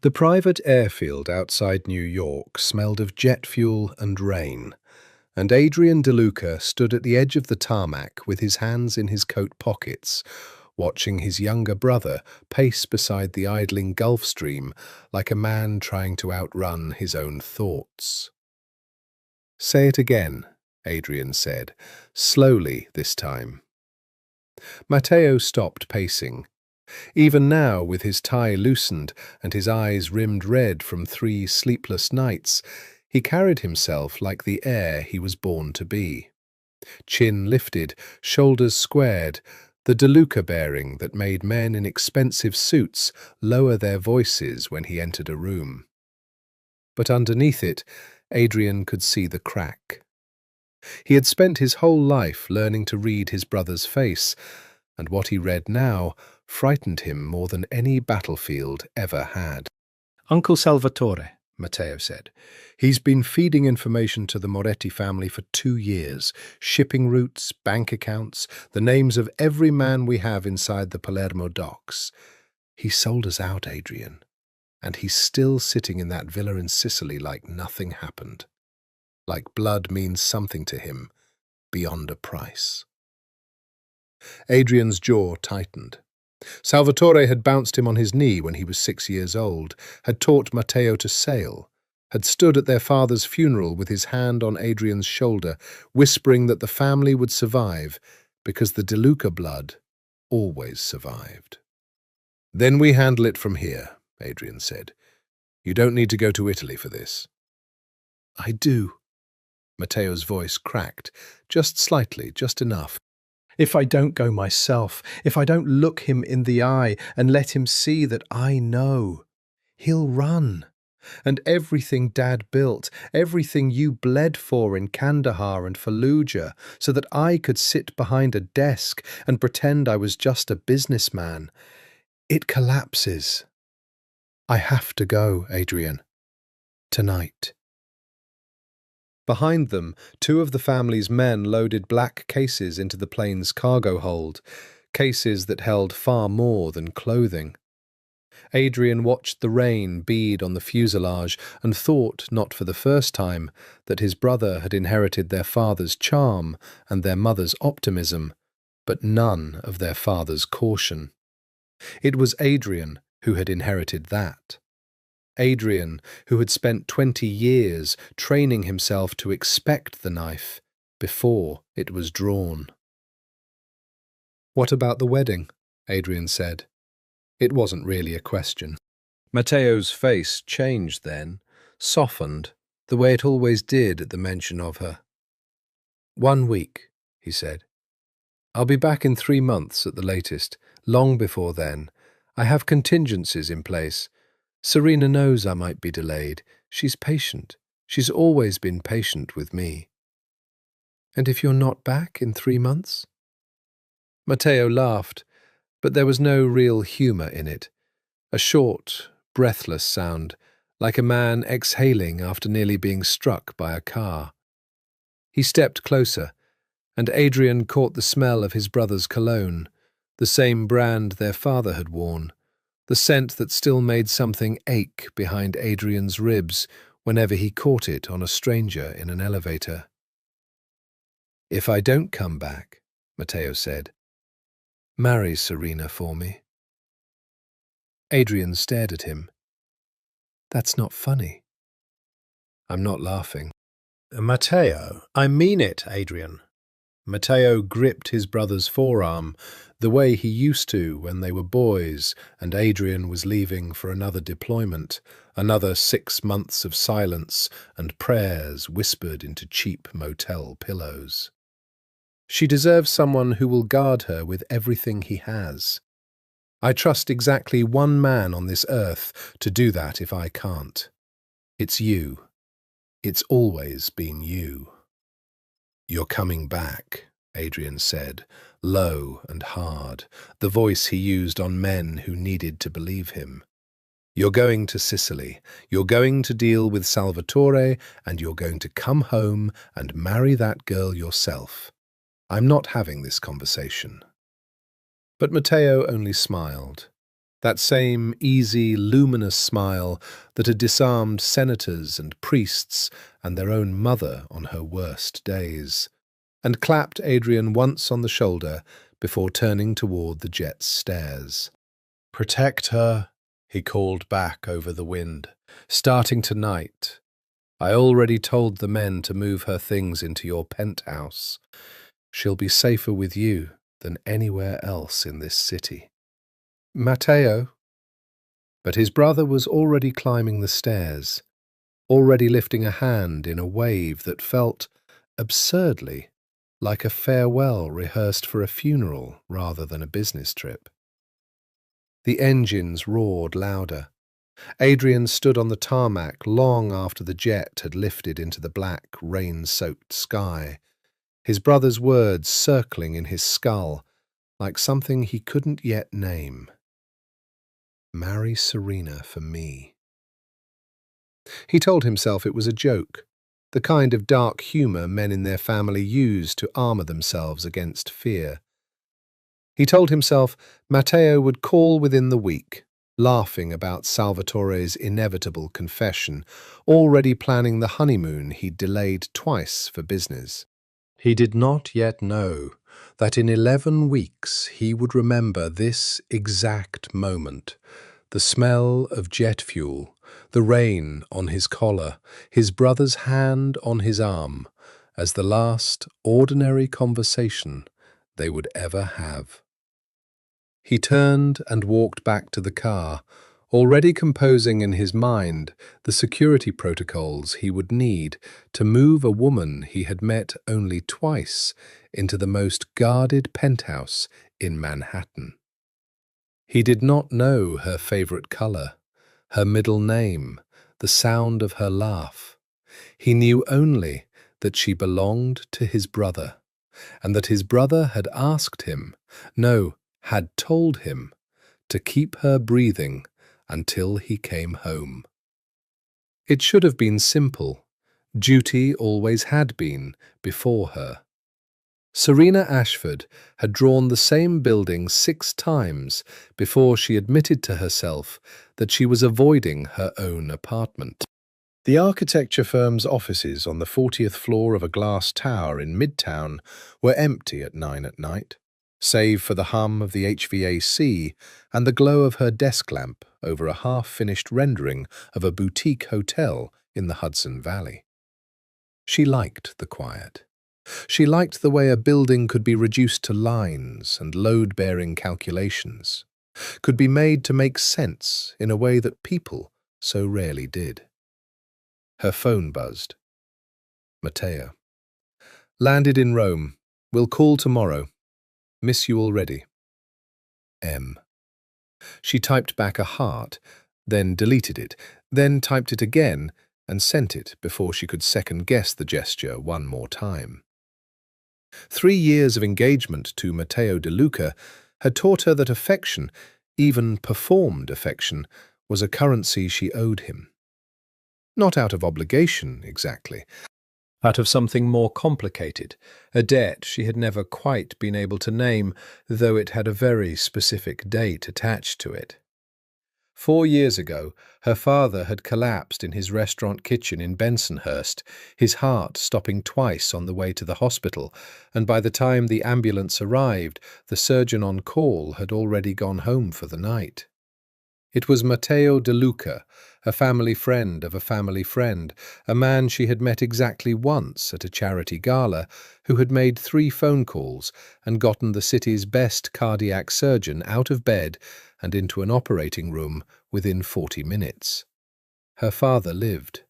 The private airfield outside New York smelled of jet fuel and rain, and Adrian DeLuca stood at the edge of the tarmac with his hands in his coat pockets, watching his younger brother pace beside the idling Gulf Stream like a man trying to outrun his own thoughts. "Say it again," Adrian said, slowly this time. Matteo stopped pacing. Even now, with his tie loosened and his eyes rimmed red from 3 sleepless nights, he carried himself like the heir he was born to be. Chin lifted, shoulders squared, the DeLuca bearing that made men in expensive suits lower their voices when he entered a room. But underneath it, Adrian could see the crack. He had spent his whole life learning to read his brother's face, and what he read now frightened him more than any battlefield ever had. "Uncle Salvatore," Matteo said. "He's been feeding information to the Moretti family for 2 years. Shipping routes, bank accounts, the names of every man we have inside the Palermo docks. He sold us out, Adrian, and he's still sitting in that villa in Sicily like nothing happened. Like blood means something to him, beyond a price." Adrian's jaw tightened. Salvatore had bounced him on his knee when he was 6 years old, had taught Matteo to sail, had stood at their father's funeral with his hand on Adrian's shoulder, whispering that the family would survive because the DeLuca blood always survived. "Then we handle it from here," Adrian said. "You don't need to go to Italy for this." "I do." Matteo's voice cracked, just slightly, just enough. "If I don't go myself, if I don't look him in the eye and let him see that I know, he'll run. And everything Dad built, everything you bled for in Kandahar and Fallujah, so that I could sit behind a desk and pretend I was just a businessman, it collapses. I have to go, Adrian. Tonight." Behind them, 2 of the family's men loaded black cases into the plane's cargo hold, cases that held far more than clothing. Adrian watched the rain bead on the fuselage and thought, not for the first time, that his brother had inherited their father's charm and their mother's optimism, but none of their father's caution. It was Adrian who had inherited that. Adrian, who had spent 20 years training himself to expect the knife before it was drawn. "What about the wedding?" Adrian said. It wasn't really a question. Matteo's face changed then, softened, the way it always did at the mention of her. "1 week," he said. "I'll be back in 3 months at the latest. Long before then. I have contingencies in place. Serena knows I might be delayed. She's patient. She's always been patient with me." "And if you're not back in 3 months?" Matteo laughed, but there was no real humour in it. A short, breathless sound, like a man exhaling after nearly being struck by a car. He stepped closer, and Adrian caught the smell of his brother's cologne, the same brand their father had worn, the scent that still made something ache behind Adrian's ribs whenever he caught it on a stranger in an elevator. "If I don't come back," Matteo said, "marry Serena for me." Adrian stared at him. "That's not funny." "I'm not laughing." "Matteo, I mean it, Adrian." Matteo gripped his brother's forearm, the way he used to when they were boys and Adrian was leaving for another deployment, another 6 months of silence and prayers whispered into cheap motel pillows. "She deserves someone who will guard her with everything he has. I trust exactly 1 man on this earth to do that if I can't. It's you. It's always been you." "You're coming back," Adrian said, low and hard, the voice he used on men who needed to believe him. "You're going to Sicily. You're going to deal with Salvatore, and you're going to come home and marry that girl yourself. I'm not having this conversation." But Matteo only smiled. That same easy, luminous smile that had disarmed senators and priests and their own mother on her worst days, and clapped Adrian once on the shoulder before turning toward the jet's stairs. "Protect her," he called back over the wind. "Starting tonight. I already told the men to move her things into your penthouse. She'll be safer with you than anywhere else in this city." "Matteo." But his brother was already climbing the stairs, already lifting a hand in a wave that felt, absurdly, like a farewell rehearsed for a funeral rather than a business trip. The engines roared louder. Adrian stood on the tarmac long after the jet had lifted into the black, rain-soaked sky, his brother's words circling in his skull like something he couldn't yet name. "Marry Serena for me." He told himself it was a joke, the kind of dark humour men in their family use to armour themselves against fear. He told himself Matteo would call within the week, laughing about Salvatore's inevitable confession, already planning the honeymoon he'd delayed twice for business. He did not yet know that in 11 weeks he would remember this exact moment, the smell of jet fuel, the rain on his collar, his brother's hand on his arm, as the last ordinary conversation they would ever have. He turned and walked back to the car, already composing in his mind the security protocols he would need to move a woman he had met only twice into the most guarded penthouse in Manhattan. He did not know her favorite color, her middle name, the sound of her laugh. He knew only that she belonged to his brother, and that his brother had asked him, no, had told him, to keep her breathing until he came home. It should have been simple. Duty always had been before her. Serena Ashford had drawn the same building 6 times before she admitted to herself that she was avoiding her own apartment. The architecture firm's offices on the 40th floor of a glass tower in Midtown were empty at 9 at night, save for the hum of the HVAC and the glow of her desk lamp over a half-finished rendering of a boutique hotel in the Hudson Valley. She liked the quiet. She liked the way a building could be reduced to lines and load-bearing calculations, could be made to make sense in a way that people so rarely did. Her phone buzzed. Matteo. "Landed in Rome. Will call tomorrow. Miss you already. M." She typed back a heart, then deleted it, then typed it again and sent it before she could second-guess the gesture one more time. 3 years of engagement to Matteo De Luca had taught her that affection, even performed affection, was a currency she owed him. Not out of obligation, exactly. Out of something more complicated, a debt she had never quite been able to name, though it had a very specific date attached to it. 4 years ago, her father had collapsed in his restaurant kitchen in Bensonhurst, his heart stopping twice on the way to the hospital, and by the time the ambulance arrived, the surgeon on call had already gone home for the night. It was Matteo De Luca, a family friend of a family friend, a man she had met exactly once at a charity gala, who had made 3 phone calls and gotten the city's best cardiac surgeon out of bed and into an operating room within 40 minutes. Her father lived.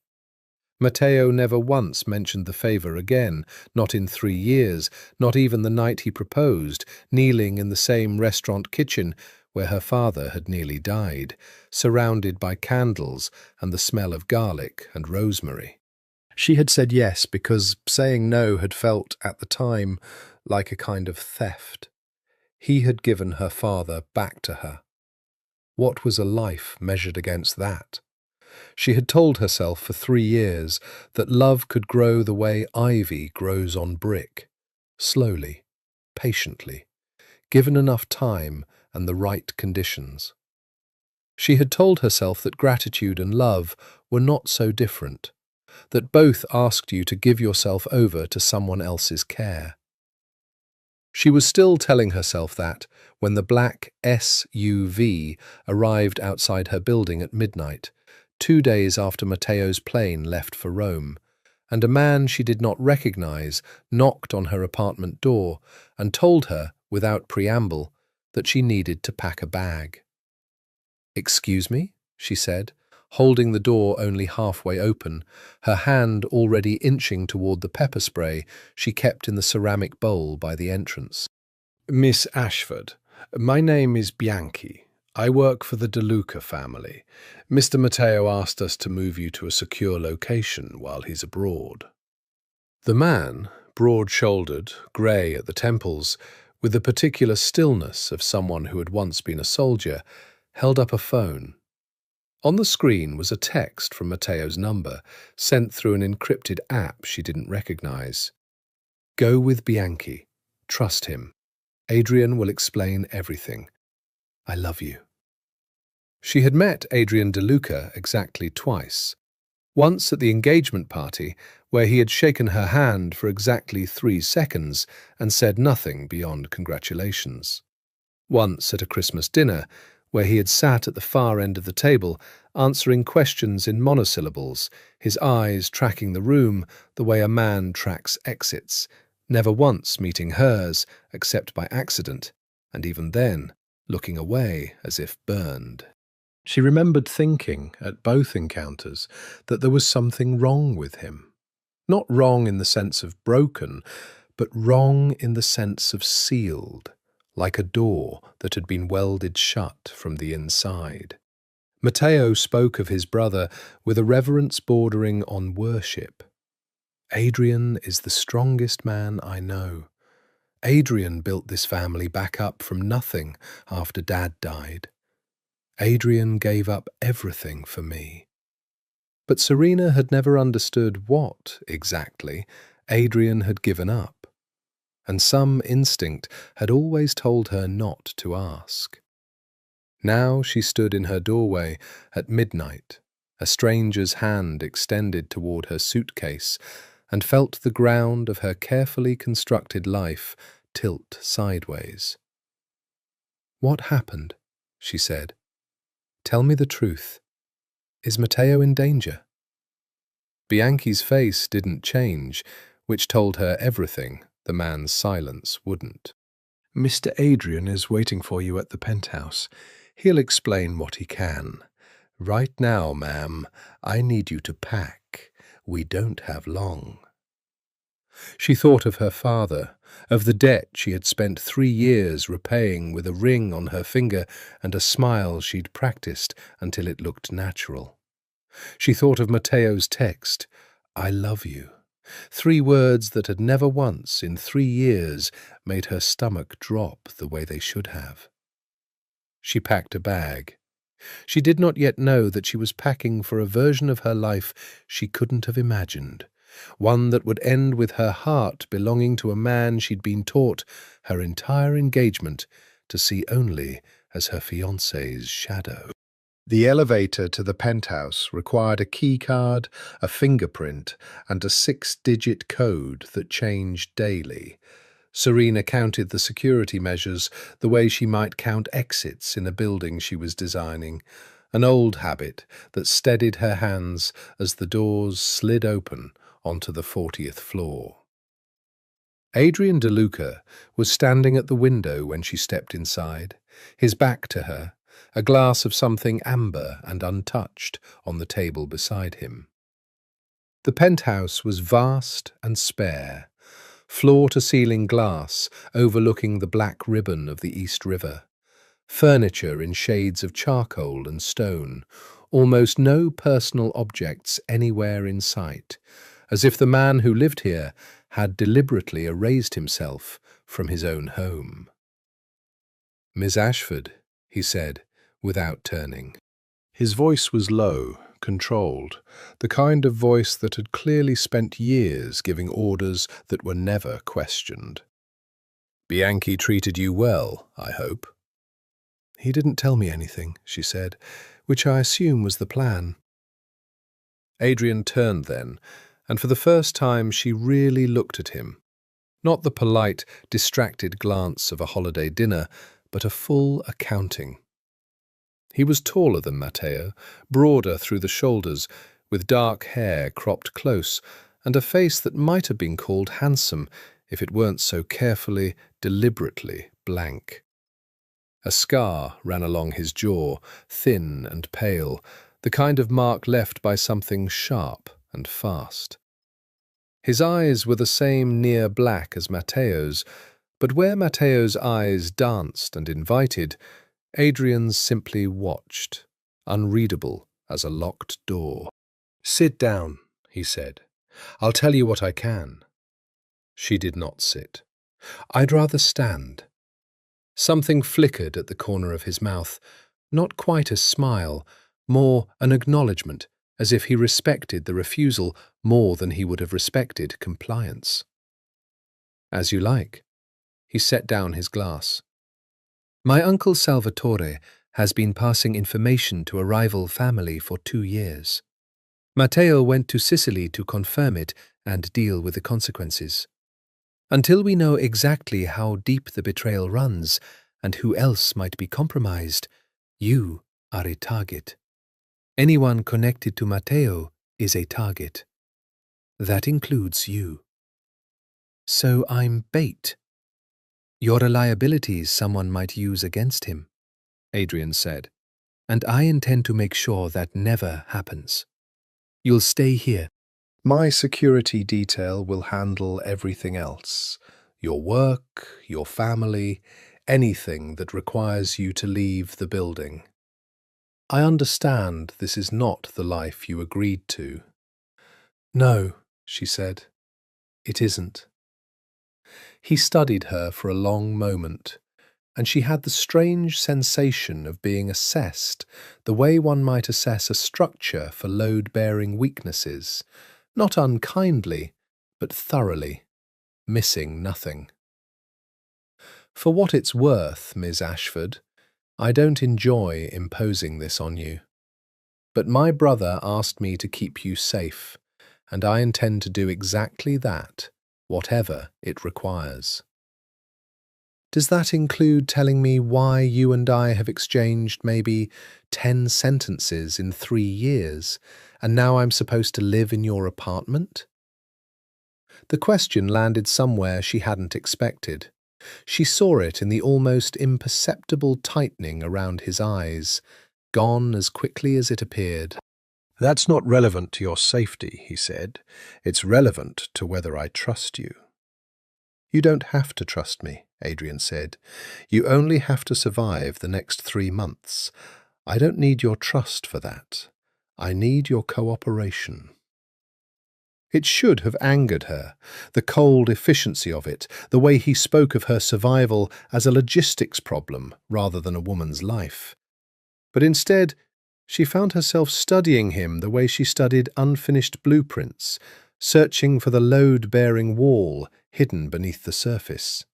Matteo never once mentioned the favour again, not in 3 years, not even the night he proposed, kneeling in the same restaurant kitchen where her father had nearly died, surrounded by candles and the smell of garlic and rosemary. She had said yes because saying no had felt, at the time, like a kind of theft. He had given her father back to her. What was a life measured against that? She had told herself for 3 years that love could grow the way ivy grows on brick, slowly, patiently, given enough time and the right conditions. She had told herself that gratitude and love were not so different, that both asked you to give yourself over to someone else's care. She was still telling herself that when the black SUV arrived outside her building at midnight, 2 days after Matteo's plane left for Rome, and a man she did not recognize knocked on her apartment door and told her, without preamble, that she needed to pack a bag. "Excuse me?" she said, holding the door only halfway open, her hand already inching toward the pepper spray she kept in the ceramic bowl by the entrance. "Miss Ashford, my name is Bianchi. I work for the De Luca family. Mr. Matteo asked us to move you to a secure location while he's abroad." The man, broad-shouldered, grey at the temples, with the particular stillness of someone who had once been a soldier, held up a phone. On the screen was a text from Matteo's number, sent through an encrypted app she didn't recognize. "Go with Bianchi. Trust him. Adrian will explain everything. I love you." She had met Adrian De Luca exactly twice. Once at the engagement party, where he had shaken her hand for exactly 3 seconds and said nothing beyond congratulations. Once at a Christmas dinner, where he had sat at the far end of the table, answering questions in monosyllables, his eyes tracking the room the way a man tracks exits, never once meeting hers except by accident, and even then looking away as if burned. She remembered thinking, at both encounters, that there was something wrong with him. Not wrong in the sense of broken, but wrong in the sense of sealed, like a door that had been welded shut from the inside. Matteo spoke of his brother with a reverence bordering on worship. "Adrian is the strongest man I know. Adrian built this family back up from nothing after Dad died. Adrian gave up everything for me." But Serena had never understood what, exactly, Adrian had given up, and some instinct had always told her not to ask. Now she stood in her doorway at midnight, a stranger's hand extended toward her suitcase, and felt the ground of her carefully constructed life tilt sideways. "What happened?" she said. "Tell me the truth. Is Matteo in danger?" Bianchi's face didn't change, which told her everything the man's silence wouldn't. "Mr. Adrian is waiting for you at the penthouse. He'll explain what he can. Right now, ma'am, I need you to pack. We don't have long." She thought of her father, of the debt she had spent 3 years repaying with a ring on her finger and a smile she'd practiced until it looked natural. She thought of Matteo's text, "I love you," 3 words that had never once in 3 years made her stomach drop the way they should have. She packed a bag. She did not yet know that she was packing for a version of her life she couldn't have imagined, one that would end with her heart belonging to a man she'd been taught her entire engagement to see only as her fiancé's shadow. The elevator to the penthouse required a key card, a fingerprint, and a 6-digit code that changed daily. Serena counted the security measures the way she might count exits in a building she was designing, an old habit that steadied her hands as the doors slid open onto the 40th floor. Adrian De Luca was standing at the window when she stepped inside, his back to her, a glass of something amber and untouched on the table beside him. The penthouse was vast and spare, floor-to-ceiling glass overlooking the black ribbon of the East River, furniture in shades of charcoal and stone, almost no personal objects anywhere in sight, as if the man who lived here had deliberately erased himself from his own home. "Miss Ashford," he said, without turning. His voice was low, controlled, the kind of voice that had clearly spent years giving orders that were never questioned. "Bianchi treated you well, I hope." He didn't tell me anything, she said, which I assume was the plan. Adrian turned then, and for the first time she really looked at him. Not the polite, distracted glance of a holiday dinner, but a full accounting. He was taller than Matteo, broader through the shoulders, with dark hair cropped close, and a face that might have been called handsome if it weren't so carefully, deliberately blank. A scar ran along his jaw, thin and pale, the kind of mark left by something sharp and fast. His eyes were the same near black as Matteo's, but where Matteo's eyes danced and invited, Adrian's simply watched, unreadable as a locked door. "Sit down," he said. "I'll tell you what I can." She did not sit. "I'd rather stand." Something flickered at the corner of his mouth, not quite a smile, more an acknowledgement, as if he respected the refusal more than he would have respected compliance. "As you like." He set down his glass. "My uncle Salvatore has been passing information to a rival family for 2 years. Matteo went to Sicily to confirm it and deal with the consequences. Until we know exactly how deep the betrayal runs and who else might be compromised, you are a target. Anyone connected to Matteo is a target. That includes you. So I'm bait. You're a liability someone might use against him," Adrian said, "and I intend to make sure that never happens. You'll stay here. My security detail will handle everything else. Your work, your family, anything that requires you to leave the building. I understand this is not the life you agreed to." "No," she said, "it isn't." He studied her for a long moment, and she had the strange sensation of being assessed the way one might assess a structure for load-bearing weaknesses, not unkindly, but thoroughly, missing nothing. "For what it's worth, Miss Ashford, I don't enjoy imposing this on you. But my brother asked me to keep you safe, and I intend to do exactly that, whatever it requires." "Does that include telling me why you and I have exchanged maybe 10 sentences in 3 years, and now I'm supposed to live in your apartment?" The question landed somewhere she hadn't expected. She saw it in the almost imperceptible tightening around his eyes, gone as quickly as it appeared. "That's not relevant to your safety," he said. "It's relevant to whether I trust you." "You don't have to trust me," Adrian said. "You only have to survive the next 3 months. I don't need your trust for that. I need your cooperation." It should have angered her, the cold efficiency of it, the way he spoke of her survival as a logistics problem rather than a woman's life. But instead, she found herself studying him the way she studied unfinished blueprints, searching for the load-bearing wall hidden beneath the surface.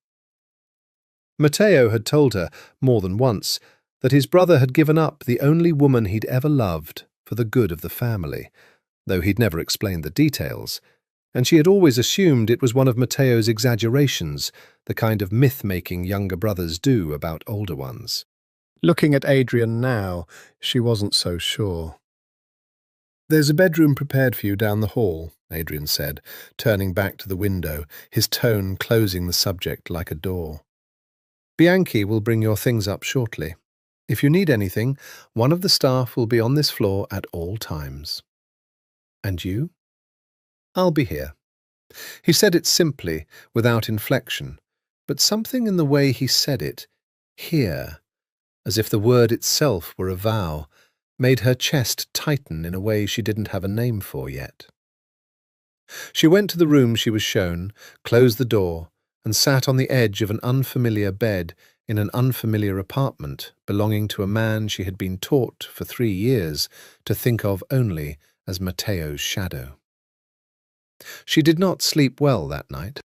Matteo had told her, more than once, that his brother had given up the only woman he'd ever loved for the good of the family, though he'd never explained the details, and she had always assumed it was one of Matteo's exaggerations, the kind of myth-making younger brothers do about older ones. Looking at Adrian now, she wasn't so sure. "There's a bedroom prepared for you down the hall," Adrian said, turning back to the window, his tone closing the subject like a door. "Bianchi will bring your things up shortly. If you need anything, one of the staff will be on this floor at all times." "And you?" "I'll be here." He said it simply, without inflection, but something in the way he said it, here, as if the word itself were a vow, made her chest tighten in a way she didn't have a name for yet. She went to the room she was shown, closed the door, and sat on the edge of an unfamiliar bed in an unfamiliar apartment belonging to a man she had been taught for 3 years to think of only as Matteo's shadow. She did not sleep well that night.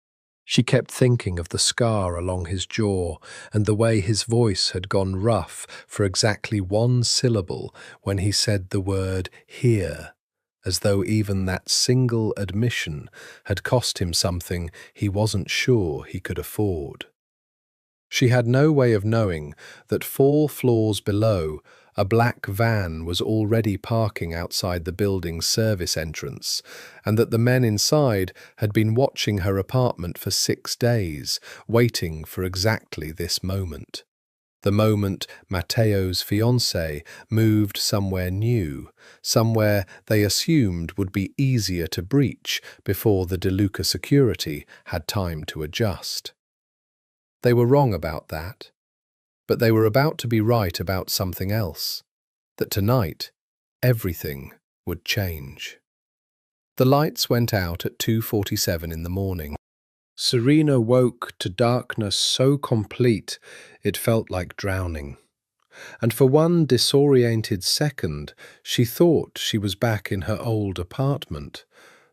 She kept thinking of the scar along his jaw and the way his voice had gone rough for exactly one syllable when he said the word here, as though even that single admission had cost him something he wasn't sure he could afford. She had no way of knowing that 4 floors below, a black van was already parking outside the building's service entrance, and that the men inside had been watching her apartment for 6 days, waiting for exactly this moment. The moment Matteo's fiancée moved somewhere new, somewhere they assumed would be easier to breach before the De Luca security had time to adjust. They were wrong about that, but they were about to be right about something else, that tonight everything would change. The lights went out at 2:47 in the morning. Serena woke to darkness so complete it felt like drowning, and for one disoriented second she thought she was back in her old apartment,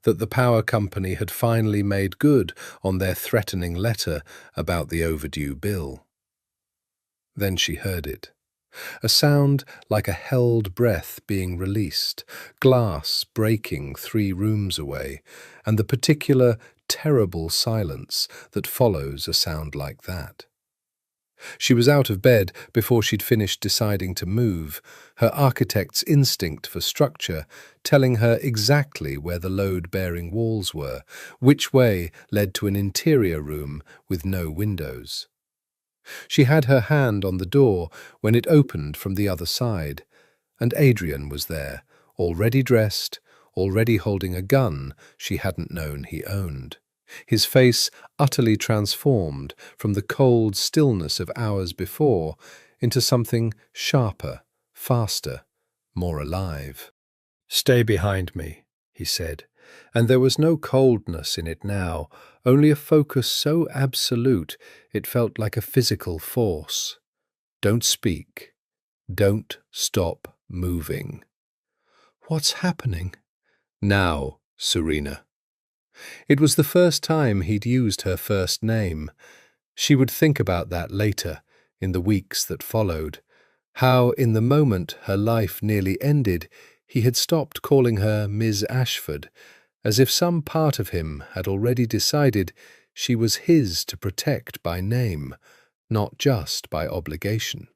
that the power company had finally made good on their threatening letter about the overdue bill. Then she heard it. A sound like a held breath being released, glass breaking 3 rooms away, and the particular terrible silence that follows a sound like that. She was out of bed before she'd finished deciding to move, her architect's instinct for structure telling her exactly where the load-bearing walls were, which way led to an interior room with no windows. She had her hand on the door when it opened from the other side, and Adrian was there, already dressed, already holding a gun she hadn't known he owned, his face utterly transformed from the cold stillness of hours before into something sharper, faster, more alive. "Stay behind me," he said, and there was no coldness in it now, only a focus so absolute it felt like a physical force. "Don't speak. Don't stop moving." "What's happening?" "Now, Serena." It was the first time he'd used her first name. She would think about that later, in the weeks that followed. How, in the moment her life nearly ended, he had stopped calling her Ms. Ashford, as if some part of him had already decided she was his to protect by name, not just by obligation.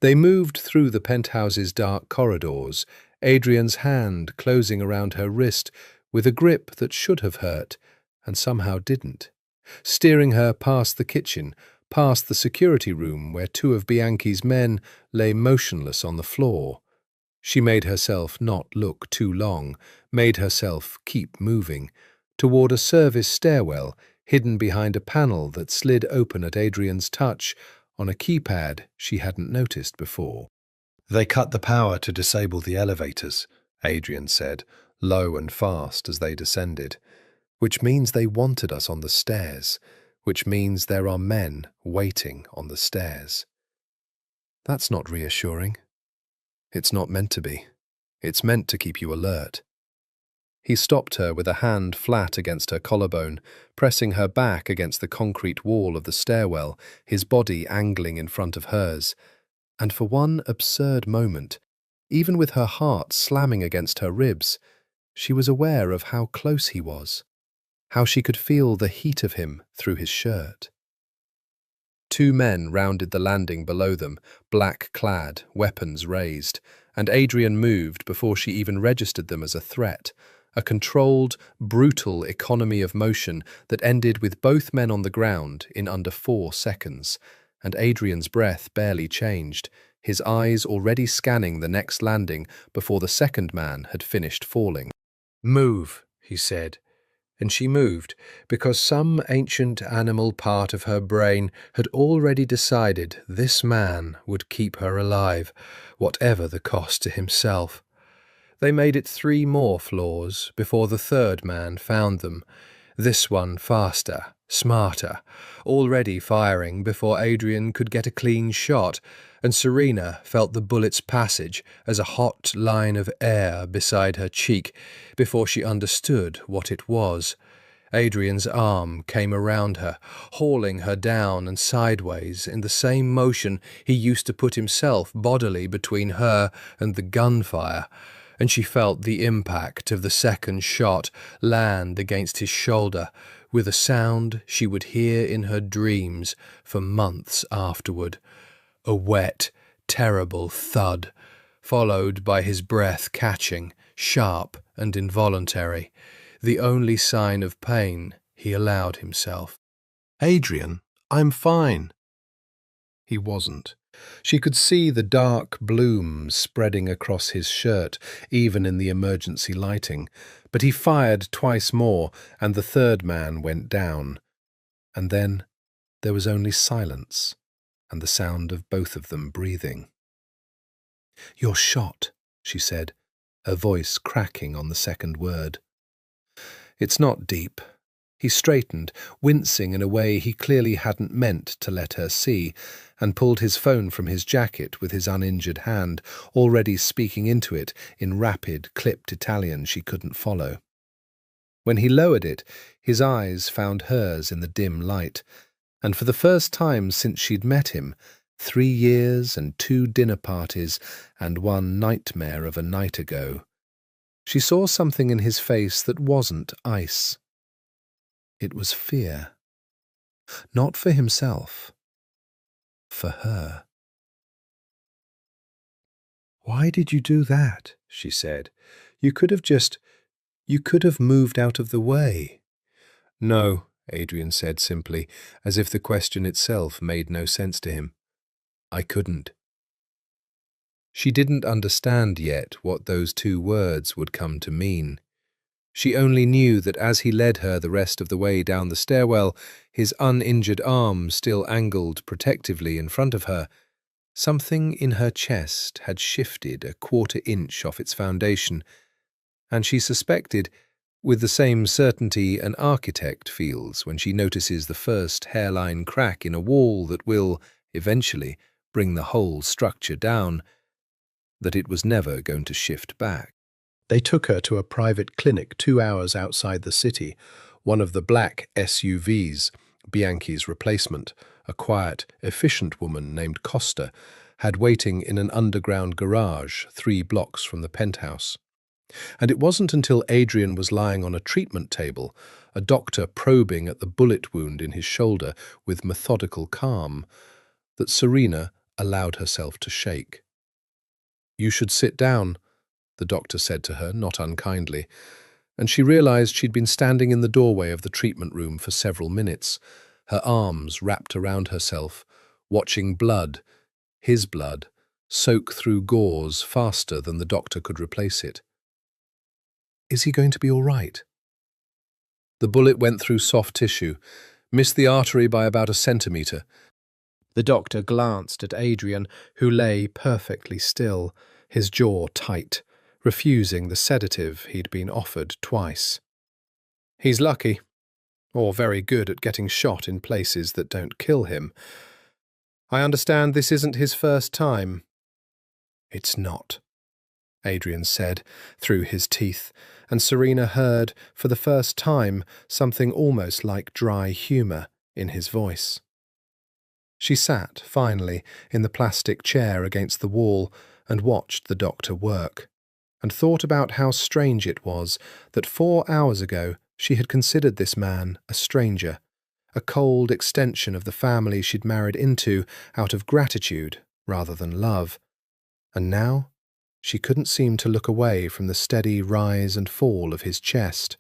They moved through the penthouse's dark corridors, Adrian's hand closing around her wrist with a grip that should have hurt, and somehow didn't, steering her past the kitchen, past the security room where 2 of Bianchi's men lay motionless on the floor. She made herself not look too long, made herself keep moving, toward a service stairwell hidden behind a panel that slid open at Adrian's touch on a keypad she hadn't noticed before. "They cut the power to disable the elevators," Adrian said, low and fast as they descended, "which means they wanted us on the stairs, which means there are men waiting on the stairs." "That's not reassuring." "It's not meant to be. It's meant to keep you alert." He stopped her with a hand flat against her collarbone, pressing her back against the concrete wall of the stairwell, his body angling in front of hers. And for one absurd moment, even with her heart slamming against her ribs, she was aware of how close he was, how she could feel the heat of him through his shirt. 2 men rounded the landing below them, black-clad, weapons raised, and Adrian moved before she even registered them as a threat, a controlled, brutal economy of motion that ended with both men on the ground in under 4 seconds, and Adrian's breath barely changed, his eyes already scanning the next landing before the second man had finished falling. "Move," he said. And she moved, because some ancient animal part of her brain had already decided this man would keep her alive, whatever the cost to himself. They made it 3 more floors before the third man found them, this one faster, smarter, already firing before Adrian could get a clean shot, and Serena felt the bullet's passage as a hot line of air beside her cheek before she understood what it was. Adrian's arm came around her, hauling her down and sideways in the same motion he used to put himself bodily between her and the gunfire, and she felt the impact of the second shot land against his shoulder with a sound she would hear in her dreams for months afterward, a wet, terrible thud, followed by his breath catching, sharp and involuntary, the only sign of pain he allowed himself. "Adrian, I'm fine." He wasn't. She could see the dark bloom spreading across his shirt, even in the emergency lighting, but he fired twice more, and the third man went down. And then there was only silence, and the sound of both of them breathing. "You're shot," she said, her voice cracking on the second word. "It's not deep." He straightened, wincing in a way he clearly hadn't meant to let her see, and pulled his phone from his jacket with his uninjured hand, already speaking into it in rapid, clipped Italian she couldn't follow. When he lowered it, his eyes found hers in the dim light, and for the first time since she'd met him, 3 years and 2 dinner parties and 1 nightmare of a night ago, she saw something in his face that wasn't ice. It was fear. Not for himself. For her. "Why did you do that?" she said. You could have moved out of the way." "No," Adrian said simply, as if the question itself made no sense to him. "I couldn't." She didn't understand yet what those 2 words would come to mean. She only knew that as he led her the rest of the way down the stairwell, his uninjured arm still angled protectively in front of her, something in her chest had shifted a 1/4 inch off its foundation, and she suspected, with the same certainty an architect feels when she notices the first hairline crack in a wall that will, eventually, bring the whole structure down, that it was never going to shift back. They took her to a private clinic 2 hours outside the city, one of the black SUVs, Bianchi's replacement, a quiet, efficient woman named Costa, had waiting in an underground garage 3 blocks from the penthouse. And it wasn't until Adrian was lying on a treatment table, a doctor probing at the bullet wound in his shoulder with methodical calm, that Serena allowed herself to shake. "You should sit down," the doctor said to her, not unkindly, and she realized she'd been standing in the doorway of the treatment room for several minutes, her arms wrapped around herself, watching blood, his blood, soak through gauze faster than the doctor could replace it. "Is he going to be all right?" The bullet went through soft tissue, missed the artery by about a centimetre. The doctor glanced at Adrian, who lay perfectly still, his jaw tight, refusing the sedative he'd been offered twice. "He's lucky, or very good at getting shot in places that don't kill him. I understand this isn't his first time." "It's not," Adrian said, through his teeth, and Serena heard, for the first time, something almost like dry humour in his voice. She sat, finally, in the plastic chair against the wall and watched the doctor work, and thought about how strange it was that 4 hours ago she had considered this man a stranger, a cold extension of the family she'd married into out of gratitude rather than love, and now she couldn't seem to look away from the steady rise and fall of his chest,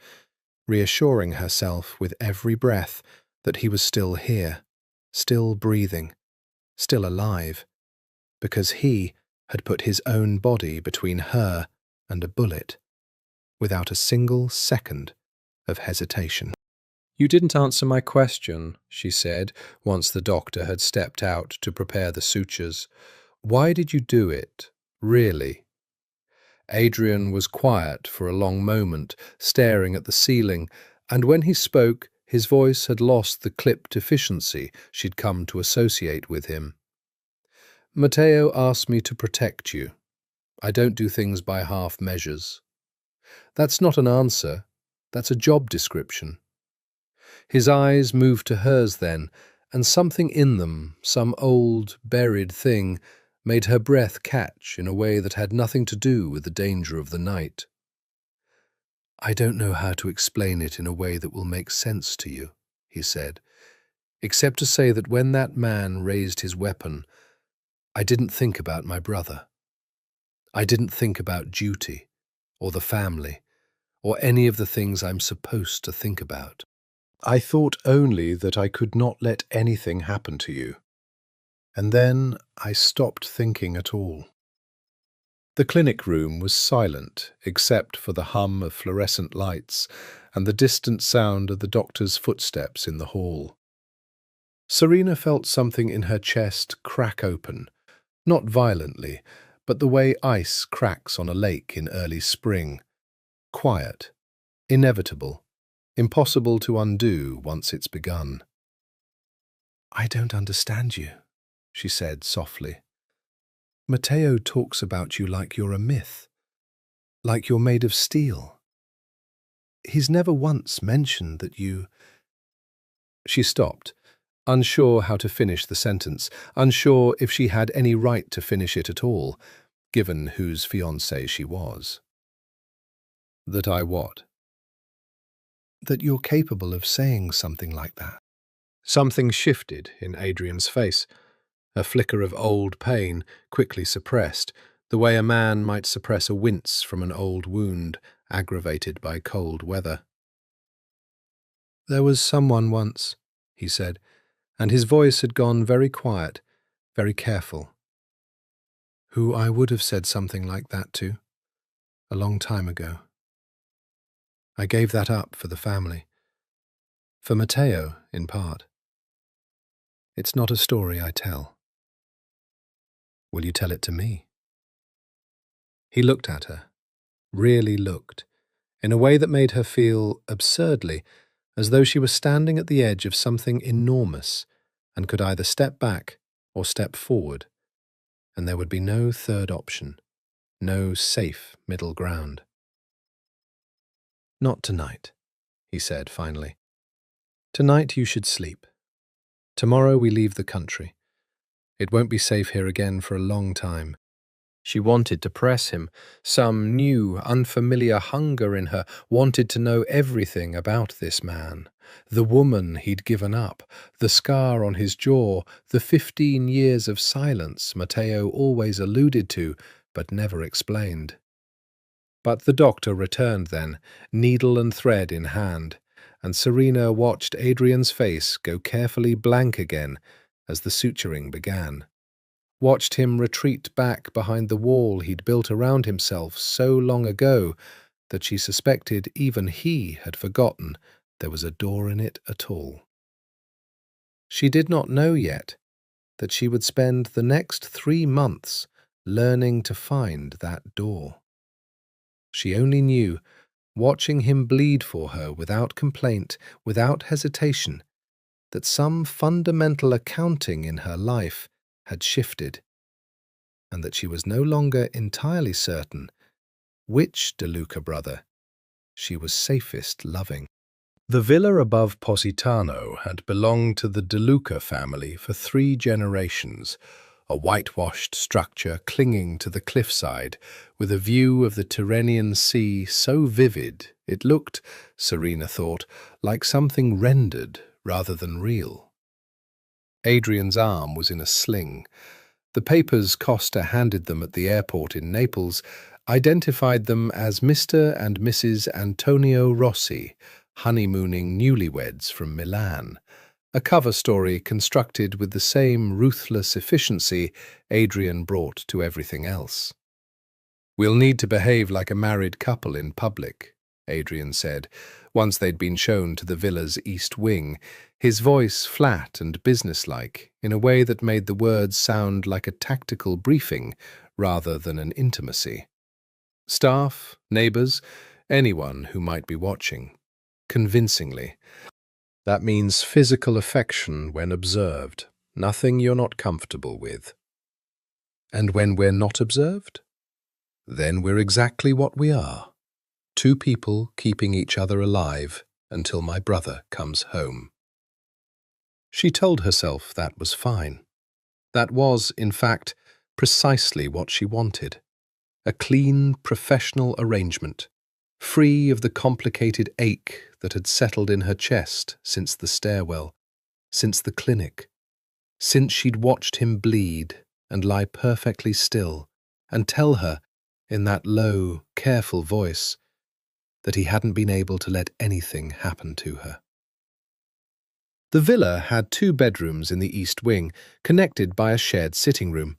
reassuring herself with every breath that he was still here, still breathing, still alive, because he had put his own body between her and a bullet, without a single second of hesitation. "You didn't answer my question," she said, once the doctor had stepped out to prepare the sutures. "Why did you do it, really?" Adrian was quiet for a long moment, staring at the ceiling, and when he spoke, his voice had lost the clipped efficiency she'd come to associate with him. "Matteo asked me to protect you. I don't do things by half measures." "That's not an answer. That's a job description." His eyes moved to hers then, and something in them, some old, buried thing, made her breath catch in a way that had nothing to do with the danger of the night. "I don't know how to explain it in a way that will make sense to you," he said, "except to say that when that man raised his weapon, I didn't think about my brother. I didn't think about duty, or the family, or any of the things I'm supposed to think about. I thought only that I could not let anything happen to you. And then I stopped thinking at all." The clinic room was silent except for the hum of fluorescent lights and the distant sound of the doctor's footsteps in the hall. Serena felt something in her chest crack open, not violently, but the way ice cracks on a lake in early spring. Quiet, inevitable, impossible to undo once it's begun. "I don't understand you," she said softly. "Matteo talks about you like you're a myth, like you're made of steel. He's never once mentioned that you—" She stopped, unsure how to finish the sentence, unsure if she had any right to finish it at all, given whose fiancée she was. "That I what?" "That you're capable of saying something like that." Something shifted in Adrian's face, a flicker of old pain quickly suppressed, the way a man might suppress a wince from an old wound aggravated by cold weather. "There was someone once," he said, and his voice had gone very quiet, very careful, "who I would have said something like that to, a long time ago. I gave that up for the family. For Matteo, in part. It's not a story I tell. Will you tell it to me?" He looked at her, really looked, in a way that made her feel, absurdly, as though she were standing at the edge of something enormous and could either step back or step forward, and there would be no third option, no safe middle ground. "Not tonight," he said finally. "Tonight you should sleep. Tomorrow we leave the country. It won't be safe here again for a long time." She wanted to press him. Some new, unfamiliar hunger in her wanted to know everything about this man. The woman he'd given up, the scar on his jaw, the 15 years of silence Matteo always alluded to but never explained. But the doctor returned then, needle and thread in hand, and Serena watched Adrian's face go carefully blank again as the suturing began. Watched him retreat back behind the wall he'd built around himself so long ago that she suspected even he had forgotten there was a door in it at all. She did not know yet that she would spend the next 3 months learning to find that door. She only knew, watching him bleed for her without complaint, without hesitation, that some fundamental accounting in her life had shifted, and that she was no longer entirely certain which De Luca brother she was safest loving. The villa above Positano had belonged to the De Luca family for 3 generations, a whitewashed structure clinging to the cliffside, with a view of the Tyrrhenian Sea so vivid it looked, Serena thought, like something rendered rather than real. Adrian's arm was in a sling. The papers Costa handed them at the airport in Naples identified them as Mr. and Mrs. Antonio Rossi, honeymooning newlyweds from Milan, a cover story constructed with the same ruthless efficiency Adrian brought to everything else. "We'll need to behave like a married couple in public," Adrian said, once they'd been shown to the villa's east wing, his voice flat and businesslike, in a way that made the words sound like a tactical briefing rather than an intimacy. Staff, neighbours, anyone who might be watching. Convincingly. That means physical affection when observed, nothing you're not comfortable with. And when we're not observed? Then we're exactly what we are. 2 people keeping each other alive until my brother comes home." She told herself that was fine. That was, in fact, precisely what she wanted. A clean, professional arrangement, free of the complicated ache that had settled in her chest since the stairwell, since the clinic, since she'd watched him bleed and lie perfectly still and tell her, in that low, careful voice, that he hadn't been able to let anything happen to her. The villa had 2 bedrooms in the east wing, connected by a shared sitting room.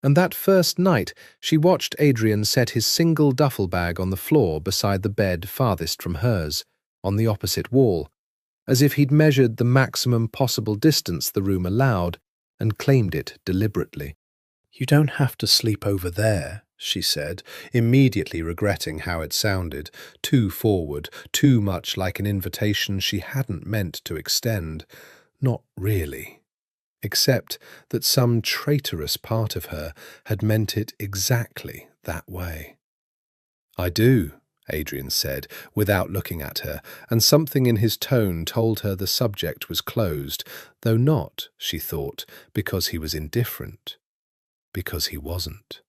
And that first night she watched Adrian set his single duffel bag on the floor beside the bed farthest from hers, on the opposite wall, as if he'd measured the maximum possible distance the room allowed and claimed it deliberately. "You don't have to sleep over there," she said, immediately regretting how it sounded, too forward, too much like an invitation she hadn't meant to extend. Not really. Except that some traitorous part of her had meant it exactly that way. "I do," Adrian said, without looking at her, and something in his tone told her the subject was closed, though not, she thought, because he was indifferent. Because he wasn't.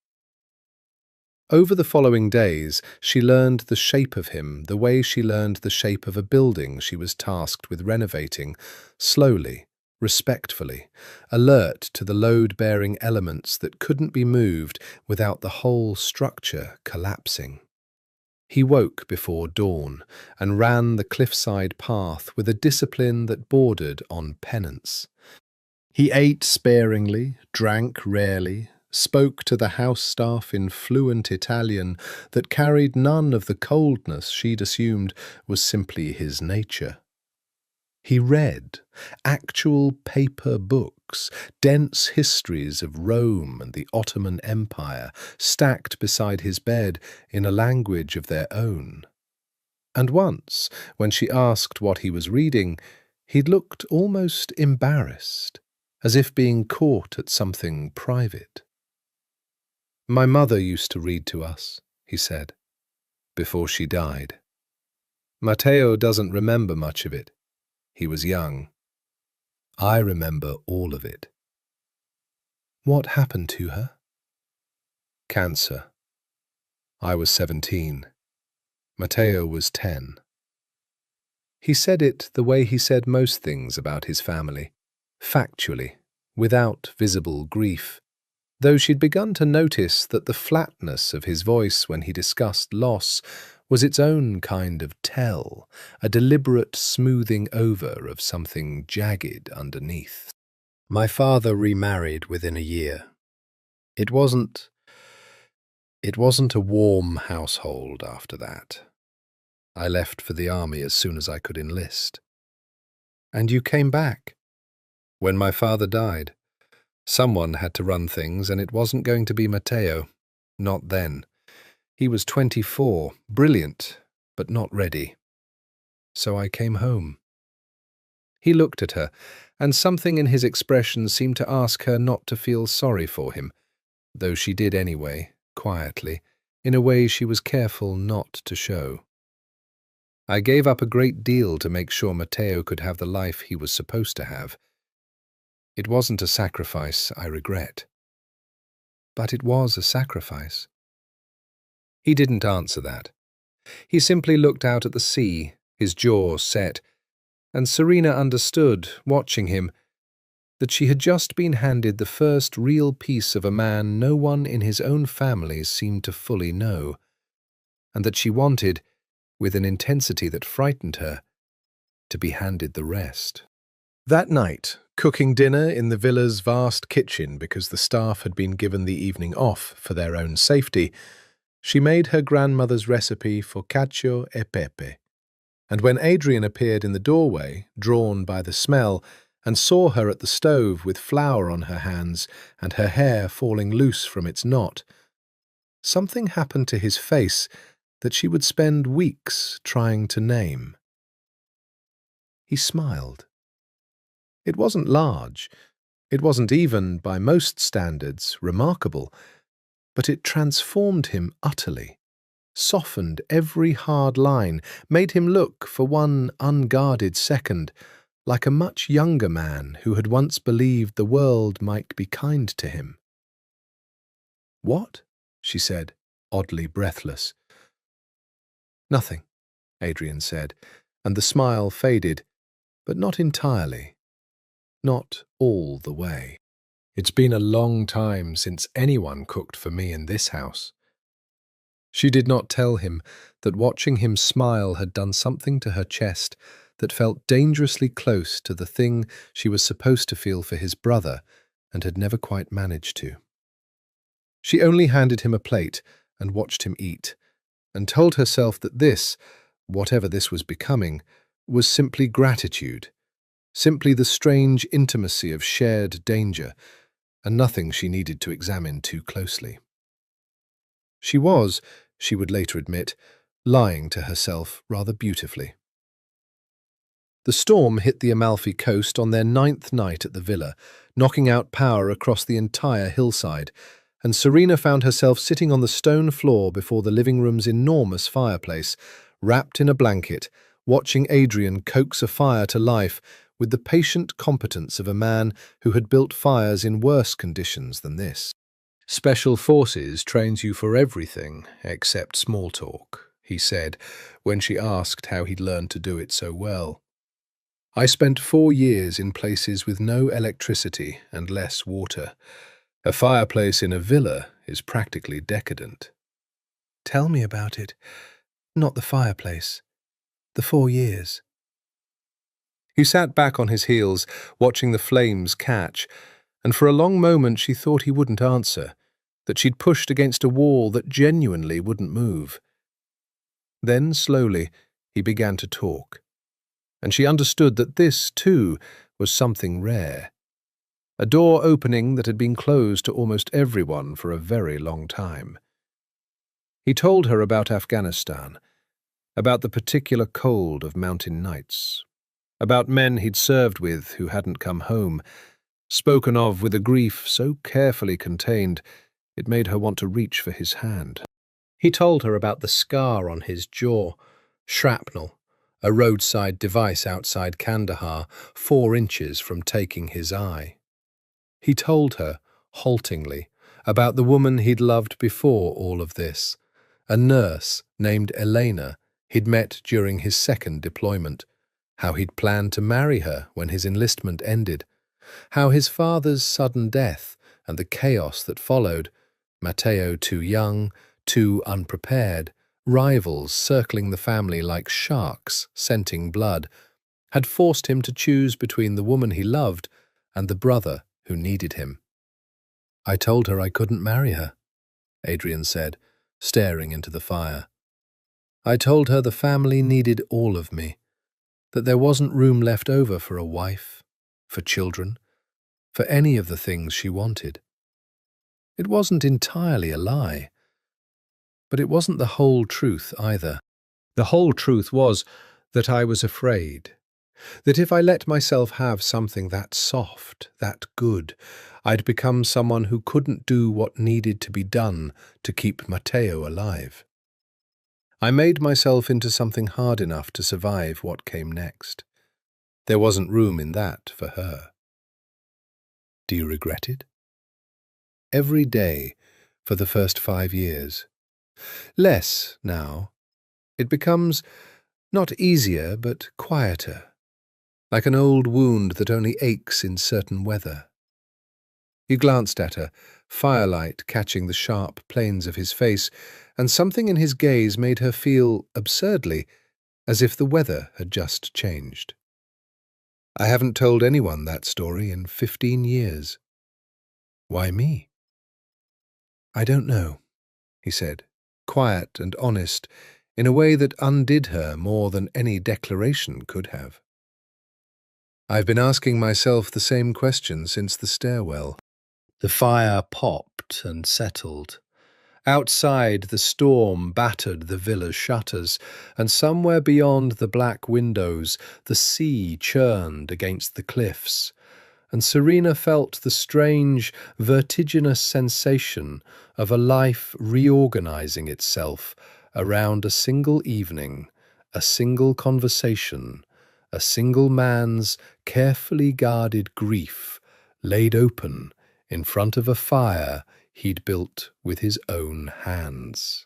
Over the following days, she learned the shape of him the way she learned the shape of a building she was tasked with renovating, slowly, respectfully, alert to the load-bearing elements that couldn't be moved without the whole structure collapsing. He woke before dawn and ran the cliffside path with a discipline that bordered on penance. He ate sparingly, drank rarely, spoke to the house staff in fluent Italian that carried none of the coldness she'd assumed was simply his nature. He read actual paper books, dense histories of Rome and the Ottoman Empire, stacked beside his bed in a language of their own. And once, when she asked what he was reading, he'd looked almost embarrassed, as if being caught at something private. "My mother used to read to us," he said, "before she died. Matteo doesn't remember much of it. He was young. I remember all of it." "What happened to her?" "Cancer. I was 17. Matteo was 10. He said it the way he said most things about his family, factually, without visible grief, though she'd begun to notice that the flatness of his voice when he discussed loss was its own kind of tell, a deliberate smoothing over of something jagged underneath. "My father remarried within a year. It wasn't a warm household after that. I left for the army as soon as I could enlist." "And you came back?" "When my father died. Someone had to run things, and it wasn't going to be Matteo. Not then. He was 24, brilliant, but not ready. So I came home." He looked at her, and something in his expression seemed to ask her not to feel sorry for him, though she did anyway, quietly, in a way she was careful not to show. "I gave up a great deal to make sure Matteo could have the life he was supposed to have. It wasn't a sacrifice I regret." "But it was a sacrifice." He didn't answer that. He simply looked out at the sea, his jaw set, and Serena understood, watching him, that she had just been handed the first real piece of a man no one in his own family seemed to fully know, and that she wanted, with an intensity that frightened her, to be handed the rest. That night, cooking dinner in the villa's vast kitchen because the staff had been given the evening off for their own safety, she made her grandmother's recipe for cacio e pepe. And when Adrian appeared in the doorway, drawn by the smell, and saw her at the stove with flour on her hands and her hair falling loose from its knot, something happened to his face that she would spend weeks trying to name. He smiled. It wasn't large. It wasn't even, by most standards, remarkable, but it transformed him utterly, softened every hard line, made him look, for one unguarded second, like a much younger man who had once believed the world might be kind to him. "What?" she said, oddly breathless. "Nothing," Adrian said, and the smile faded, but not entirely, not all the way. "It's been a long time since anyone cooked for me in this house." She did not tell him that watching him smile had done something to her chest that felt dangerously close to the thing she was supposed to feel for his brother and had never quite managed to. She only handed him a plate and watched him eat, and told herself that this, whatever this was becoming, was simply gratitude, simply the strange intimacy of shared danger, and nothing she needed to examine too closely. She was, she would later admit, lying to herself rather beautifully. The storm hit the Amalfi coast on their 9th night at the villa, knocking out power across the entire hillside, and Serena found herself sitting on the stone floor before the living room's enormous fireplace, wrapped in a blanket, watching Adrian coax a fire to life with the patient competence of a man who had built fires in worse conditions than this. "Special Forces trains you for everything except small talk," he said, when she asked how he'd learned to do it so well. "I spent 4 years in places with no electricity and less water. A fireplace in a villa is practically decadent." "Tell me about it. Not the fireplace. The 4 years." He sat back on his heels, watching the flames catch, and for a long moment she thought he wouldn't answer, that she'd pushed against a wall that genuinely wouldn't move. Then, slowly, he began to talk, and she understood that this, too, was something rare. A door opening that had been closed to almost everyone for a very long time. He told her about Afghanistan, about the particular cold of mountain nights, about men he'd served with who hadn't come home, spoken of with a grief so carefully contained it made her want to reach for his hand. He told her about the scar on his jaw, shrapnel, a roadside device outside Kandahar, 4 inches from taking his eye. He told her, haltingly, about the woman he'd loved before all of this, a nurse named Elena he'd met during his 2nd deployment, how he'd planned to marry her when his enlistment ended, how his father's sudden death and the chaos that followed, Matteo too young, too unprepared, rivals circling the family like sharks scenting blood, had forced him to choose between the woman he loved and the brother who needed him. "I told her I couldn't marry her," Adrian said, staring into the fire. "I told her the family needed all of me, that there wasn't room left over for a wife, for children, for any of the things she wanted. It wasn't entirely a lie, but it wasn't the whole truth either. The whole truth was that I was afraid, that if I let myself have something that soft, that good, I'd become someone who couldn't do what needed to be done to keep Matteo alive. I made myself into something hard enough to survive what came next. There wasn't room in that for her." "Do you regret it?" "Every day for the first 5 years. Less now. It becomes not easier, but quieter, like an old wound that only aches in certain weather." He glanced at her, firelight catching the sharp planes of his face, and something in his gaze made her feel, absurdly, as if the weather had just changed. "I haven't told anyone that story in 15 years. Why me?" "I don't know," he said, quiet and honest, in a way that undid her more than any declaration could have. "I've been asking myself the same question since the stairwell." The fire popped and settled. Outside, the storm battered the villa's shutters, and somewhere beyond the black windows, the sea churned against the cliffs, and Serena felt the strange, vertiginous sensation of a life reorganizing itself around a single evening, a single conversation, a single man's carefully guarded grief laid open in front of a fire he'd built with his own hands.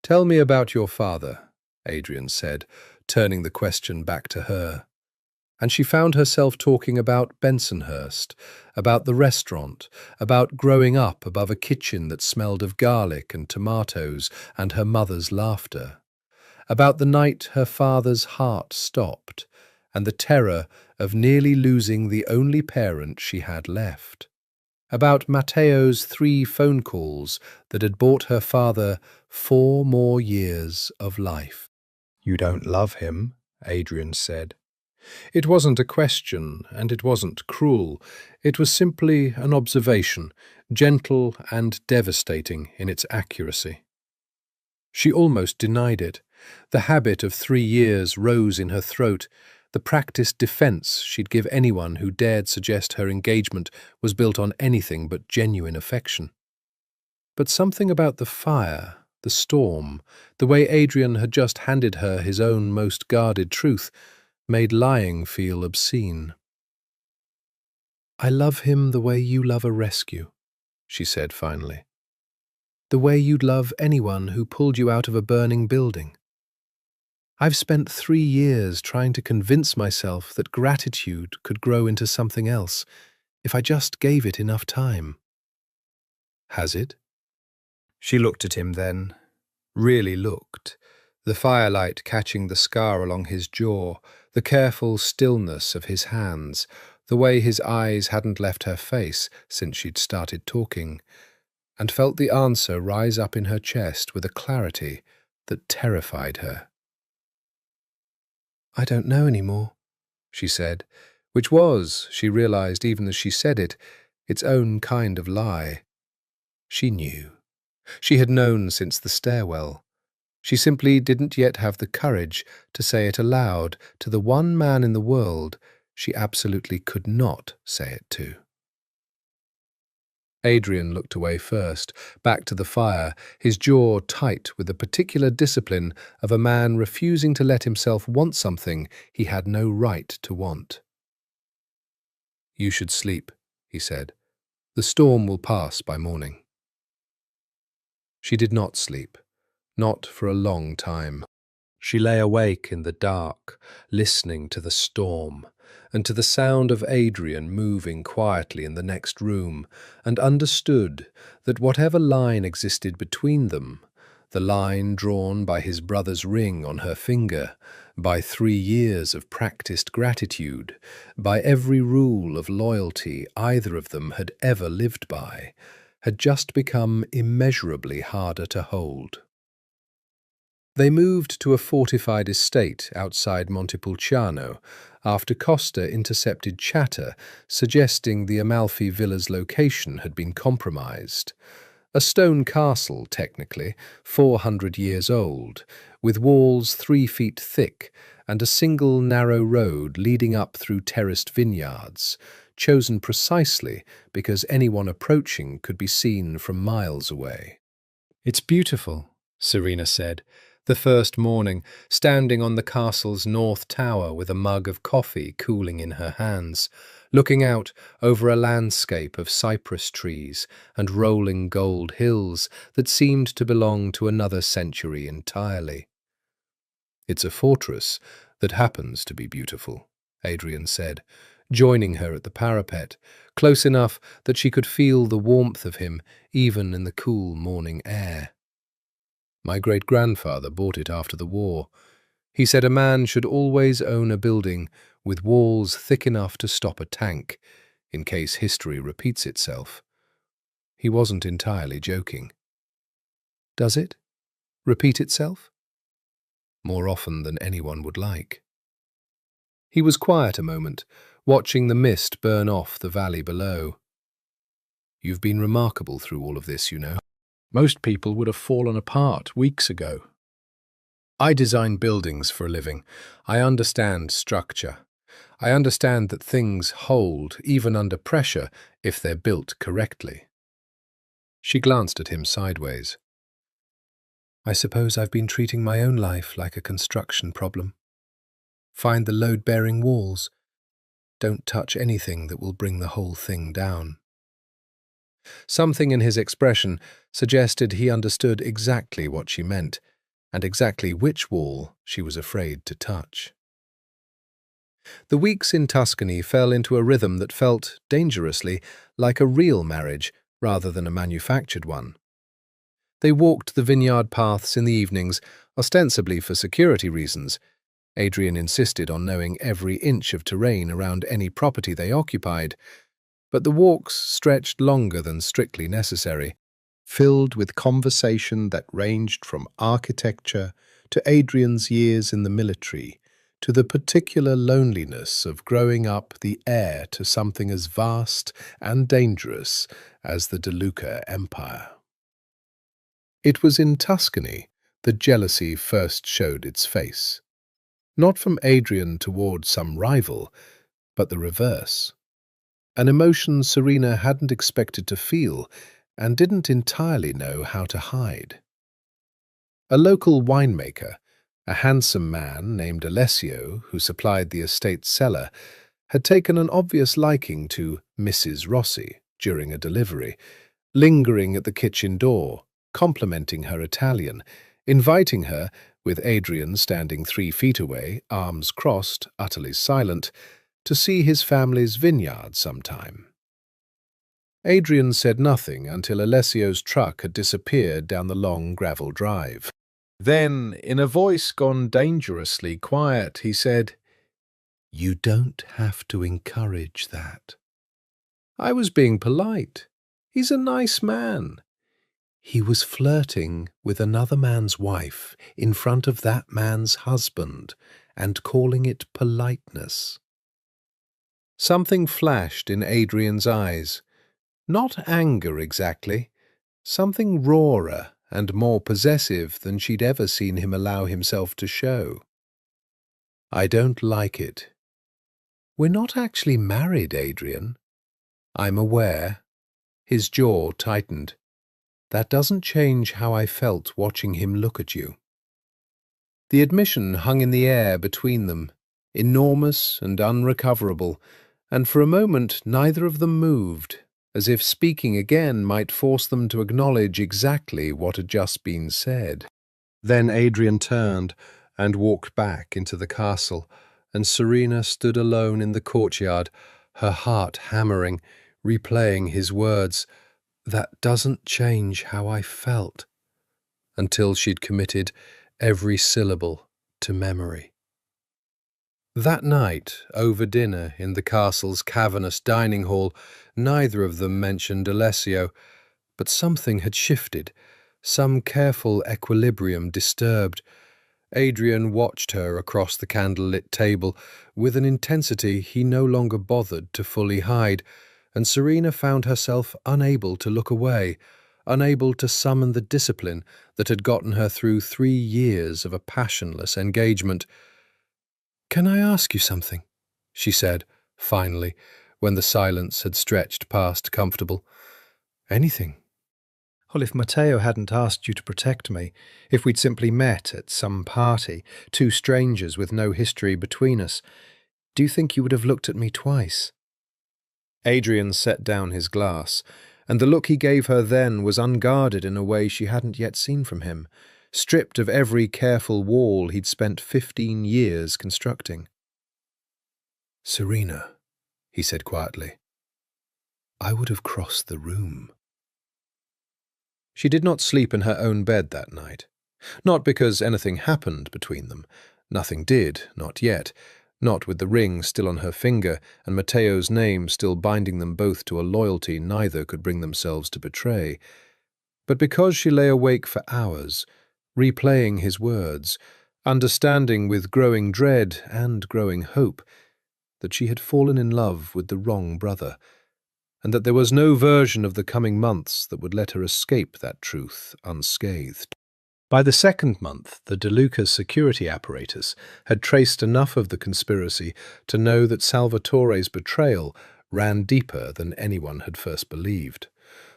"Tell me about your father," Adrian said, turning the question back to her. And she found herself talking about Bensonhurst, about the restaurant, about growing up above a kitchen that smelled of garlic and tomatoes and her mother's laughter, about the night her father's heart stopped and the terror of nearly losing the only parent she had left, about Matteo's 3 phone calls that had bought her father 4 more years of life. "You don't love him," Adrian said. It wasn't a question, and it wasn't cruel. It was simply an observation, gentle and devastating in its accuracy. She almost denied it. The habit of 3 years rose in her throat. The practiced defense she'd give anyone who dared suggest her engagement was built on anything but genuine affection. But something about the fire, the storm, the way Adrian had just handed her his own most guarded truth, made lying feel obscene. "I love him the way you love a rescue," she said finally. "The way you'd love anyone who pulled you out of a burning building. I've spent 3 years trying to convince myself that gratitude could grow into something else, if I just gave it enough time." "Has it?" She looked at him then, really looked, the firelight catching the scar along his jaw, the careful stillness of his hands, the way his eyes hadn't left her face since she'd started talking, and felt the answer rise up in her chest with a clarity that terrified her. "I don't know any more," she said, which was, she realized even as she said it, its own kind of lie. She knew. She had known since the stairwell. She simply didn't yet have the courage to say it aloud to the one man in the world she absolutely could not say it to. Adrian looked away first, back to the fire, his jaw tight with the particular discipline of a man refusing to let himself want something he had no right to want. "You should sleep," he said. "The storm will pass by morning." She did not sleep. Not for a long time. She lay awake in the dark, listening to the storm, and to the sound of Adrian moving quietly in the next room, and understood that whatever line existed between them, the line drawn by his brother's ring on her finger, by 3 years of practiced gratitude, by every rule of loyalty either of them had ever lived by, had just become immeasurably harder to hold. They moved to a fortified estate outside Montepulciano after Costa intercepted chatter suggesting the Amalfi villa's location had been compromised. A stone castle, technically, 400 years old, with walls 3 feet thick and a single narrow road leading up through terraced vineyards, chosen precisely because anyone approaching could be seen from miles away. "It's beautiful," Serena said, the first morning, standing on the castle's north tower with a mug of coffee cooling in her hands, looking out over a landscape of cypress trees and rolling gold hills that seemed to belong to another century entirely. "It's a fortress that happens to be beautiful," Adrian said, joining her at the parapet, close enough that she could feel the warmth of him even in the cool morning air. "My great-grandfather bought it after the war. He said a man should always own a building with walls thick enough to stop a tank, in case history repeats itself." He wasn't entirely joking. "Does it repeat itself?" "More often than anyone would like." He was quiet a moment, watching the mist burn off the valley below. "You've been remarkable through all of this, you know. Most people would have fallen apart weeks ago." "I design buildings for a living. I understand structure. I understand that things hold, even under pressure, if they're built correctly." She glanced at him sideways. I suppose I've been treating my own life like a construction problem. Find the load-bearing walls. Don't touch anything that will bring the whole thing down. Something in his expression suggested he understood exactly what she meant, and exactly which wall she was afraid to touch. The weeks in Tuscany fell into a rhythm that felt, dangerously, like a real marriage rather than a manufactured one. They walked the vineyard paths in the evenings, ostensibly for security reasons. Adrian insisted on knowing every inch of terrain around any property they occupied, but the walks stretched longer than strictly necessary, filled with conversation that ranged from architecture to Adrian's years in the military, to the particular loneliness of growing up the heir to something as vast and dangerous as the De Luca Empire. It was in Tuscany that jealousy first showed its face. Not from Adrian toward some rival, but the reverse. An emotion Serena hadn't expected to feel and didn't entirely know how to hide. A local winemaker, a handsome man named Alessio, who supplied the estate's cellar, had taken an obvious liking to Mrs. Rossi during a delivery, lingering at the kitchen door, complimenting her Italian, inviting her, with Adrian standing 3 feet away, arms crossed, utterly silent, to see his family's vineyard sometime. Adrian said nothing until Alessio's truck had disappeared down the long gravel drive. Then, in a voice gone dangerously quiet, he said, "You don't have to encourage that." I was being polite. He's a nice man. He was flirting with another man's wife in front of that man's husband and calling it politeness. Something flashed in Adrian's eyes. Not anger exactly, something rawer and more possessive than she'd ever seen him allow himself to show. "I don't like it." "We're not actually married, Adrian." "I'm aware." His jaw tightened. "That doesn't change how I felt watching him look at you." The admission hung in the air between them, enormous and unrecoverable, and for a moment neither of them moved, as if speaking again might force them to acknowledge exactly what had just been said. Then Adrian turned and walked back into the castle, and Serena stood alone in the courtyard, her heart hammering, replaying his words, "That doesn't change how I felt," until she'd committed every syllable to memory. That night, over dinner in the castle's cavernous dining hall, neither of them mentioned Alessio, but something had shifted, some careful equilibrium disturbed. Adrian watched her across the candle-lit table with an intensity he no longer bothered to fully hide, and Serena found herself unable to look away, unable to summon the discipline that had gotten her through 3 years of a passionless engagement. "Can I ask you something?" she said, finally, when the silence had stretched past comfortable. "Anything." "Well, if Matteo hadn't asked you to protect me, if we'd simply met at some party, 2 strangers with no history between us, do you think you would have looked at me twice?" Adrian set down his glass, and the look he gave her then was unguarded in a way she hadn't yet seen from him, stripped of every careful wall he'd spent 15 years constructing. "Serena," he said quietly, "I would have crossed the room." She did not sleep in her own bed that night. Not because anything happened between them. Nothing did, not yet. Not with the ring still on her finger and Matteo's name still binding them both to a loyalty neither could bring themselves to betray. But because she lay awake for hours, replaying his words, understanding with growing dread and growing hope that she had fallen in love with the wrong brother, and that there was no version of the coming months that would let her escape that truth unscathed. By the 2nd month, the De Luca's security apparatus had traced enough of the conspiracy to know that Salvatore's betrayal ran deeper than anyone had first believed.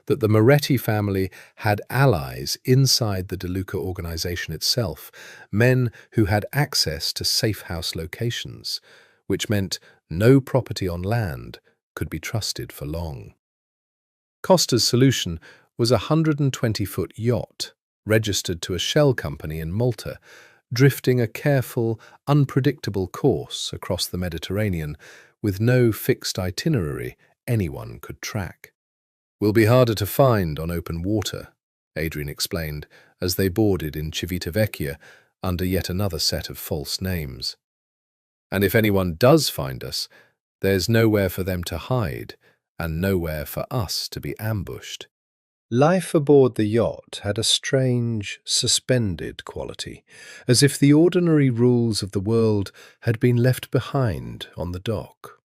that the Moretti family had allies inside the De Luca organization itself, men who had access to safe house locations, which meant no property on land could be trusted for long. Costa's solution was a 120-foot yacht, registered to a shell company in Malta, drifting a careful, unpredictable course across the Mediterranean with no fixed itinerary anyone could track. "Will be harder to find on open water," Adrian explained as they boarded in Civitavecchia under yet another set of false names. "And if anyone does find us, there's nowhere for them to hide and nowhere for us to be ambushed." Life aboard the yacht had a strange, suspended quality, as if the ordinary rules of the world had been left behind on the dock.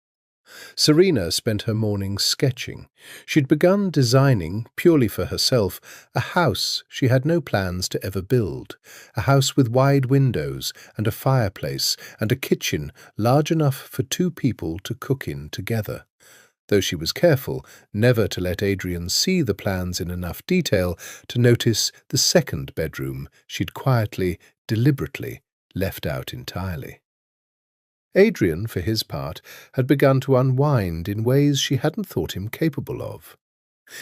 Serena spent her mornings sketching. She'd begun designing, purely for herself, a house she had no plans to ever build, a house with wide windows and a fireplace and a kitchen large enough for two people to cook in together. Though she was careful never to let Adrian see the plans in enough detail to notice the second bedroom she'd quietly, deliberately left out entirely. Adrian, for his part, had begun to unwind in ways she hadn't thought him capable of.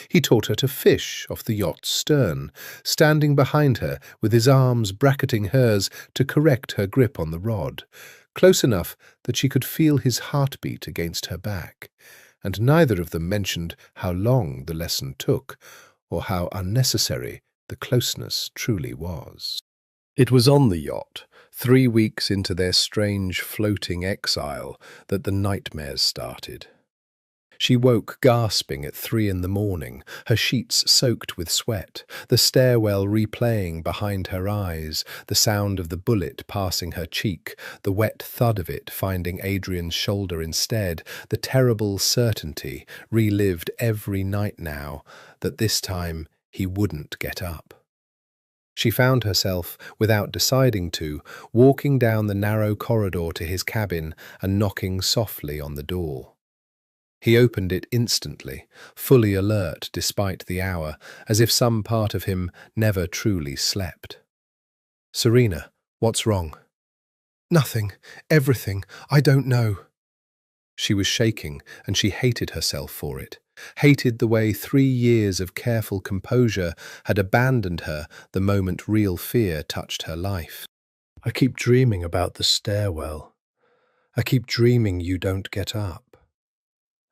He taught her to fish off the yacht's stern, standing behind her with his arms bracketing hers to correct her grip on the rod, close enough that she could feel his heartbeat against her back, and neither of them mentioned how long the lesson took or how unnecessary the closeness truly was. It was on the yacht, 3 weeks into their strange floating exile, that the nightmares started. She woke gasping at 3 a.m, her sheets soaked with sweat, the stairwell replaying behind her eyes, the sound of the bullet passing her cheek, the wet thud of it finding Adrian's shoulder instead, the terrible certainty, relived every night now, that this time he wouldn't get up. She found herself, without deciding to, walking down the narrow corridor to his cabin and knocking softly on the door. He opened it instantly, fully alert despite the hour, as if some part of him never truly slept. "Serena, what's wrong?" "Nothing. Everything. I don't know." She was shaking, and she hated herself for it. Hated the way 3 years of careful composure had abandoned her the moment real fear touched her life. "I keep dreaming about the stairwell. I keep dreaming you don't get up."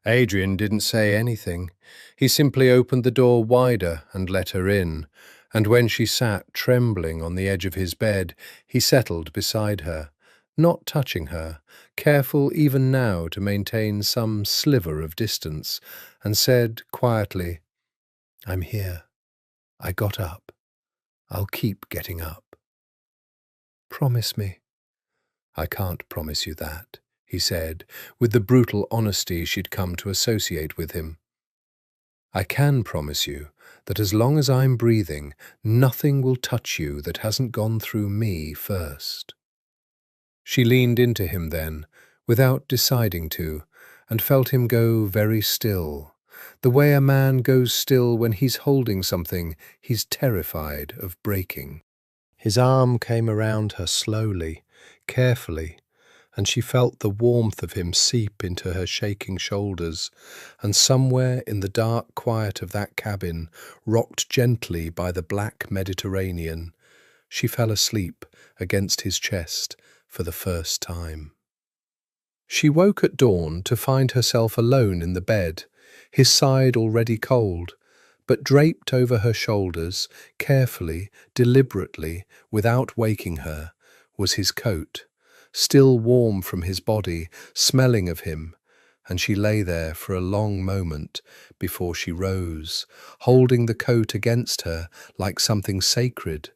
Adrian didn't say anything. He simply opened the door wider and let her in, and when she sat trembling on the edge of his bed, he settled beside her, not touching her, careful even now to maintain some sliver of distance, and said quietly, "I'm here. I got up. I'll keep getting up." "Promise me." "I can't promise you that," he said, with the brutal honesty she'd come to associate with him. "I can promise you that as long as I'm breathing, nothing will touch you that hasn't gone through me first." She leaned into him then, without deciding to, and felt him go very still, the way a man goes still when he's holding something he's terrified of breaking. His arm came around her slowly, carefully, and she felt the warmth of him seep into her shaking shoulders, and somewhere in the dark quiet of that cabin, rocked gently by the black Mediterranean, she fell asleep against his chest for the first time. She woke at dawn to find herself alone in the bed, his side already cold, but draped over her shoulders, carefully, deliberately, without waking her, was his coat, still warm from his body, smelling of him, and she lay there for a long moment before she rose, holding the coat against her like something sacred,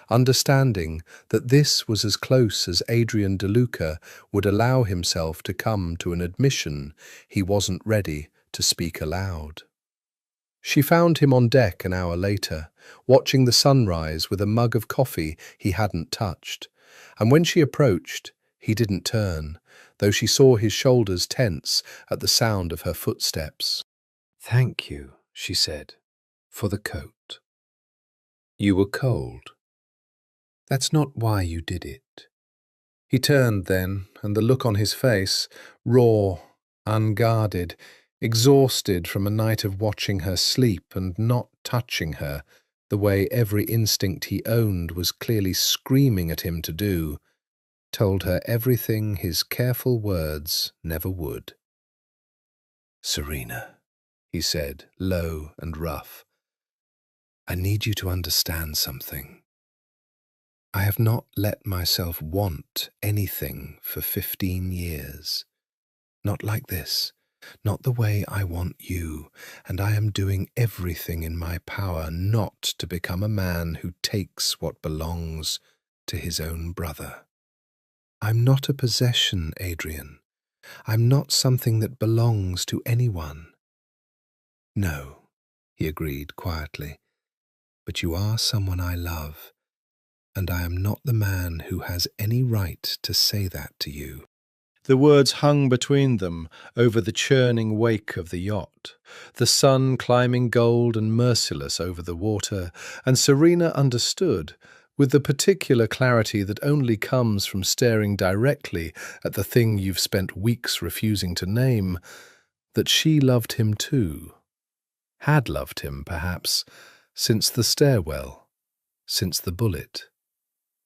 understanding that this was as close as Adrian De Luca would allow himself to come to an admission he wasn't ready to speak aloud. She found him on deck an hour later, watching the sunrise with a mug of coffee he hadn't touched, and when she approached, he didn't turn, though she saw his shoulders tense at the sound of her footsteps. "Thank you," she said. for the coat. You were cold. That's not why you did it. He turned then, and the look on his face, raw, unguarded, exhausted from a night of watching her sleep and not touching her, the way every instinct he owned was clearly screaming at him to do, told her everything his careful words never would. "Serena," he said, low and rough, "I need you to understand something. I have not let myself want anything for 15 years. Not like this, not the way I want you, and I am doing everything in my power not to become a man who takes what belongs to his own brother. I'm not a possession, Adrian. I'm not something that belongs to anyone." "No," he agreed quietly, "but you are someone I love, and I am not the man who has any right to say that to you." The words hung between them over the churning wake of the yacht, the sun climbing gold and merciless over the water, and Serena understood, with the particular clarity that only comes from staring directly at the thing you've spent weeks refusing to name, that she loved him too, had loved him, perhaps, since the stairwell, since the bullet,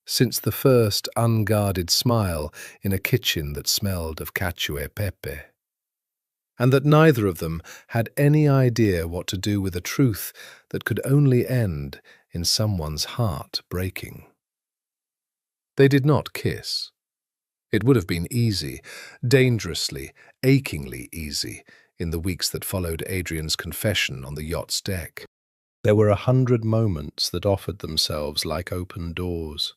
since the first unguarded smile in a kitchen that smelled of cacio e pepe, and that neither of them had any idea what to do with a truth that could only end in someone's heart breaking. They did not kiss. It would have been easy, dangerously, achingly easy, in the weeks that followed Adrian's confession on the yacht's deck. There were 100 moments that offered themselves like open doors.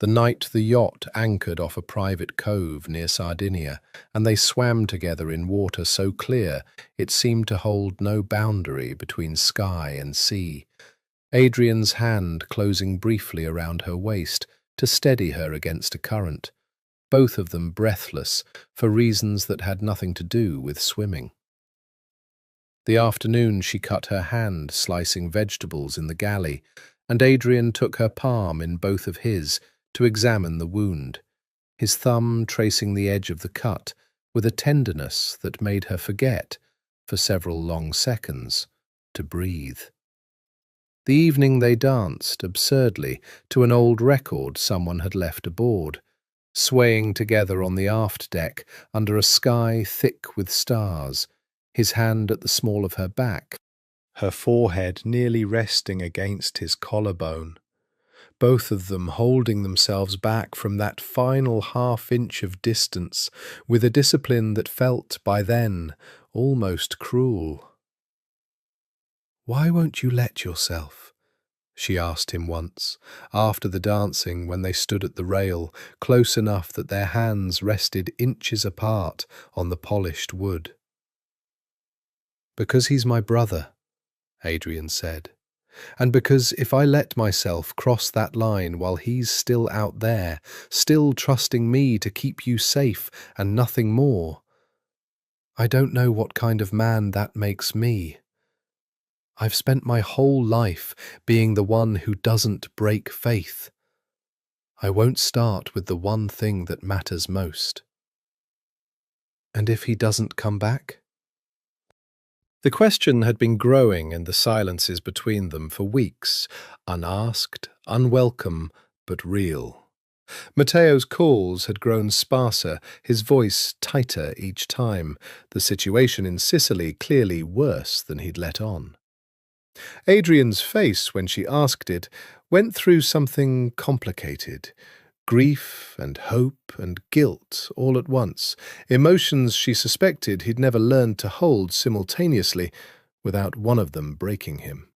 The night the yacht anchored off a private cove near Sardinia, and they swam together in water so clear it seemed to hold no boundary between sky and sea, Adrian's hand closing briefly around her waist to steady her against a current, both of them breathless for reasons that had nothing to do with swimming. The afternoon she cut her hand slicing vegetables in the galley, and Adrian took her palm in both of his to examine the wound, his thumb tracing the edge of the cut with a tenderness that made her forget, for several long seconds, to breathe. The evening they danced, absurdly, to an old record someone had left aboard, swaying together on the aft deck under a sky thick with stars, his hand at the small of her back, her forehead nearly resting against his collarbone, both of them holding themselves back from that final half-inch of distance with a discipline that felt, by then, almost cruel. "Why won't you let yourself?" she asked him once, after the dancing when they stood at the rail, close enough that their hands rested inches apart on the polished wood. "Because he's my brother," Adrian said. "And because if I let myself cross that line while he's still out there, still trusting me to keep you safe and nothing more, I don't know what kind of man that makes me. I've spent my whole life being the one who doesn't break faith. I won't start with the one thing that matters most." "And if he doesn't come back?" The question had been growing in the silences between them for weeks, unasked, unwelcome, but real. Matteo's calls had grown sparser, his voice tighter each time, the situation in Sicily clearly worse than he'd let on. Adrian's face, when she asked it, went through something complicated. Grief and hope and guilt all at once, emotions she suspected he'd never learned to hold simultaneously without one of them breaking him.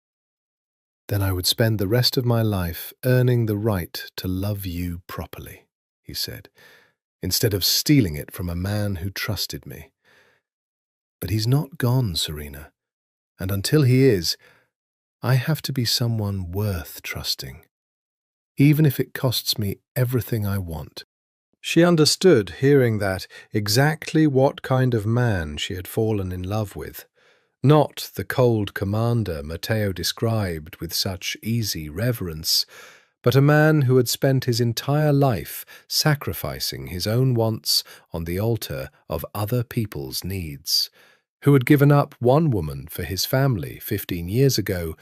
"Then I would spend the rest of my life earning the right to love you properly," he said, "instead of stealing it from a man who trusted me. But he's not gone, Serena, and until he is, I have to be someone worth trusting, even if it costs me everything I want." She understood, hearing that, exactly what kind of man she had fallen in love with. Not the cold commander Matteo described with such easy reverence, but a man who had spent his entire life sacrificing his own wants on the altar of other people's needs, who had given up one woman for his family 15 years ago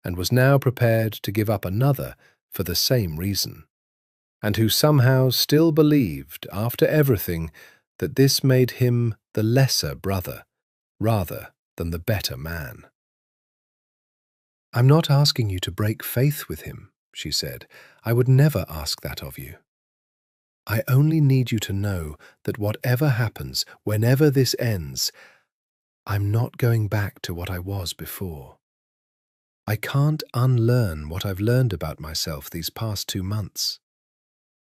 and was now prepared to give up another for the same reason, and who somehow still believed, after everything, that this made him the lesser brother, rather than the better man. "I'm not asking you to break faith with him," she said. "I would never ask that of you. I only need you to know that whatever happens, whenever this ends, I'm not going back to what I was before. I can't unlearn what I've learned about myself these past 2 months.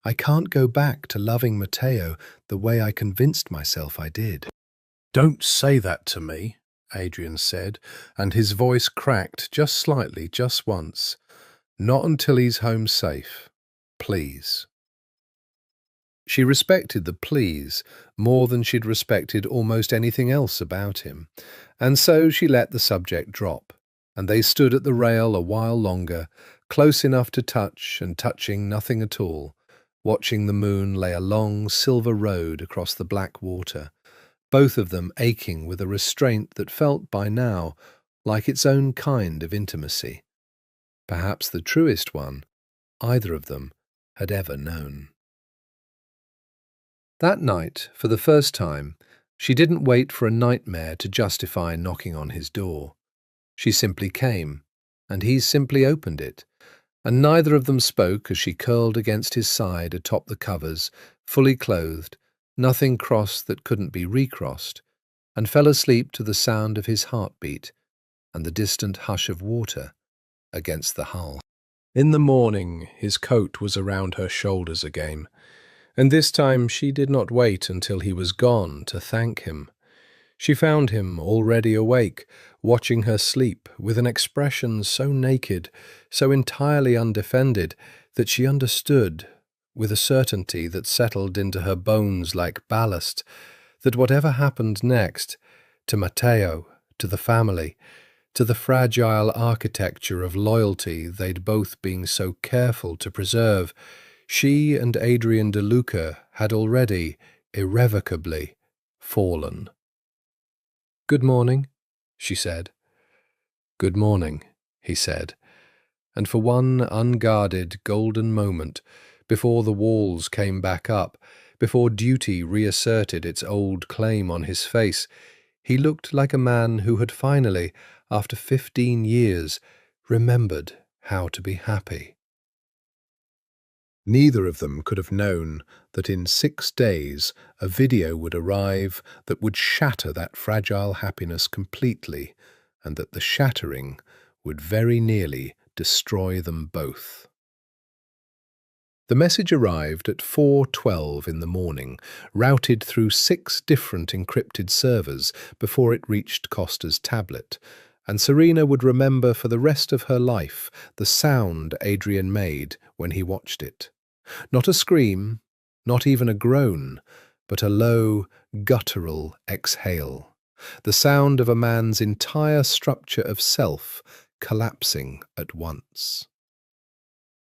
I can't go back to loving Matteo the way I convinced myself I did." "Don't say that to me," Adrian said, and his voice cracked just slightly, just once. "Not until he's home safe. Please." She respected the please more than she'd respected almost anything else about him, and so she let the subject drop, and they stood at the rail a while longer, close enough to touch and touching nothing at all, watching the moon lay a long silver road across the black water, both of them aching with a restraint that felt by now like its own kind of intimacy, perhaps the truest one either of them had ever known. That night, for the first time, she didn't wait for a nightmare to justify knocking on his door. She simply came, and he simply opened it, and neither of them spoke as she curled against his side atop the covers, fully clothed, nothing crossed that couldn't be recrossed, and fell asleep to the sound of his heartbeat and the distant hush of water against the hull. In the morning, his coat was around her shoulders again, and this time she did not wait until he was gone to thank him. She found him already awake, watching her sleep with an expression so naked, so entirely undefended, that she understood, with a certainty that settled into her bones like ballast, that whatever happened next, to Matteo, to the family, to the fragile architecture of loyalty they'd both been so careful to preserve, she and Adrian De Luca had already, irrevocably, fallen. "Good morning," she said. "Good morning," he said, and for one unguarded golden moment, before the walls came back up, before duty reasserted its old claim on his face, he looked like a man who had finally, after 15 years, remembered how to be happy. Neither of them could have known that in 6 days a video would arrive that would shatter that fragile happiness completely, and that the shattering would very nearly destroy them both. The message arrived at 4:12 in the morning, routed through 6 different encrypted servers before it reached Costa's tablet, and Serena would remember for the rest of her life the sound Adrian made when he watched it. Not a scream, not even a groan, but a low, guttural exhale, the sound of a man's entire structure of self collapsing at once.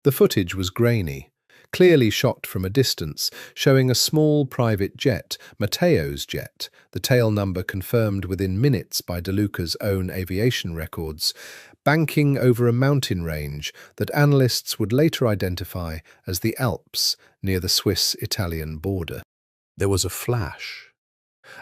The footage was grainy, clearly shot from a distance, showing a small private jet, Matteo's jet, the tail number confirmed within minutes by De Luca's own aviation records, banking over a mountain range that analysts would later identify as the Alps near the Swiss-Italian border. There was a flash,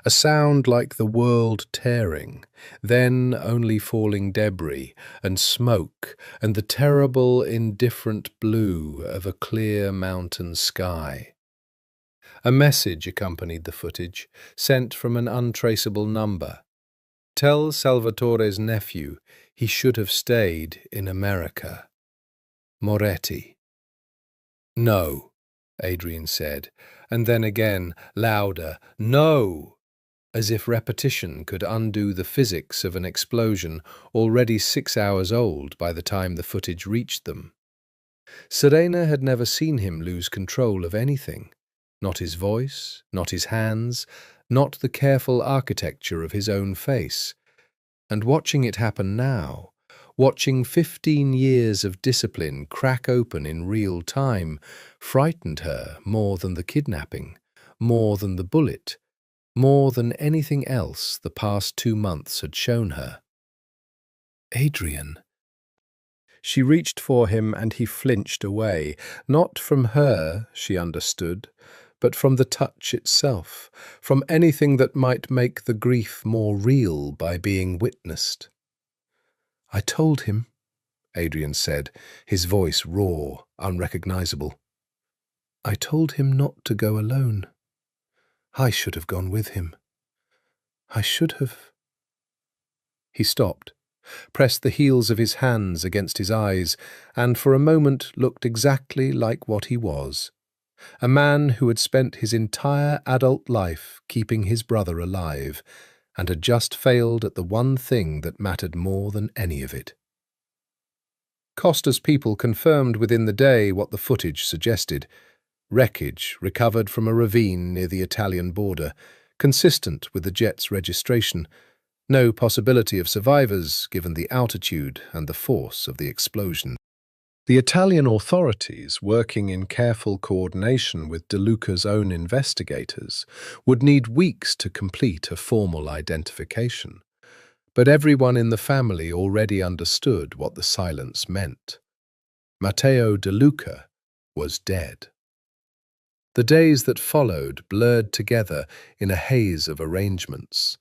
a sound like the world tearing, then only falling debris and smoke and the terrible indifferent blue of a clear mountain sky. A message accompanied the footage, sent from an untraceable number. "Tell Salvatore's nephew he should have stayed in America. Moretti." "No," Adrian said, and then again, louder, "No!" as if repetition could undo the physics of an explosion already 6 hours old by the time the footage reached them. Serena had never seen him lose control of anything, not his voice, not his hands, not the careful architecture of his own face. And watching it happen now, watching 15 years of discipline crack open in real time, frightened her more than the kidnapping, more than the bullet, more than anything else the past 2 months had shown her. Adrian. She reached for him and he flinched away, not from her, she understood, but from the touch itself, from anything that might make the grief more real by being witnessed. "I told him," Adrian said, his voice raw, unrecognizable. "I told him not to go alone. I should have gone with him. I should have—" He stopped, pressed the heels of his hands against his eyes, and for a moment looked exactly like what he was. A man who had spent his entire adult life keeping his brother alive, and had just failed at the one thing that mattered more than any of it. Costa's people confirmed within the day what the footage suggested. Wreckage recovered from a ravine near the Italian border, consistent with the jet's registration. No possibility of survivors given the altitude and the force of the explosion. The Italian authorities, working in careful coordination with De Luca's own investigators, would need weeks to complete a formal identification. But everyone in the family already understood what the silence meant. Matteo De Luca was dead. The days that followed blurred together in a haze of arrangements.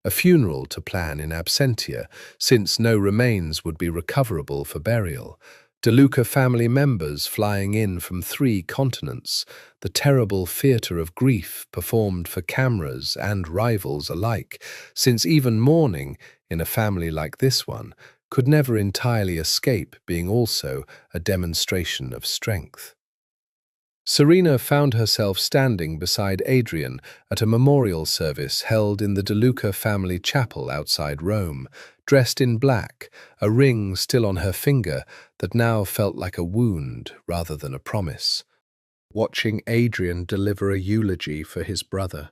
A funeral to plan in absentia, since no remains would be recoverable for burial. De Luca family members flying in from 3 continents, the terrible theatre of grief performed for cameras and rivals alike, since even mourning, in a family like this one, could never entirely escape being also a demonstration of strength. Serena found herself standing beside Adrian at a memorial service held in the De Luca family chapel outside Rome, dressed in black, a ring still on her finger that now felt like a wound rather than a promise. Watching Adrian deliver a eulogy for his brother,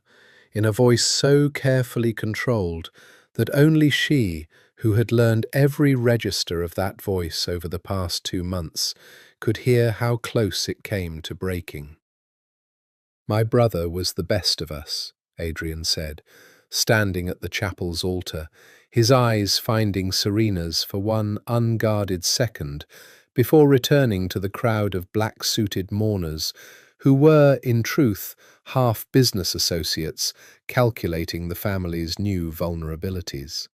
in a voice so carefully controlled that only she, who had learned every register of that voice over the past 2 months, could hear how close it came to breaking. "My brother was the best of us," Adrian said, standing at the chapel's altar, his eyes finding Serena's for one unguarded second before returning to the crowd of black-suited mourners who were, in truth, half business associates calculating the family's new vulnerabilities.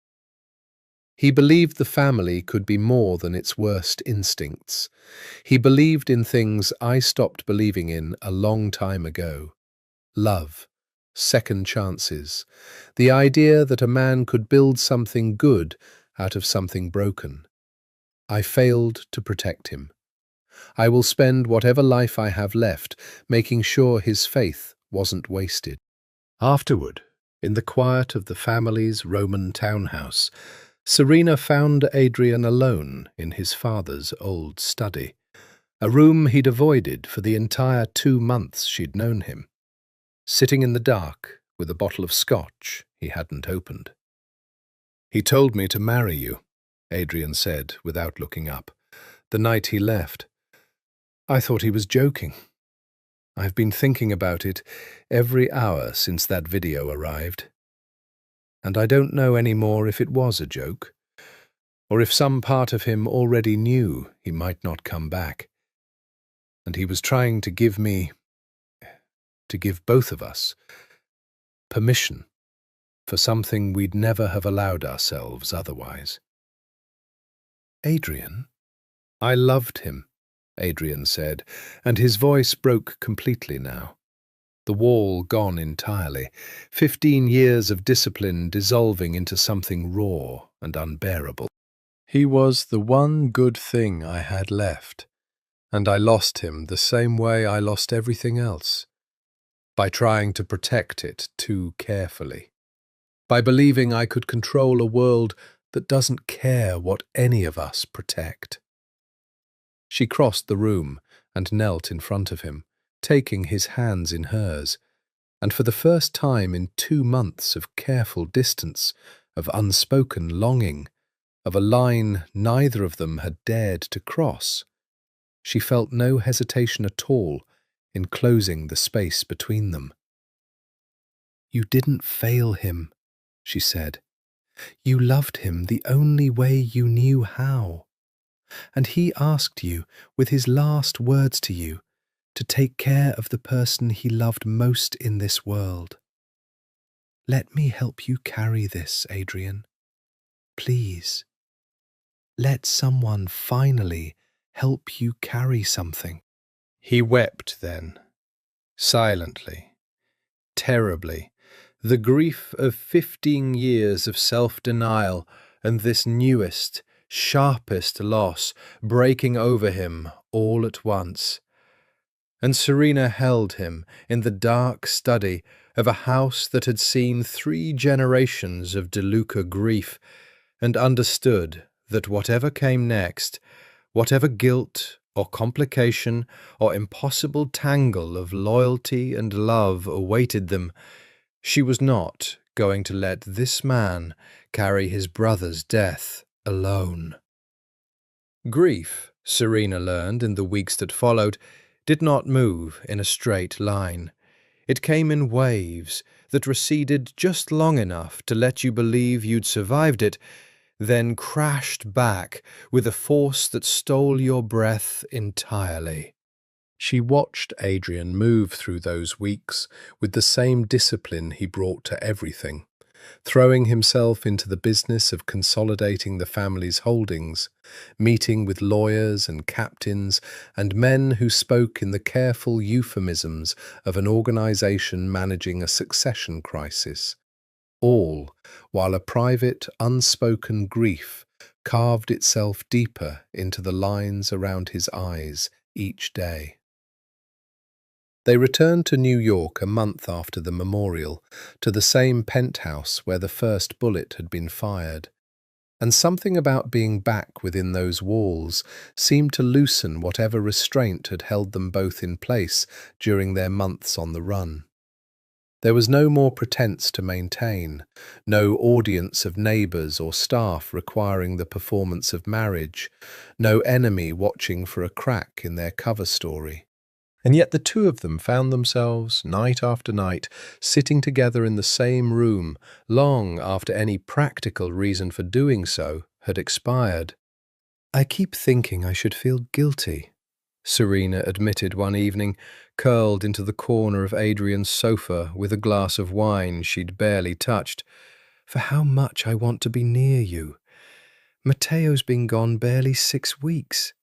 He believed the family could be more than its worst instincts. He believed in things I stopped believing in a long time ago. Love, second chances, the idea that a man could build something good out of something broken. I failed to protect him. I will spend whatever life I have left making sure his faith wasn't wasted. Afterward, in the quiet of the family's Roman townhouse, Serena found Adrian alone in his father's old study, a room he'd avoided for the entire 2 months she'd known him, sitting in the dark with a bottle of scotch he hadn't opened. "He told me to marry you," Adrian said without looking up, "the night he left. I thought he was joking. I've been thinking about it every hour since that video arrived. And I don't know anymore if it was a joke, or if some part of him already knew he might not come back. And he was trying to give both of us, permission for something we'd never have allowed ourselves otherwise." "Adrian?" "I loved him," Adrian said, and his voice broke completely now. The wall gone entirely, 15 years of discipline dissolving into something raw and unbearable. "He was the one good thing I had left, and I lost him the same way I lost everything else, by trying to protect it too carefully, by believing I could control a world that doesn't care what any of us protect." She crossed the room and knelt in front of him, taking his hands in hers, and for the first time in 2 months of careful distance, of unspoken longing, of a line neither of them had dared to cross. She felt no hesitation at all in closing the space between them. "You didn't fail him," she said. "You loved him the only way you knew how. And he asked you, with his last words to you, to take care of the person he loved most in this world. Let me help you carry this, Adrian. Please. Let someone finally help you carry something." He wept then, silently, terribly, the grief of 15 years of self-denial and this newest, sharpest loss breaking over him all at once. And Serena held him in the dark study of a house that had seen 3 generations of DeLuca grief, and understood that whatever came next, whatever guilt or complication or impossible tangle of loyalty and love awaited them, she was not going to let this man carry his brother's death alone. Grief, Serena learned in the weeks that followed, did not move in a straight line. It came in waves that receded just long enough to let you believe you'd survived it, then crashed back with a force that stole your breath entirely. She watched Adrian move through those weeks with the same discipline he brought to everything, throwing himself into the business of consolidating the family's holdings, meeting with lawyers and captains and men who spoke in the careful euphemisms of an organization managing a succession crisis, all while a private, unspoken grief carved itself deeper into the lines around his eyes each day. They returned to New York a month after the memorial, to the same penthouse where the first bullet had been fired, and something about being back within those walls seemed to loosen whatever restraint had held them both in place during their months on the run. There was no more pretense to maintain, no audience of neighbours or staff requiring the performance of marriage, no enemy watching for a crack in their cover story. And yet the two of them found themselves, night after night, sitting together in the same room, long after any practical reason for doing so had expired. "I keep thinking I should feel guilty," Serena admitted one evening, curled into the corner of Adrian's sofa with a glass of wine she'd barely touched, "for how much I want to be near you. Matteo's been gone barely 6 weeks."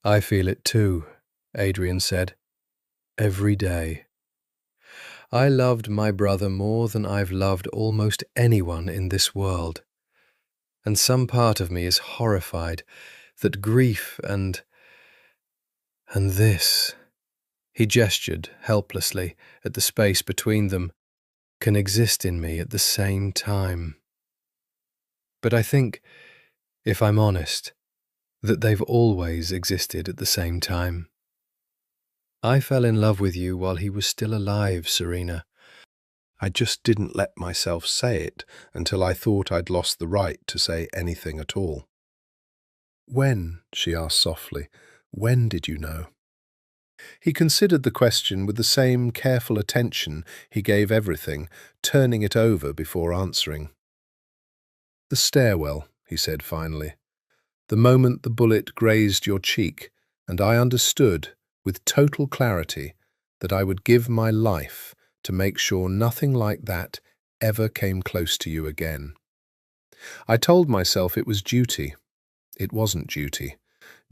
"I feel it too," Adrian said. "Every day. I loved my brother more than I've loved almost anyone in this world. And some part of me is horrified that grief and this," he gestured helplessly at the space between them, "can exist in me at the same time. But I think, if I'm honest, that they've always existed at the same time. I fell in love with you while he was still alive, Serena. I just didn't let myself say it until I thought I'd lost the right to say anything at all." "When?" she asked softly. "When did you know?" He considered the question with the same careful attention he gave everything, turning it over before answering. "The stairwell," he said finally. "The moment the bullet grazed your cheek, and I understood, with total clarity, that I would give my life to make sure nothing like that ever came close to you again. I told myself it was duty. It wasn't duty.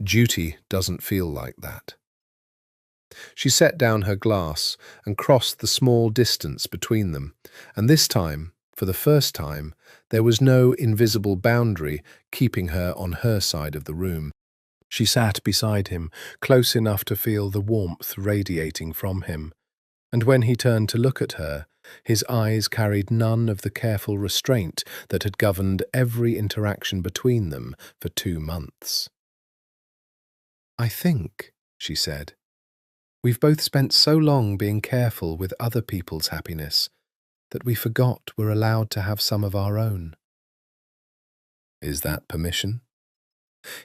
Duty doesn't feel like that." She set down her glass and crossed the small distance between them, and this time, for the first time, there was no invisible boundary keeping her on her side of the room. She sat beside him, close enough to feel the warmth radiating from him, and when he turned to look at her, his eyes carried none of the careful restraint that had governed every interaction between them for 2 months. "I think," she said, "we've both spent so long being careful with other people's happiness that we forgot we're allowed to have some of our own. Is that permission?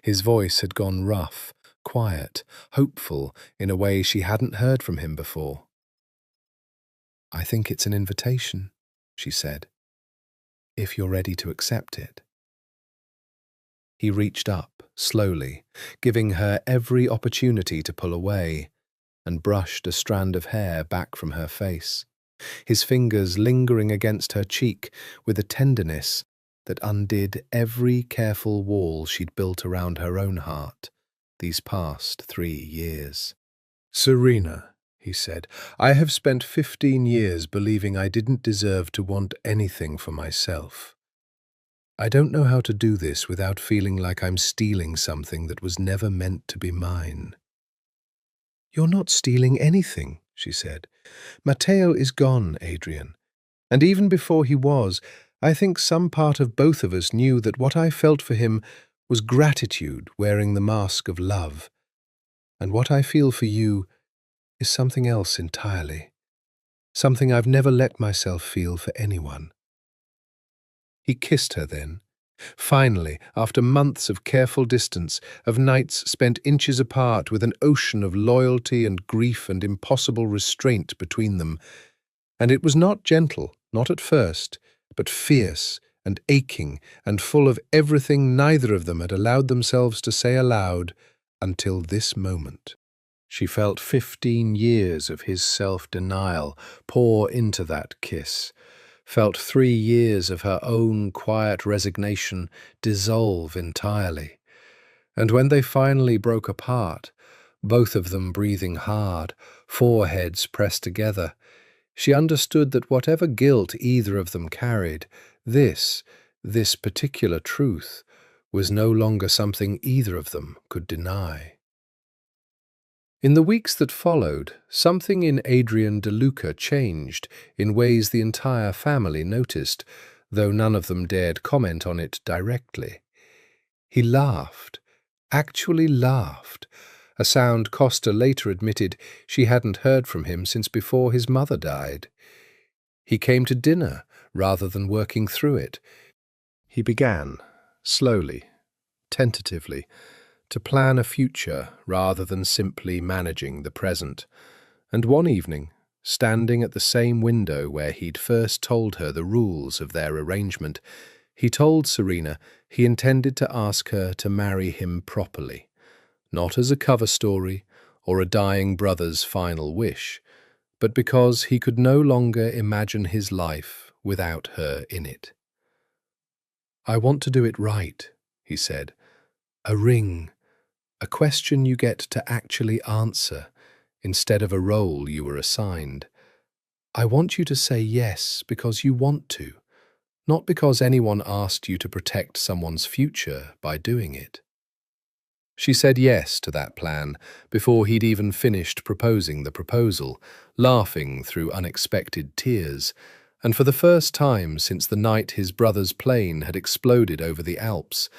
His voice had gone rough, quiet, hopeful in a way she hadn't heard from him before. I think it's an invitation, she said, if you're ready to accept it. He reached up, slowly, giving her every opportunity to pull away, and brushed a strand of hair back from her face, his fingers lingering against her cheek with a tenderness that undid every careful wall she'd built around her own heart these past 3 years. Serena, he said, I have spent 15 years believing I didn't deserve to want anything for myself. I don't know how to do this without feeling like I'm stealing something that was never meant to be mine. You're not stealing anything, she said. Matteo is gone, Adrian. And even before he was, I think some part of both of us knew that what I felt for him was gratitude wearing the mask of love. And what I feel for you is something else entirely, something I've never let myself feel for anyone. He kissed her then. Finally, after months of careful distance, of nights spent inches apart with an ocean of loyalty and grief and impossible restraint between them. And it was not gentle, not at first, but fierce and aching and full of everything neither of them had allowed themselves to say aloud until this moment. She felt 15 years of his self-denial pour into that kiss, felt 3 years of her own quiet resignation dissolve entirely. And when they finally broke apart, both of them breathing hard, foreheads pressed together, she understood that whatever guilt either of them carried, this particular truth, was no longer something either of them could deny. In the weeks that followed, something in Adrian DeLuca changed in ways the entire family noticed, though none of them dared comment on it directly. He laughed, actually laughed, a sound Costa later admitted she hadn't heard from him since before his mother died. He came to dinner rather than working through it. He began, slowly, tentatively, to plan a future rather than simply managing the present. And one evening, standing at the same window where he'd first told her the rules of their arrangement, he told Serena he intended to ask her to marry him properly, not as a cover story or a dying brother's final wish, but because he could no longer imagine his life without her in it. I want to do it right, he said. A ring, a question you get to actually answer instead of a role you were assigned. I want you to say yes because you want to, not because anyone asked you to protect someone's future by doing it. She said yes to that plan before he'd even finished proposing the proposal, laughing through unexpected tears, and for the first time since the night his brother's plane had exploded over the Alps,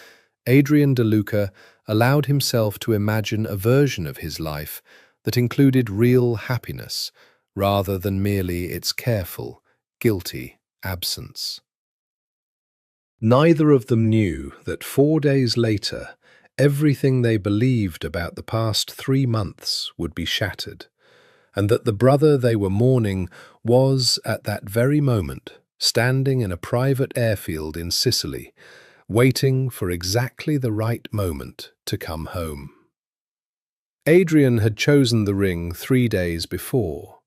Adrian DeLuca allowed himself to imagine a version of his life that included real happiness rather than merely its careful, guilty absence. Neither of them knew that 4 days later, everything they believed about the past 3 months would be shattered, and that the brother they were mourning was, at that very moment, standing in a private airfield in Sicily, waiting for exactly the right moment to come home. Adrian had chosen the ring 3 days before,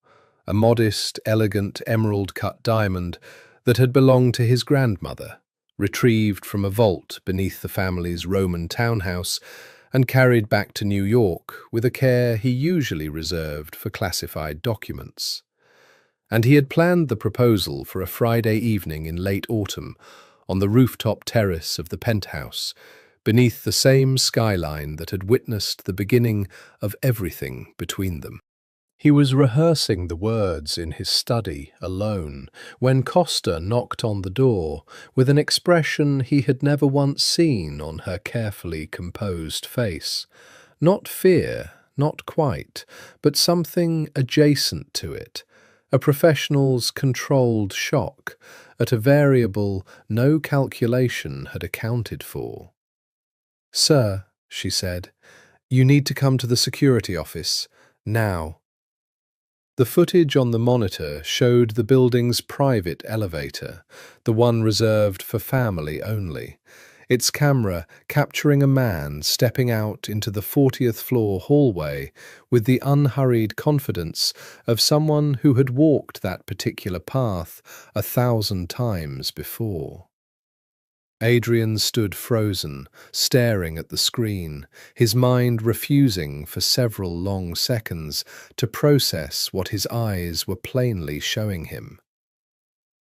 a modest, elegant, emerald-cut diamond that had belonged to his grandmother, retrieved from a vault beneath the family's Roman townhouse and carried back to New York with a care he usually reserved for classified documents. And he had planned the proposal for a Friday evening in late autumn on the rooftop terrace of the penthouse, beneath the same skyline that had witnessed the beginning of everything between them. He was rehearsing the words in his study alone when Costa knocked on the door with an expression he had never once seen on her carefully composed face. Not fear, not quite, but something adjacent to it, A professional's controlled shock at a variable no calculation had accounted for. "Sir," she said, "you need to come to the security office, now." The footage on the monitor showed the building's private elevator, the one reserved for family only, its camera capturing a man stepping out into the 40th floor hallway with the unhurried confidence of someone who had walked that particular path 1,000 times before. Adrian stood frozen, staring at the screen, his mind refusing for several long seconds to process what his eyes were plainly showing him.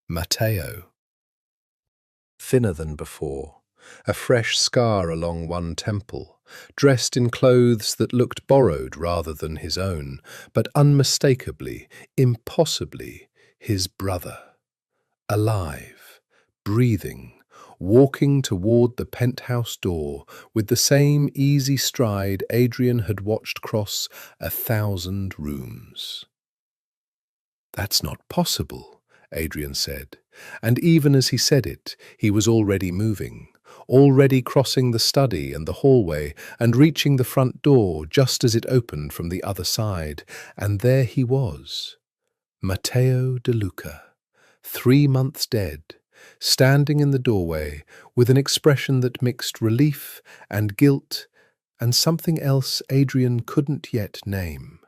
Matteo. Thinner than before, a fresh scar along one temple, dressed in clothes that looked borrowed rather than his own, but unmistakably, impossibly, his brother. Alive, breathing, walking toward the penthouse door with the same easy stride Adrian had watched cross 1,000 rooms. "That's not possible," Adrian said, and even as he said it, he was already moving, already crossing the study and the hallway and reaching the front door just as it opened from the other side, and there he was, Matteo De Luca, 3 months dead, standing in the doorway with an expression that mixed relief and guilt and something else Adrian couldn't yet name.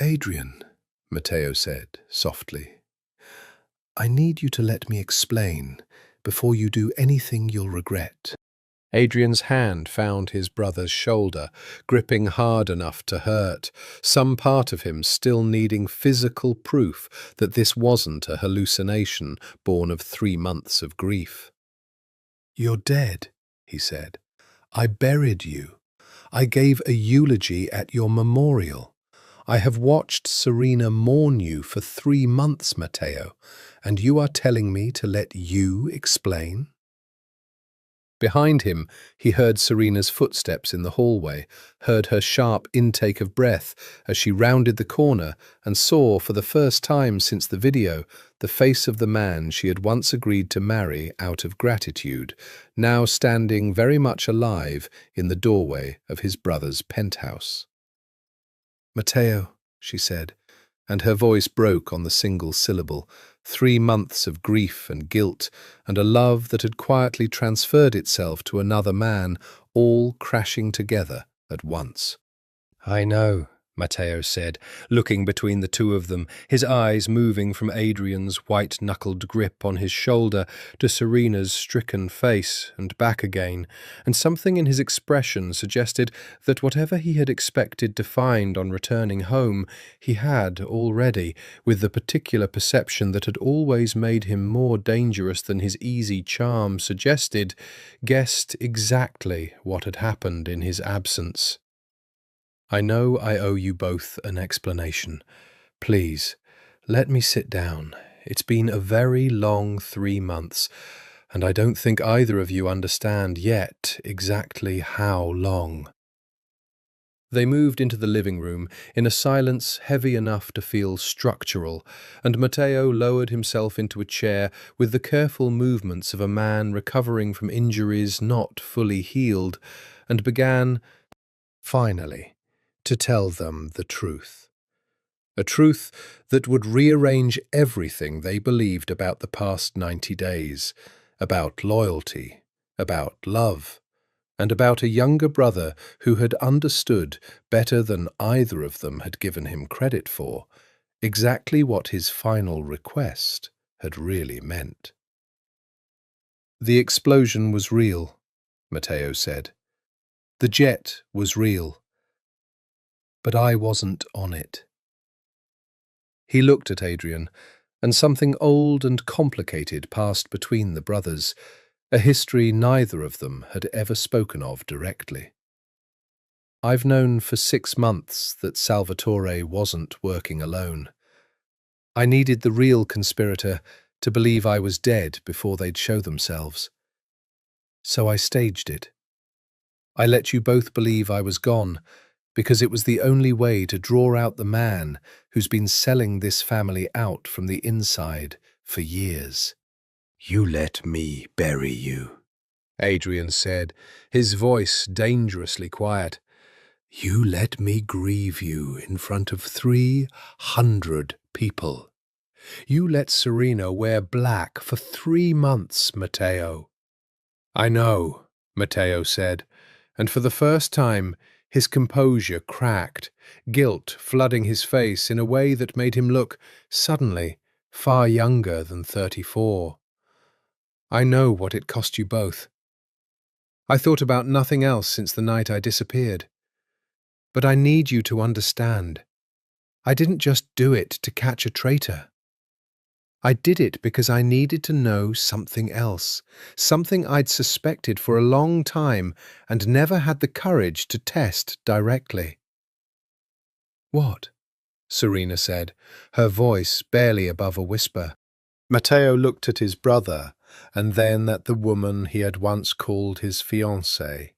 "Adrian," Matteo said softly, "I need you to let me explain before you do anything you'll regret." Adrian's hand found his brother's shoulder, gripping hard enough to hurt, some part of him still needing physical proof that this wasn't a hallucination born of 3 months of grief. "You're dead," he said. "I buried you. I gave a eulogy at your memorial. I have watched Serena mourn you for 3 months, Matteo, and you are telling me to let you explain?" Behind him, he heard Serena's footsteps in the hallway, heard her sharp intake of breath as she rounded the corner, and saw, for the first time since the video, the face of the man she had once agreed to marry out of gratitude, now standing very much alive in the doorway of his brother's penthouse. "Matteo," she said, and her voice broke on the single syllable. 3 months of grief and guilt, and a love that had quietly transferred itself to another man, all crashing together at once. "I know," Matteo said, looking between the two of them, his eyes moving from Adrian's white-knuckled grip on his shoulder to Serena's stricken face and back again, and something in his expression suggested that whatever he had expected to find on returning home, he had already, with the particular perception that had always made him more dangerous than his easy charm suggested, guessed exactly what had happened in his absence. "I know I owe you both an explanation. Please, let me sit down. It's been a very long 3 months, and I don't think either of you understand yet exactly how long." They moved into the living room in a silence heavy enough to feel structural, and Matteo lowered himself into a chair with the careful movements of a man recovering from injuries not fully healed, and began, finally, to tell them the truth. A truth that would rearrange everything they believed about the past 90 days, about loyalty, about love, and about a younger brother who had understood, better than either of them had given him credit for, exactly what his final request had really meant. "The explosion was real," Matteo said. "The jet was real. But I wasn't on it." He looked at Adrian, and something old and complicated passed between the brothers, a history neither of them had ever spoken of directly. "I've known for 6 months that Salvatore wasn't working alone. I needed the real conspirator to believe I was dead before they'd show themselves. So I staged it. I let you both believe I was gone, because it was the only way to draw out the man who's been selling this family out from the inside for years. You let me bury you, Adrian said, his voice dangerously quiet. You let me grieve you in front of 300 people. You let Serena wear black for 3 months, Matteo. I know, Matteo said, and for the first time his composure cracked, guilt flooding his face in a way that made him look, suddenly, far younger than 34. I know what it cost you both. I thought about nothing else since the night I disappeared. But I need you to understand. I didn't just do it to catch a traitor. I did it because I needed to know something else, something I'd suspected for a long time and never had the courage to test directly. What? Serena said, her voice barely above a whisper. Matteo looked at his brother and then at the woman he had once called his fiancée,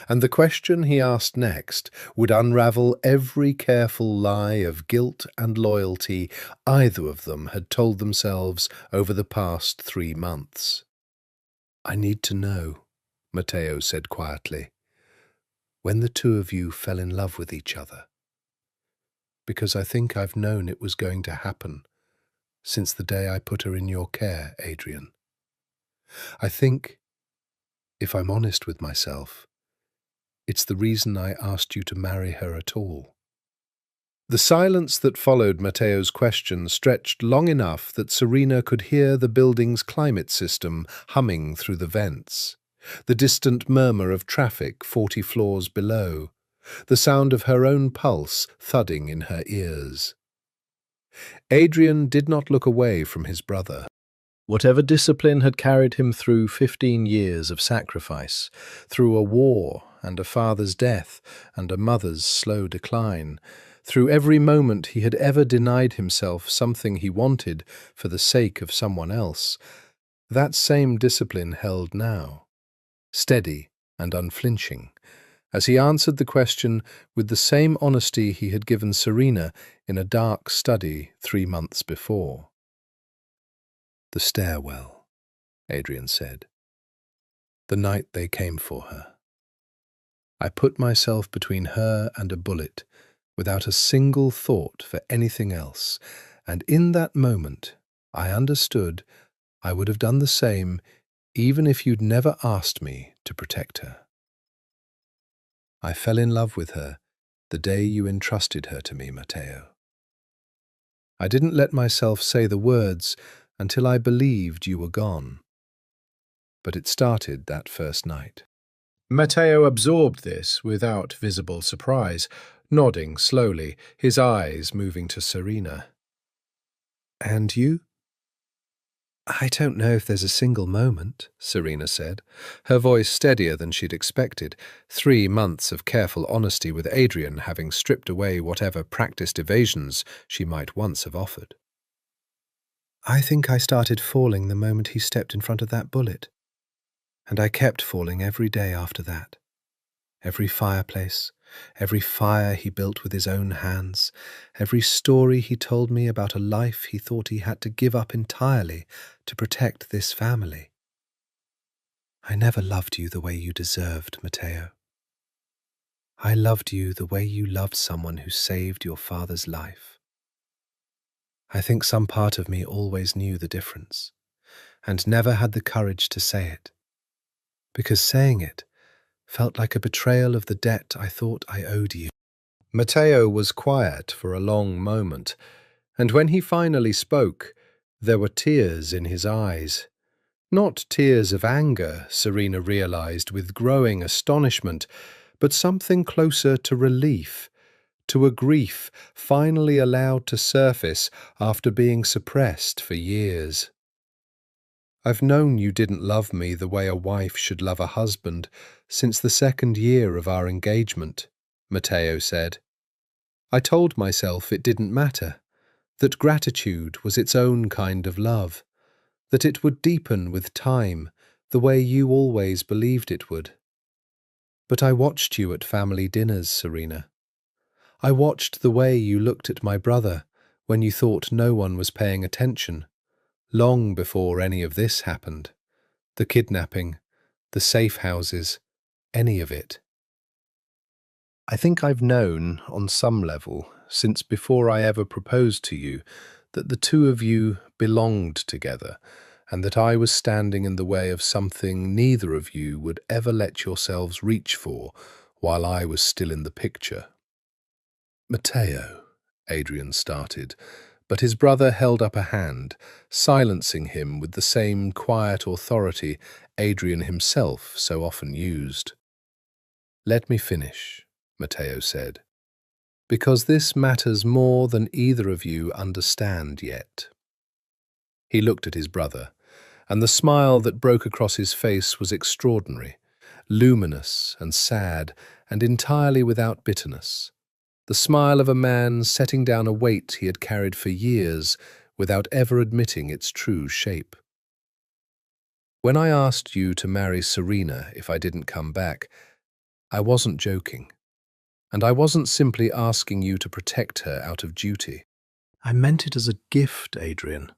and the question he asked next would unravel every careful lie of guilt and loyalty either of them had told themselves over the past 3 months. I need to know, Matteo said quietly, when the two of you fell in love with each other. Because I think I've known it was going to happen since the day I put her in your care, Adrian. I think, if I'm honest with myself, it's the reason I asked you to marry her at all. The silence that followed Matteo's question stretched long enough that Serena could hear the building's climate system humming through the vents, the distant murmur of traffic 40 floors below, the sound of her own pulse thudding in her ears. Adrian did not look away from his brother. Whatever discipline had carried him through 15 years of sacrifice, through a war and a father's death and a mother's slow decline, through every moment he had ever denied himself something he wanted for the sake of someone else, that same discipline held now, steady and unflinching, as he answered the question with the same honesty he had given Serena in a dark study 3 months before. The stairwell, Adrian said. The night they came for her. I put myself between her and a bullet, without a single thought for anything else, and in that moment I understood I would have done the same even if you'd never asked me to protect her. I fell in love with her the day you entrusted her to me, Matteo. I didn't let myself say the words until I believed you were gone. But it started that first night. Matteo absorbed this without visible surprise, nodding slowly, his eyes moving to Serena. And you? I don't know if there's a single moment, Serena said, her voice steadier than she'd expected, 3 months of careful honesty with Adrian having stripped away whatever practiced evasions she might once have offered. I think I started falling the moment he stepped in front of that bullet, and I kept falling every day after that. Every fireplace, every fire he built with his own hands, every story he told me about a life he thought he had to give up entirely to protect this family. I never loved you the way you deserved, Matteo. I loved you the way you loved someone who saved your father's life. I think some part of me always knew the difference, and never had the courage to say it, because saying it felt like a betrayal of the debt I thought I owed you. Matteo was quiet for a long moment, and when he finally spoke, there were tears in his eyes. Not tears of anger, Serena realized with growing astonishment, but something closer to relief, to a grief finally allowed to surface after being suppressed for years. I've known you didn't love me the way a wife should love a husband since the 2nd year of our engagement, Matteo said. I told myself it didn't matter, that gratitude was its own kind of love, that it would deepen with time the way you always believed it would. But I watched you at family dinners, Serena, I watched the way you looked at my brother when you thought no one was paying attention, long before any of this happened. The kidnapping, the safe houses, any of it. I think I've known, on some level, since before I ever proposed to you, that the two of you belonged together, and that I was standing in the way of something neither of you would ever let yourselves reach for while I was still in the picture. Matteo, Adrian started, but his brother held up a hand, silencing him with the same quiet authority Adrian himself so often used. Let me finish, Matteo said, because this matters more than either of you understand yet. He looked at his brother, and the smile that broke across his face was extraordinary, luminous and sad, and entirely without bitterness. The smile of a man setting down a weight he had carried for years without ever admitting its true shape. When I asked you to marry Serena if I didn't come back, I wasn't joking. And I wasn't simply asking you to protect her out of duty. I meant it as a gift, Adrian.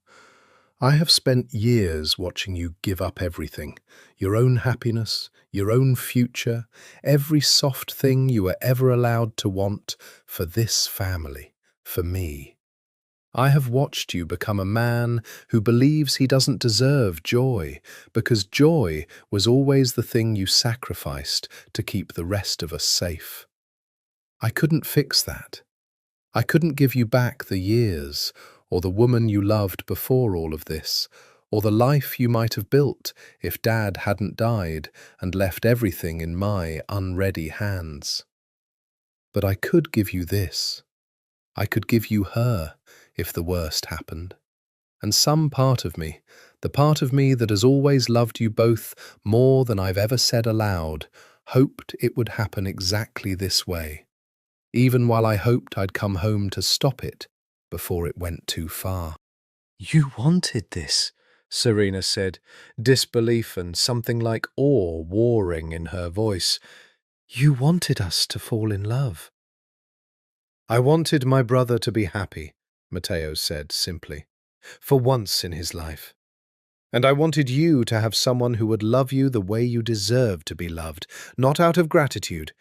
I have spent years watching you give up everything, your own happiness, your own future, every soft thing you were ever allowed to want for this family, for me. I have watched you become a man who believes he doesn't deserve joy, because joy was always the thing you sacrificed to keep the rest of us safe. I couldn't fix that. I couldn't give you back the years, or the woman you loved before all of this, or the life you might have built if Dad hadn't died and left everything in my unready hands. But I could give you this. I could give you her if the worst happened. And some part of me, the part of me that has always loved you both more than I've ever said aloud, hoped it would happen exactly this way, even while I hoped I'd come home to stop it before it went too far. You wanted this, Serena said, disbelief and something like awe warring in her voice. You wanted us to fall in love. I wanted my brother to be happy, Matteo said simply, for once in his life. And I wanted you to have someone who would love you the way you deserved to be loved, not out of gratitude,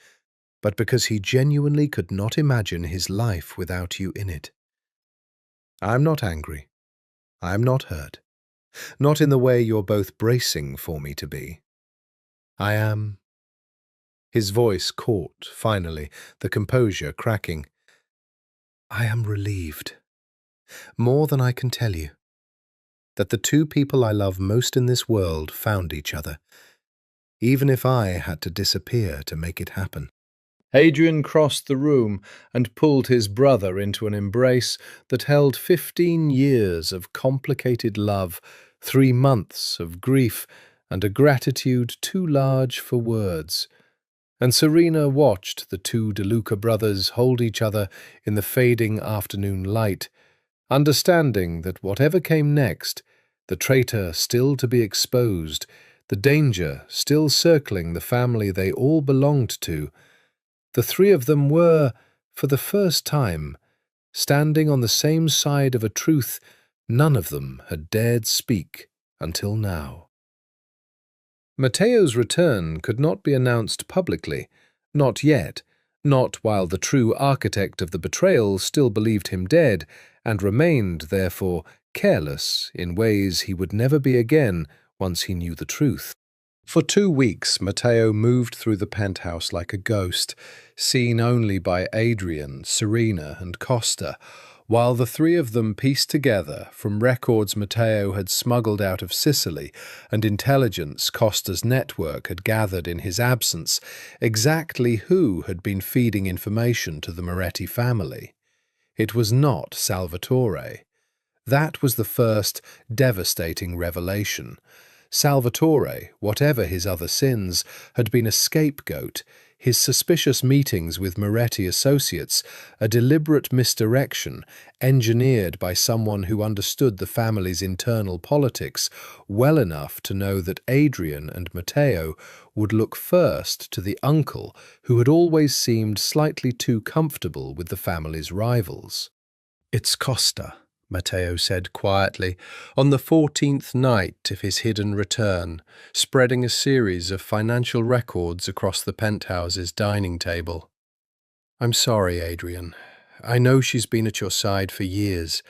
but because he genuinely could not imagine his life without you in it. I'm not angry. I'm not hurt. Not in the way you're both bracing for me to be. I am. His voice caught, finally, the composure cracking. I am relieved, more than I can tell you, that the two people I love most in this world found each other, even if I had to disappear to make it happen. Adrian crossed the room and pulled his brother into an embrace that held 15 years of complicated love, 3 months of grief, and a gratitude too large for words. And Serena watched the two De Luca brothers hold each other in the fading afternoon light, understanding that whatever came next, the traitor still to be exposed, the danger still circling the family they all belonged to, the three of them were, for the first time, standing on the same side of a truth none of them had dared speak until now. Matteo's return could not be announced publicly, not yet, not while the true architect of the betrayal still believed him dead, and remained, therefore, careless in ways he would never be again once he knew the truth. For 2 weeks, Matteo moved through the penthouse like a ghost, seen only by Adrian, Serena, and Costa, while the three of them pieced together, from records Matteo had smuggled out of Sicily and intelligence Costa's network had gathered in his absence, exactly who had been feeding information to the Moretti family. It was not Salvatore. That was the first devastating revelation. Salvatore, whatever his other sins, had been a scapegoat. His suspicious meetings with Moretti associates, a deliberate misdirection engineered by someone who understood the family's internal politics well enough to know that Adrian and Matteo would look first to the uncle who had always seemed slightly too comfortable with the family's rivals. "It's Costa," Matteo said quietly, on the 14th night of his hidden return, spreading a series of financial records across the penthouse's dining table. "I'm sorry, Adrian. I know she's been at your side for years,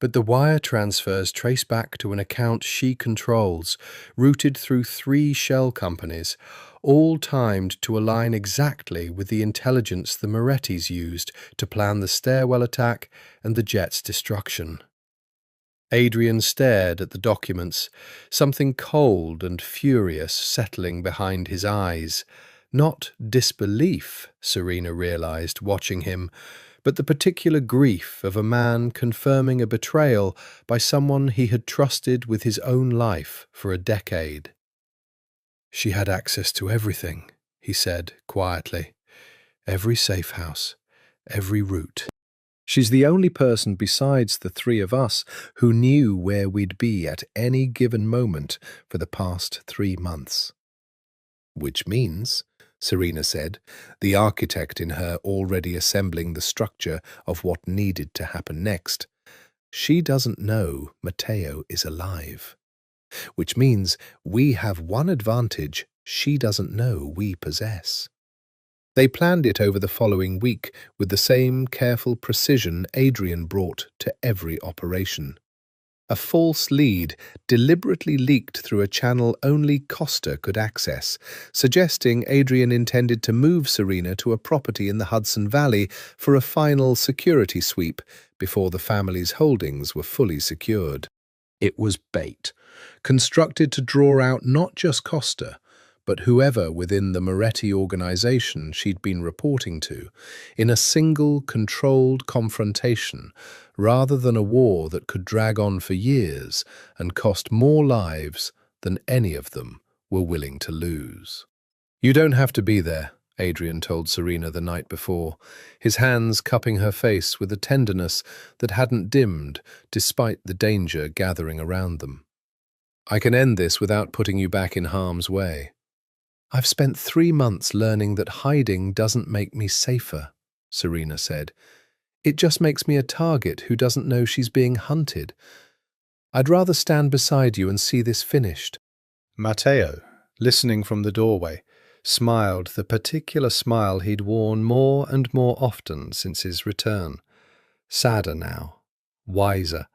but the wire transfers trace back to an account she controls, routed through 3 shell companies, all timed to align exactly with the intelligence the Morettis used to plan the stairwell attack and the jet's destruction." Adrian stared at the documents, something cold and furious settling behind his eyes. Not disbelief, Serena realized, watching him, but the particular grief of a man confirming a betrayal by someone he had trusted with his own life for a decade. "She had access to everything," he said quietly. "Every safe house, every route. She's the only person besides the 3 of us who knew where we'd be at any given moment for the past 3 months." "Which means," Serena said, the architect in her already assembling the structure of what needed to happen next, "she doesn't know Matteo is alive. Which means we have one advantage she doesn't know we possess." They planned it over the following week with the same careful precision Adrian brought to every operation. A false lead deliberately leaked through a channel only Costa could access, suggesting Adrian intended to move Serena to a property in the Hudson Valley for a final security sweep before the family's holdings were fully secured. It was bait, constructed to draw out not just Costa, but whoever within the Moretti organization she'd been reporting to, in a single controlled confrontation, rather than a war that could drag on for years and cost more lives than any of them were willing to lose. "You don't have to be there," Adrian told Serena the night before, his hands cupping her face with a tenderness that hadn't dimmed despite the danger gathering around them. "I can end this without putting you back in harm's way." "I've spent 3 months learning that hiding doesn't make me safer," Serena said. "It just makes me a target who doesn't know she's being hunted. I'd rather stand beside you and see this finished." Matteo, listening from the doorway, smiled the particular smile he'd worn more and more often since his return. Sadder now, wiser,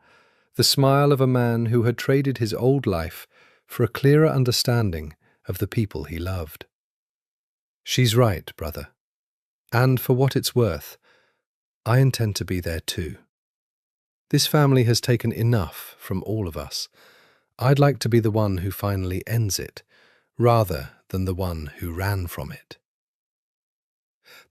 the smile of a man who had traded his old life for a clearer understanding of the people he loved. "She's right, brother. And for what it's worth, I intend to be there too. This family has taken enough from all of us. I'd like to be the one who finally ends it, rather than the one who ran from it."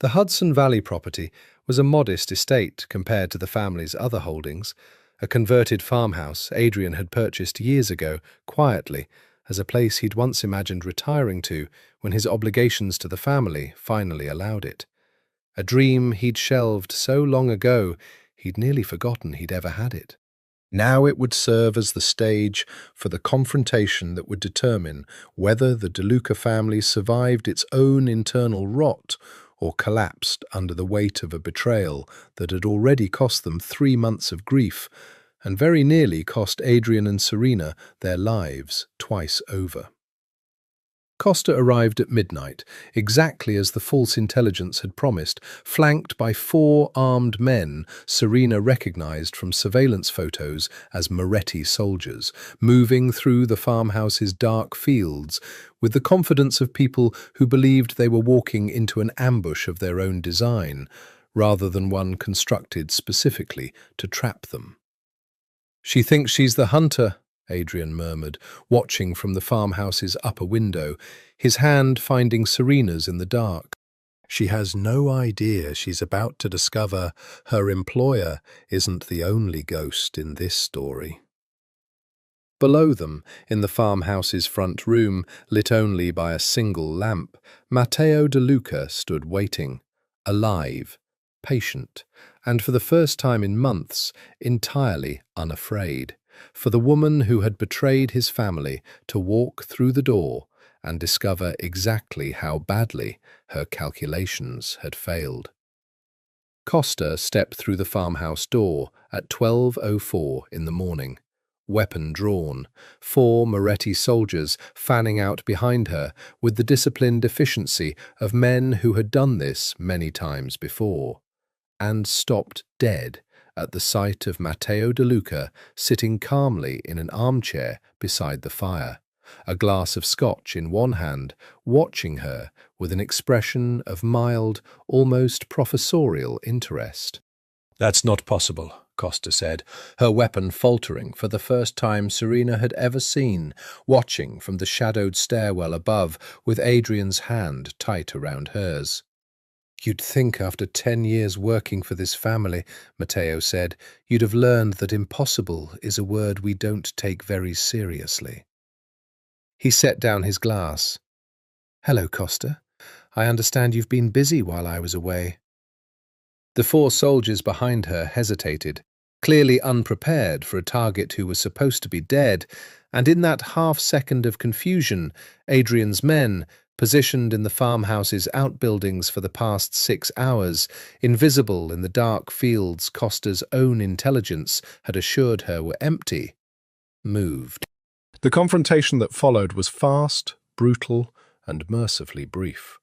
The Hudson Valley property was a modest estate compared to the family's other holdings, a converted farmhouse Adrian had purchased years ago, quietly, as a place he'd once imagined retiring to when his obligations to the family finally allowed it. A dream he'd shelved so long ago he'd nearly forgotten he'd ever had it. Now it would serve as the stage for the confrontation that would determine whether the DeLuca family survived its own internal rot or collapsed under the weight of a betrayal that had already cost them 3 months of grief and very nearly cost Adrian and Serena their lives twice over. Costa arrived at midnight, exactly as the false intelligence had promised, flanked by 4 armed men Serena recognized from surveillance photos as Moretti soldiers, moving through the farmhouse's dark fields with the confidence of people who believed they were walking into an ambush of their own design, rather than one constructed specifically to trap them. "She thinks she's the hunter," Adrian murmured, watching from the farmhouse's upper window, his hand finding Serena's in the dark. "She has no idea she's about to discover her employer isn't the only ghost in this story." Below them, in the farmhouse's front room, lit only by a single lamp, Matteo De Luca stood waiting, alive, patient, and for the first time in months, entirely unafraid, for the woman who had betrayed his family to walk through the door and discover exactly how badly her calculations had failed. Costa stepped through the farmhouse door at 12:04 in the morning, weapon drawn, 4 Moretti soldiers fanning out behind her with the disciplined efficiency of men who had done this many times before, and stopped dead at the sight of Matteo De Luca sitting calmly in an armchair beside the fire, a glass of scotch in one hand, watching her with an expression of mild, almost professorial interest. "That's not possible," Costa said, her weapon faltering for the first time Serena had ever seen, watching from the shadowed stairwell above with Adrian's hand tight around hers. "You'd think after 10 years working for this family," Matteo said, "you'd have learned that impossible is a word we don't take very seriously." He set down his glass. "Hello, Costa. I understand you've been busy while I was away." The 4 soldiers behind her hesitated, clearly unprepared for a target who was supposed to be dead, and in that half-second of confusion, Adrian's men, positioned in the farmhouse's outbuildings for the past 6 hours, invisible in the dark fields Costa's own intelligence had assured her were empty, moved. The confrontation that followed was fast, brutal, and mercifully brief.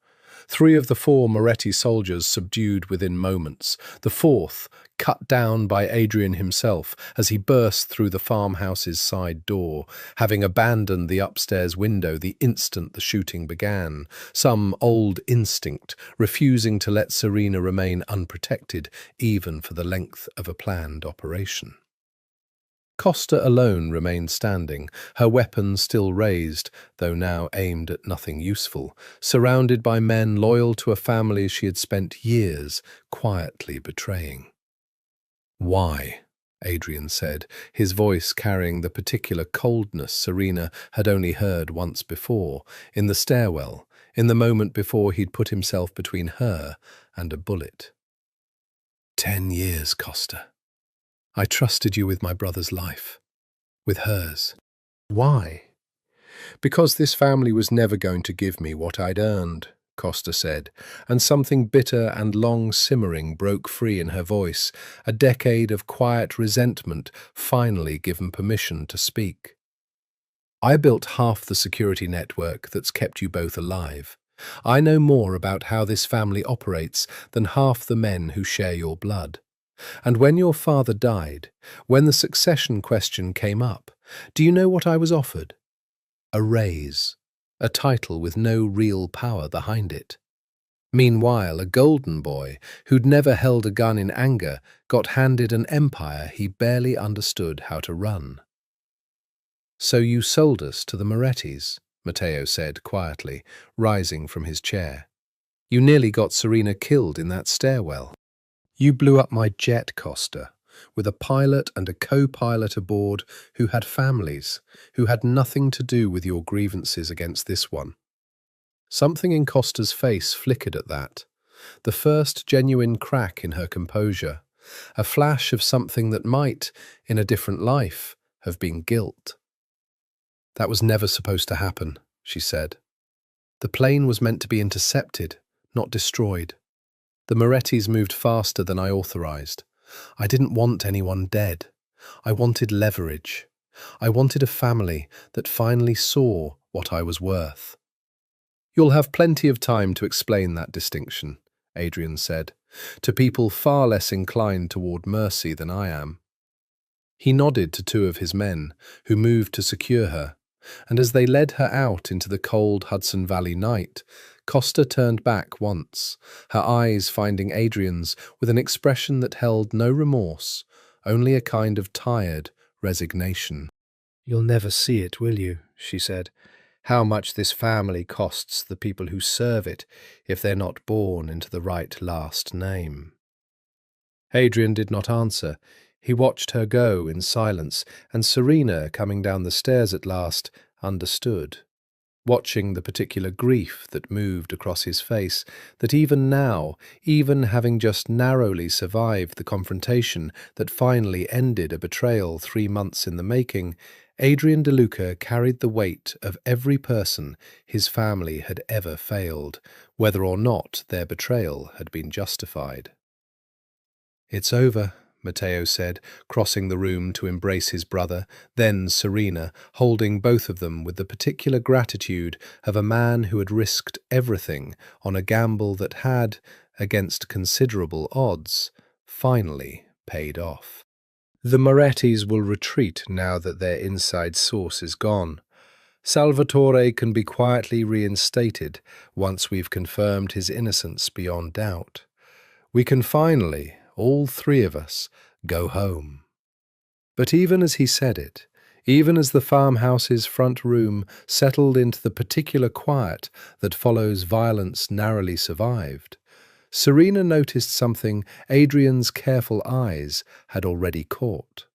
3 of the 4 Moretti soldiers subdued within moments, the 4th cut down by Adrian himself as he burst through the farmhouse's side door, having abandoned the upstairs window the instant the shooting began, some old instinct refusing to let Serena remain unprotected even for the length of a planned operation. Costa alone remained standing, her weapon still raised, though now aimed at nothing useful, surrounded by men loyal to a family she had spent years quietly betraying. "Why?" Adrian said, his voice carrying the particular coldness Serena had only heard once before, in the stairwell, in the moment before he'd put himself between her and a bullet. 10 years, Costa. I trusted you with my brother's life, with hers. Why? Because this family was never going to give me what I'd earned, Costa said, and something bitter and long-simmering broke free in her voice, a decade of quiet resentment finally given permission to speak. I built half the security network that's kept you both alive. I know more about how this family operates than half the men who share your blood. And when your father died, when the succession question came up, do you know what I was offered? A raise, a title with no real power behind it. Meanwhile, a golden boy, who'd never held a gun in anger, got handed an empire he barely understood how to run. So you sold us to the Morettis, Matteo said quietly, rising from his chair. You nearly got Serena killed in that stairwell. You blew up my jet, Costa, with a pilot and a co-pilot aboard who had families, who had nothing to do with your grievances against this one. Something in Costa's face flickered at that, the first genuine crack in her composure, a flash of something that might, in a different life, have been guilt. That was never supposed to happen, she said. The plane was meant to be intercepted, not destroyed. The Morettis moved faster than I authorized. I didn't want anyone dead. I wanted leverage. I wanted a family that finally saw what I was worth. You'll have plenty of time to explain that distinction, Adrian said, to people far less inclined toward mercy than I am. He nodded to 2 of his men, who moved to secure her, and as they led her out into the cold Hudson Valley night, Costa turned back once, her eyes finding Adrian's with an expression that held no remorse, only a kind of tired resignation. "You'll never see it, will you?" she said. "How much this family costs the people who serve it if they're not born into the right last name." Adrian did not answer. He watched her go in silence, and Serena, coming down the stairs at last, understood. Watching the particular grief that moved across his face, that even now, even having just narrowly survived the confrontation that finally ended a betrayal 3 months in the making, Adrian DeLuca carried the weight of every person his family had ever failed, whether or not their betrayal had been justified. "It's over," Matteo said, crossing the room to embrace his brother, then Serena, holding both of them with the particular gratitude of a man who had risked everything on a gamble that had, against considerable odds, finally paid off. "The Morettis will retreat now that their inside source is gone. Salvatore can be quietly reinstated once we've confirmed his innocence beyond doubt. We can finally, all 3 of us, go home." But even as he said it, even as the farmhouse's front room settled into the particular quiet that follows violence narrowly survived, Serena noticed something Adrian's careful eyes had already caught.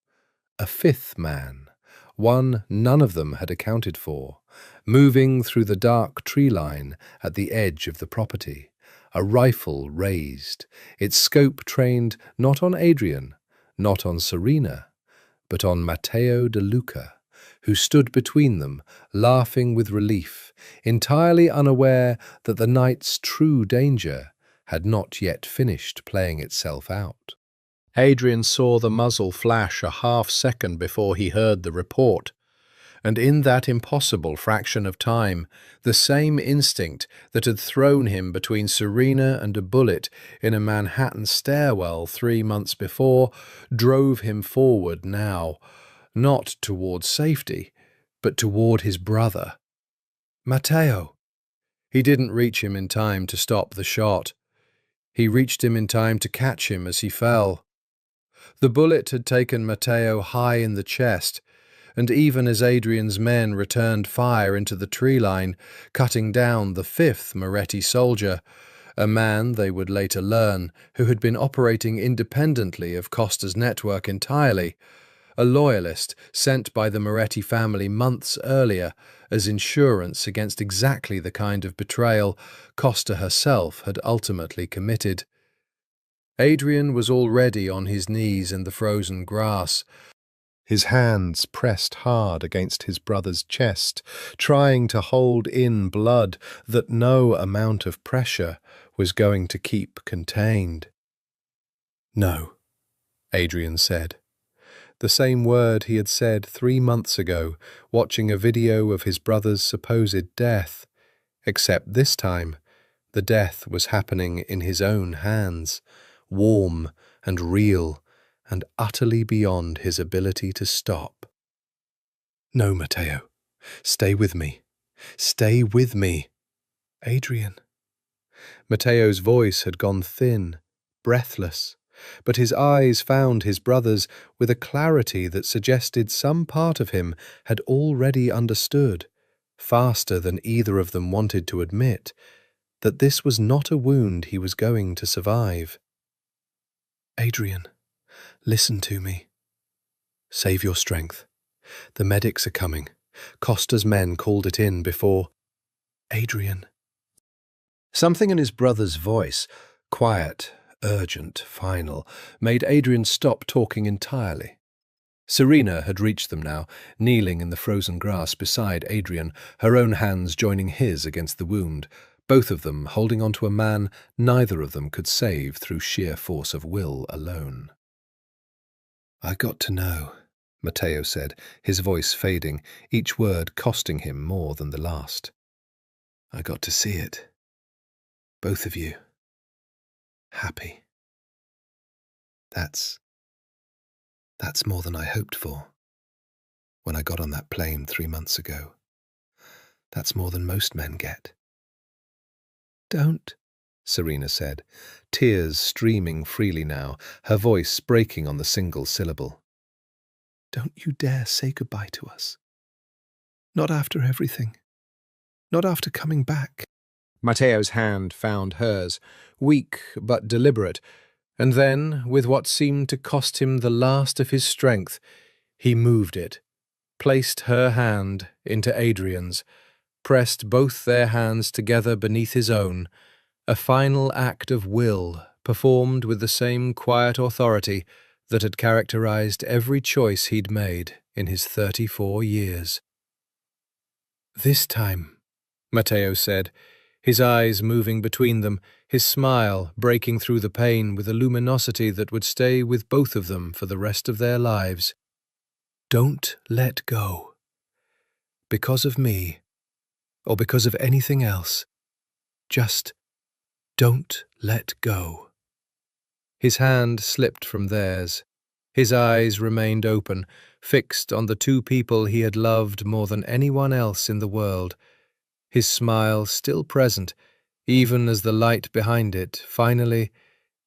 A 5th man, one none of them had accounted for, moving through the dark tree line at the edge of the property, a rifle raised, its scope trained not on Adrian, not on Serena, but on Matteo DeLuca, who stood between them, laughing with relief, entirely unaware that the night's true danger had not yet finished playing itself out. Adrian saw the muzzle flash a half-second before he heard the report, and in that impossible fraction of time, the same instinct that had thrown him between Serena and a bullet in a Manhattan stairwell 3 months before drove him forward now, not toward safety, but toward his brother. Matteo! He didn't reach him in time to stop the shot. He reached him in time to catch him as he fell. The bullet had taken Matteo high in the chest, and even as Adrian's men returned fire into the tree line, cutting down the 5th Moretti soldier, a man, they would later learn, who had been operating independently of Costa's network entirely, a loyalist sent by the Moretti family months earlier as insurance against exactly the kind of betrayal Costa herself had ultimately committed. Adrian was already on his knees in the frozen grass, his hands pressed hard against his brother's chest, trying to hold in blood that no amount of pressure was going to keep contained. "No," Adrian said. The same word he had said 3 months ago, watching a video of his brother's supposed death, except this time the death was happening in his own hands, warm and real, and utterly beyond his ability to stop. "No, Matteo. Stay with me. Stay with me." "Adrian." Matteo's voice had gone thin, breathless, but his eyes found his brother's with a clarity that suggested some part of him had already understood, faster than either of them wanted to admit, that this was not a wound he was going to survive. "Adrian, listen to me. Save your strength. The medics are coming. Costa's men called it in before. Adrian." Something in his brother's voice, quiet, urgent, final, made Adrian stop talking entirely. Serena had reached them now, kneeling in the frozen grass beside Adrian, her own hands joining his against the wound, both of them holding on to a man neither of them could save through sheer force of will alone. "I got to know," Matteo said, his voice fading, each word costing him more than the last. "I got to see it. Both of you. Happy. That's more than I hoped for. When I got on that plane 3 months ago. That's more than most men get." "Don't," Serena said, tears streaming freely now, her voice breaking on the single syllable. "Don't you dare say goodbye to us. Not after everything. Not after coming back." Matteo's hand found hers, weak but deliberate, And then, with what seemed to cost him the last of his strength, he moved it, placed her hand into Adrian's, pressed both their hands together beneath his own, a final act of will performed with the same quiet authority that had characterized every choice he'd made in his 34 years. "This time," Matteo said, his eyes moving between them, his smile breaking through the pain with a luminosity that would stay with both of them for the rest of their lives. "Don't let go. Because of me, or because of anything else. Just don't let go." His hand slipped from theirs. His eyes remained open, fixed on the two people he had loved more than anyone else in the world, his smile still present, even as the light behind it finally,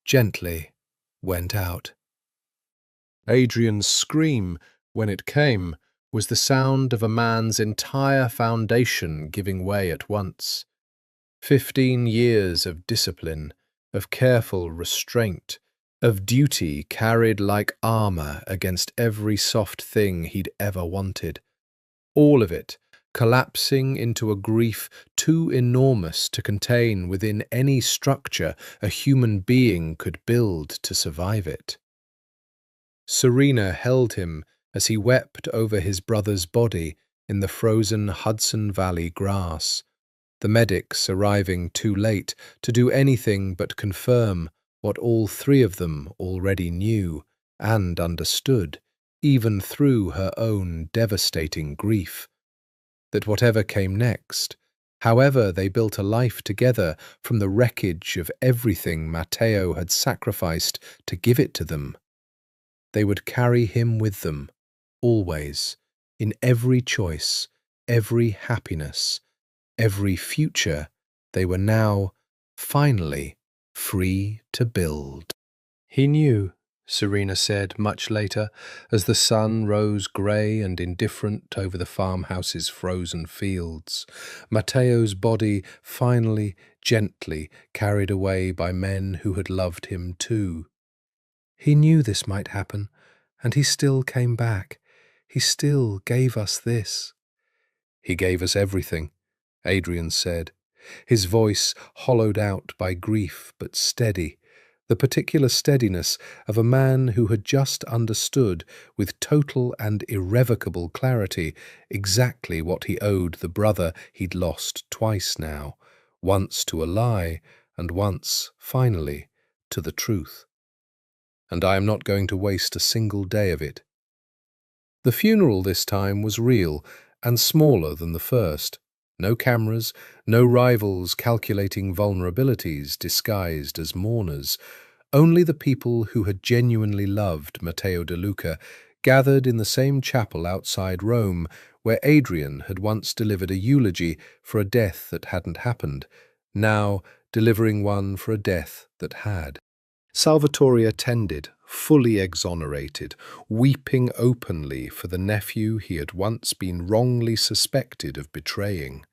gently, went out. Adrian's scream, when it came, was the sound of a man's entire foundation giving way at once. 15 years of discipline, of careful restraint, of duty carried like armor against every soft thing he'd ever wanted. All of it collapsing into a grief too enormous to contain within any structure a human being could build to survive it. Serena held him as he wept over his brother's body in the frozen Hudson Valley grass, the medics arriving too late to do anything but confirm what all three of them already knew and understood, even through her own devastating grief, that whatever came next, however they built a life together from the wreckage of everything Matteo had sacrificed to give it to them, they would carry him with them, always, in every choice, every happiness, every future they were now, finally, free to build. "He knew," Serena said much later, as the sun rose grey and indifferent over the farmhouse's frozen fields, Matteo's body finally, gently carried away by men who had loved him too. "He knew this might happen, and he still came back. He still gave us this." "He gave us everything," Adrian said, his voice hollowed out by grief but steady, the particular steadiness of a man who had just understood with total and irrevocable clarity exactly what he owed the brother he'd lost twice now, once to a lie and once, finally, to the truth. "And I am not going to waste a single day of it." The funeral this time was real and smaller than the first. No cameras, no rivals calculating vulnerabilities disguised as mourners. Only the people who had genuinely loved Matteo De Luca gathered in the same chapel outside Rome where Adrian had once delivered a eulogy for a death that hadn't happened, now delivering one for a death that had. Salvatore attended, fully exonerated, weeping openly for the nephew he had once been wrongly suspected of betraying.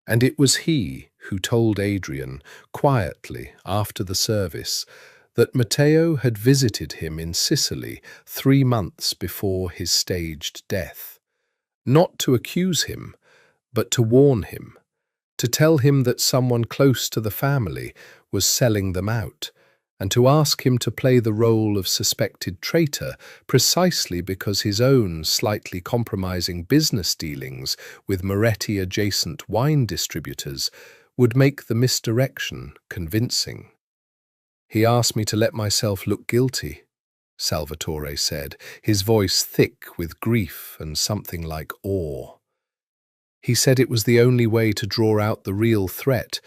And it was he who told Adrian, quietly after the service, that Matteo had visited him in Sicily 3 months before his staged death. Not to accuse him, but to warn him, to tell him that someone close to the family was selling them out, and to ask him to play the role of suspected traitor precisely because his own slightly compromising business dealings with Moretti-adjacent wine distributors would make the misdirection convincing. "He asked me to let myself look guilty," Salvatore said, his voice thick with grief and something like awe. "He said it was the only way to draw out the real threat,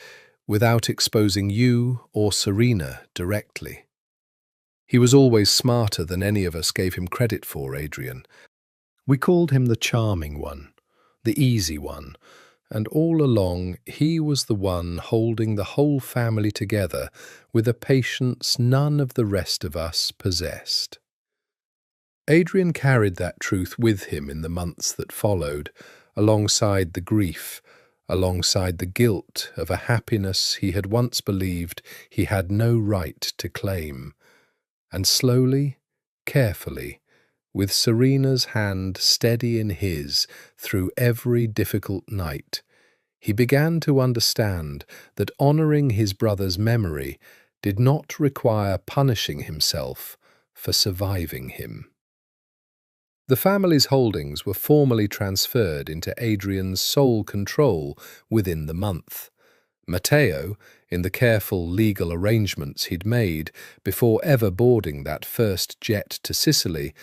without exposing you or Serena directly. He was always smarter than any of us gave him credit for, Adrian. We called him the charming one, the easy one, and all along he was the one holding the whole family together with a patience none of the rest of us possessed." Adrian carried that truth with him in the months that followed, alongside the grief, alongside the guilt of a happiness he had once believed he had no right to claim, And slowly, carefully, with Serena's hand steady in his through every difficult night, he began to understand that honouring his brother's memory did not require punishing himself for surviving him. The family's holdings were formally transferred into Adrian's sole control within the month. Matteo, in the careful legal arrangements he'd made before ever boarding that first jet to Sicily,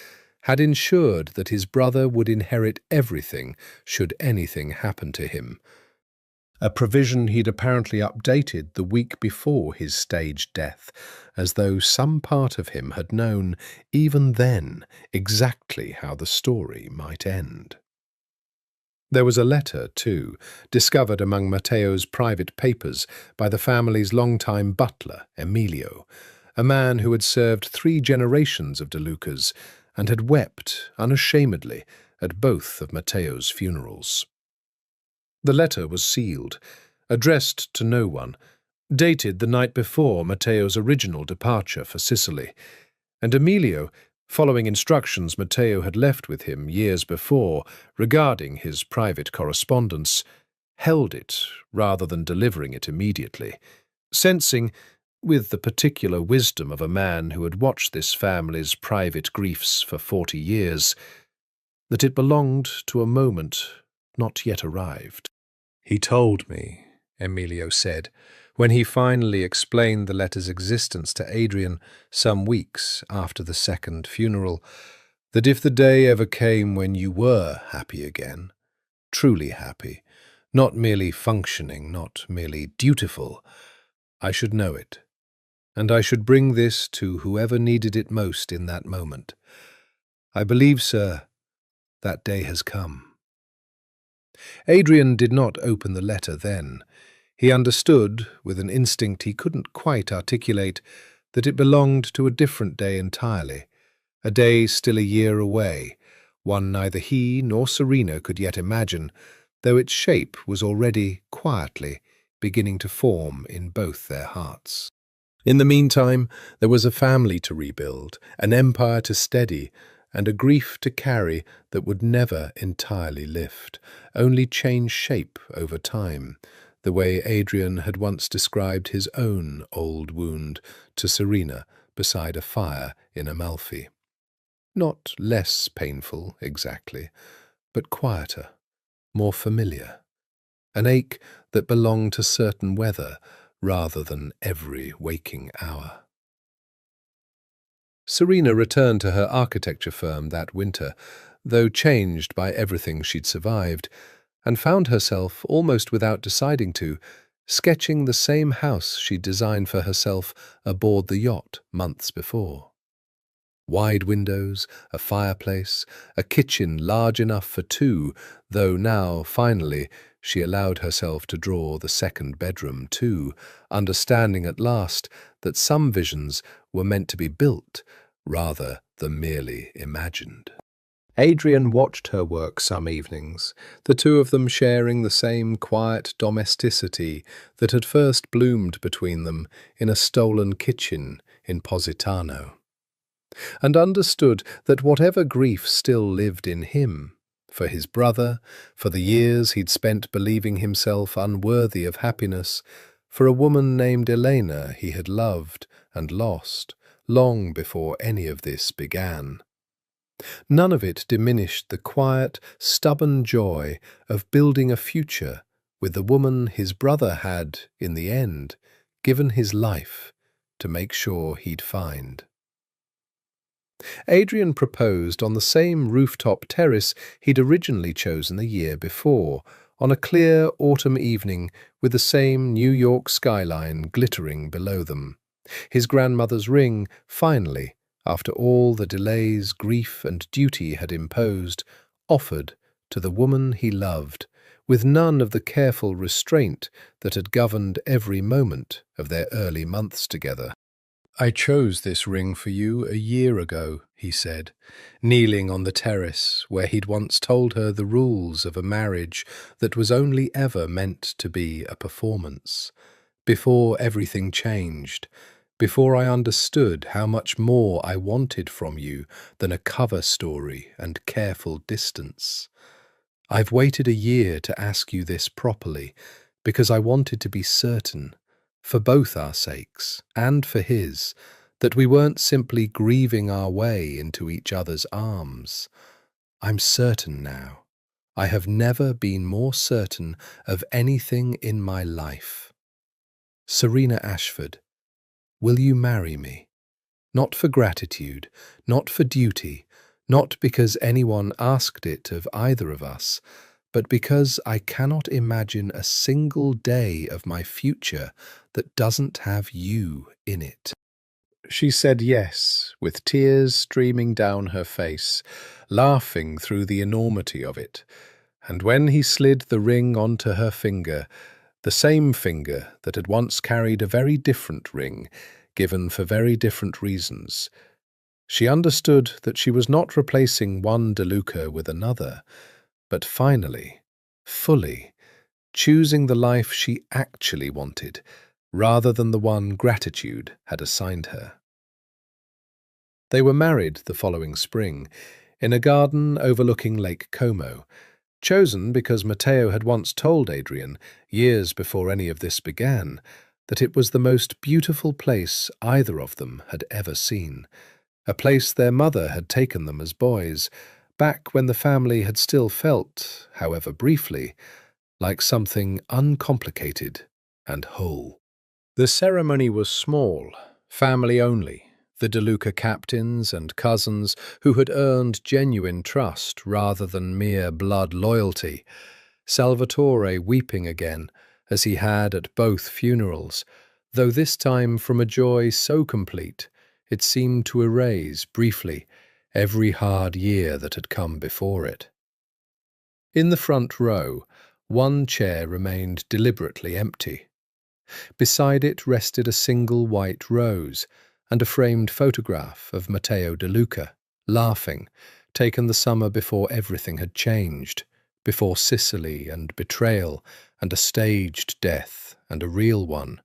had ensured that his brother would inherit everything should anything happen to him, a provision he'd apparently updated the week before his staged death, as though some part of him had known, even then, exactly how the story might end. There was a letter, too, discovered among Matteo's private papers by the family's longtime butler, Emilio, a man who had served 3 generations of De Lucas and had wept unashamedly at both of Matteo's funerals. The letter was sealed, addressed to no one, dated the night before Matteo's original departure for Sicily, and Emilio, following instructions Matteo had left with him years before regarding his private correspondence, held it rather than delivering it immediately, sensing, with the particular wisdom of a man who had watched this family's private griefs for 40 years, that it belonged to a moment not yet arrived. "He told me," Emilio said, when he finally explained the letter's existence to Adrian some weeks after the second funeral, "that if the day ever came when you were happy again, truly happy, not merely functioning, not merely dutiful, I should know it, and I should bring this to whoever needed it most in that moment. I believe, sir, that day has come." Adrian did not open the letter then. He understood, with an instinct he couldn't quite articulate, that it belonged to a different day entirely, a day still a year away, one neither he nor Serena could yet imagine, though its shape was already quietly beginning to form in both their hearts. In the meantime, there was a family to rebuild, an empire to steady, and a grief to carry that would never entirely lift, only change shape over time, the way Adrian had once described his own old wound to Serena beside a fire in Amalfi. Not less painful, exactly, but quieter, more familiar, an ache that belonged to certain weather rather than every waking hour. Serena returned to her architecture firm that winter, though changed by everything she'd survived, and found herself, almost without deciding to, sketching the same house she'd designed for herself aboard the yacht months before. Wide windows, a fireplace, a kitchen large enough for 2, though now, finally, she allowed herself to draw the second bedroom too, understanding at last that some visions were meant to be built rather than merely imagined. Adrian watched her work some evenings, the two of them sharing the same quiet domesticity that had first bloomed between them in a stolen kitchen in Positano, and understood that whatever grief still lived in him, for his brother, for the years he'd spent believing himself unworthy of happiness, for a woman named Elena he had loved and lost long before any of this began. None of it diminished the quiet, stubborn joy of building a future with the woman his brother had, in the end, given his life to make sure he'd find. Adrian proposed on the same rooftop terrace he'd originally chosen the year before, on a clear autumn evening with the same New York skyline glittering below them. His grandmother's ring, finally, after all the delays grief and duty had imposed, offered to the woman he loved, with none of the careful restraint that had governed every moment of their early months together. "I chose this ring for you a year ago," he said, kneeling on the terrace where he'd once told her the rules of a marriage that was only ever meant to be a performance, before everything changed, before I understood how much more I wanted from you than a cover story and careful distance. I've waited a year to ask you this properly, because I wanted to be certain, for both our sakes and for his, that we weren't simply grieving our way into each other's arms. I'm certain now. I have never been more certain of anything in my life. Serena Ashford, will you marry me? Not for gratitude, not for duty, not because anyone asked it of either of us, but because I cannot imagine a single day of my future that doesn't have you in it. She said yes, with tears streaming down her face, laughing through the enormity of it. And when he slid the ring onto her finger, the same finger that had once carried a very different ring, given for very different reasons, she understood that she was not replacing one DeLuca with another, but finally, fully, choosing the life she actually wanted, rather than the one gratitude had assigned her. They were married the following spring, in a garden overlooking Lake Como, chosen because Matteo had once told Adrian, years before any of this began, that it was the most beautiful place either of them had ever seen, a place their mother had taken them as boys, back when the family had still felt, however briefly, like something uncomplicated and whole. The ceremony was small, family only, the DeLuca captains and cousins who had earned genuine trust rather than mere blood loyalty, Salvatore weeping again, as he had at both funerals, though this time from a joy so complete it seemed to erase, briefly, every hard year that had come before it. In the front row, one chair remained deliberately empty. Beside it rested a single white rose and a framed photograph of Matteo DeLuca, laughing, taken the summer before everything had changed, before Sicily and betrayal and a staged death and a real one,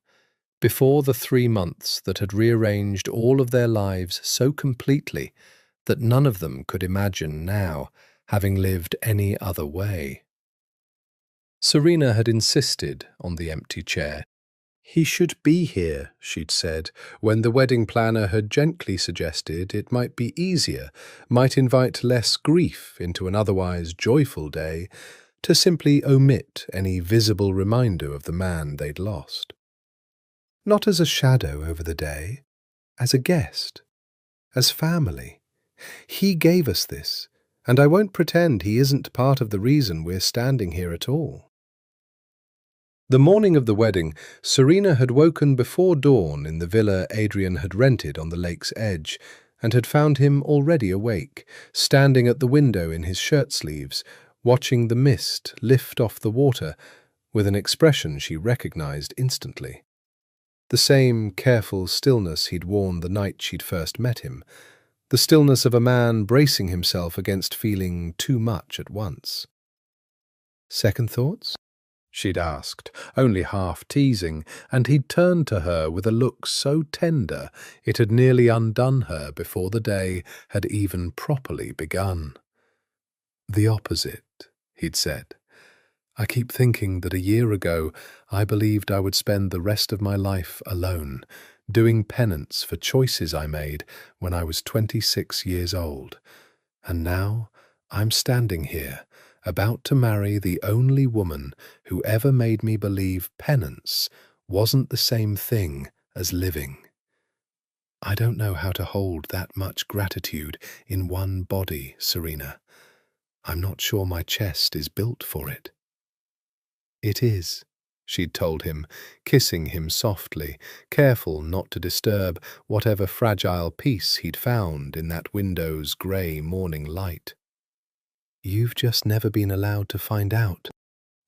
before the 3 months that had rearranged all of their lives so completely that none of them could imagine now having lived any other way. Serena had insisted on the empty chair. He should be here, she'd said, when the wedding planner had gently suggested it might be easier, might invite less grief into an otherwise joyful day, to simply omit any visible reminder of the man they'd lost. Not as a shadow over the day, as a guest, as family. He gave us this, and I won't pretend he isn't part of the reason we're standing here at all. The morning of the wedding, Serena had woken before dawn in the villa Adrian had rented on the lake's edge, and had found him already awake, standing at the window in his shirt-sleeves, watching the mist lift off the water with an expression she recognized instantly. The same careful stillness he'd worn the night she'd first met him, the stillness of a man bracing himself against feeling too much at once. "Second thoughts?" she'd asked, only half teasing, and he'd turned to her with a look so tender it had nearly undone her before the day had even properly begun. "The opposite," he'd said. "I keep thinking that a year ago I believed I would spend the rest of my life alone, doing penance for choices I made when I was 26 years old. And now I'm standing here, about to marry the only woman who ever made me believe penance wasn't the same thing as living. I don't know how to hold that much gratitude in one body, Serena. I'm not sure my chest is built for it." "It is," she'd told him, kissing him softly, careful not to disturb whatever fragile peace he'd found in that window's grey morning light. "You've just never been allowed to find out."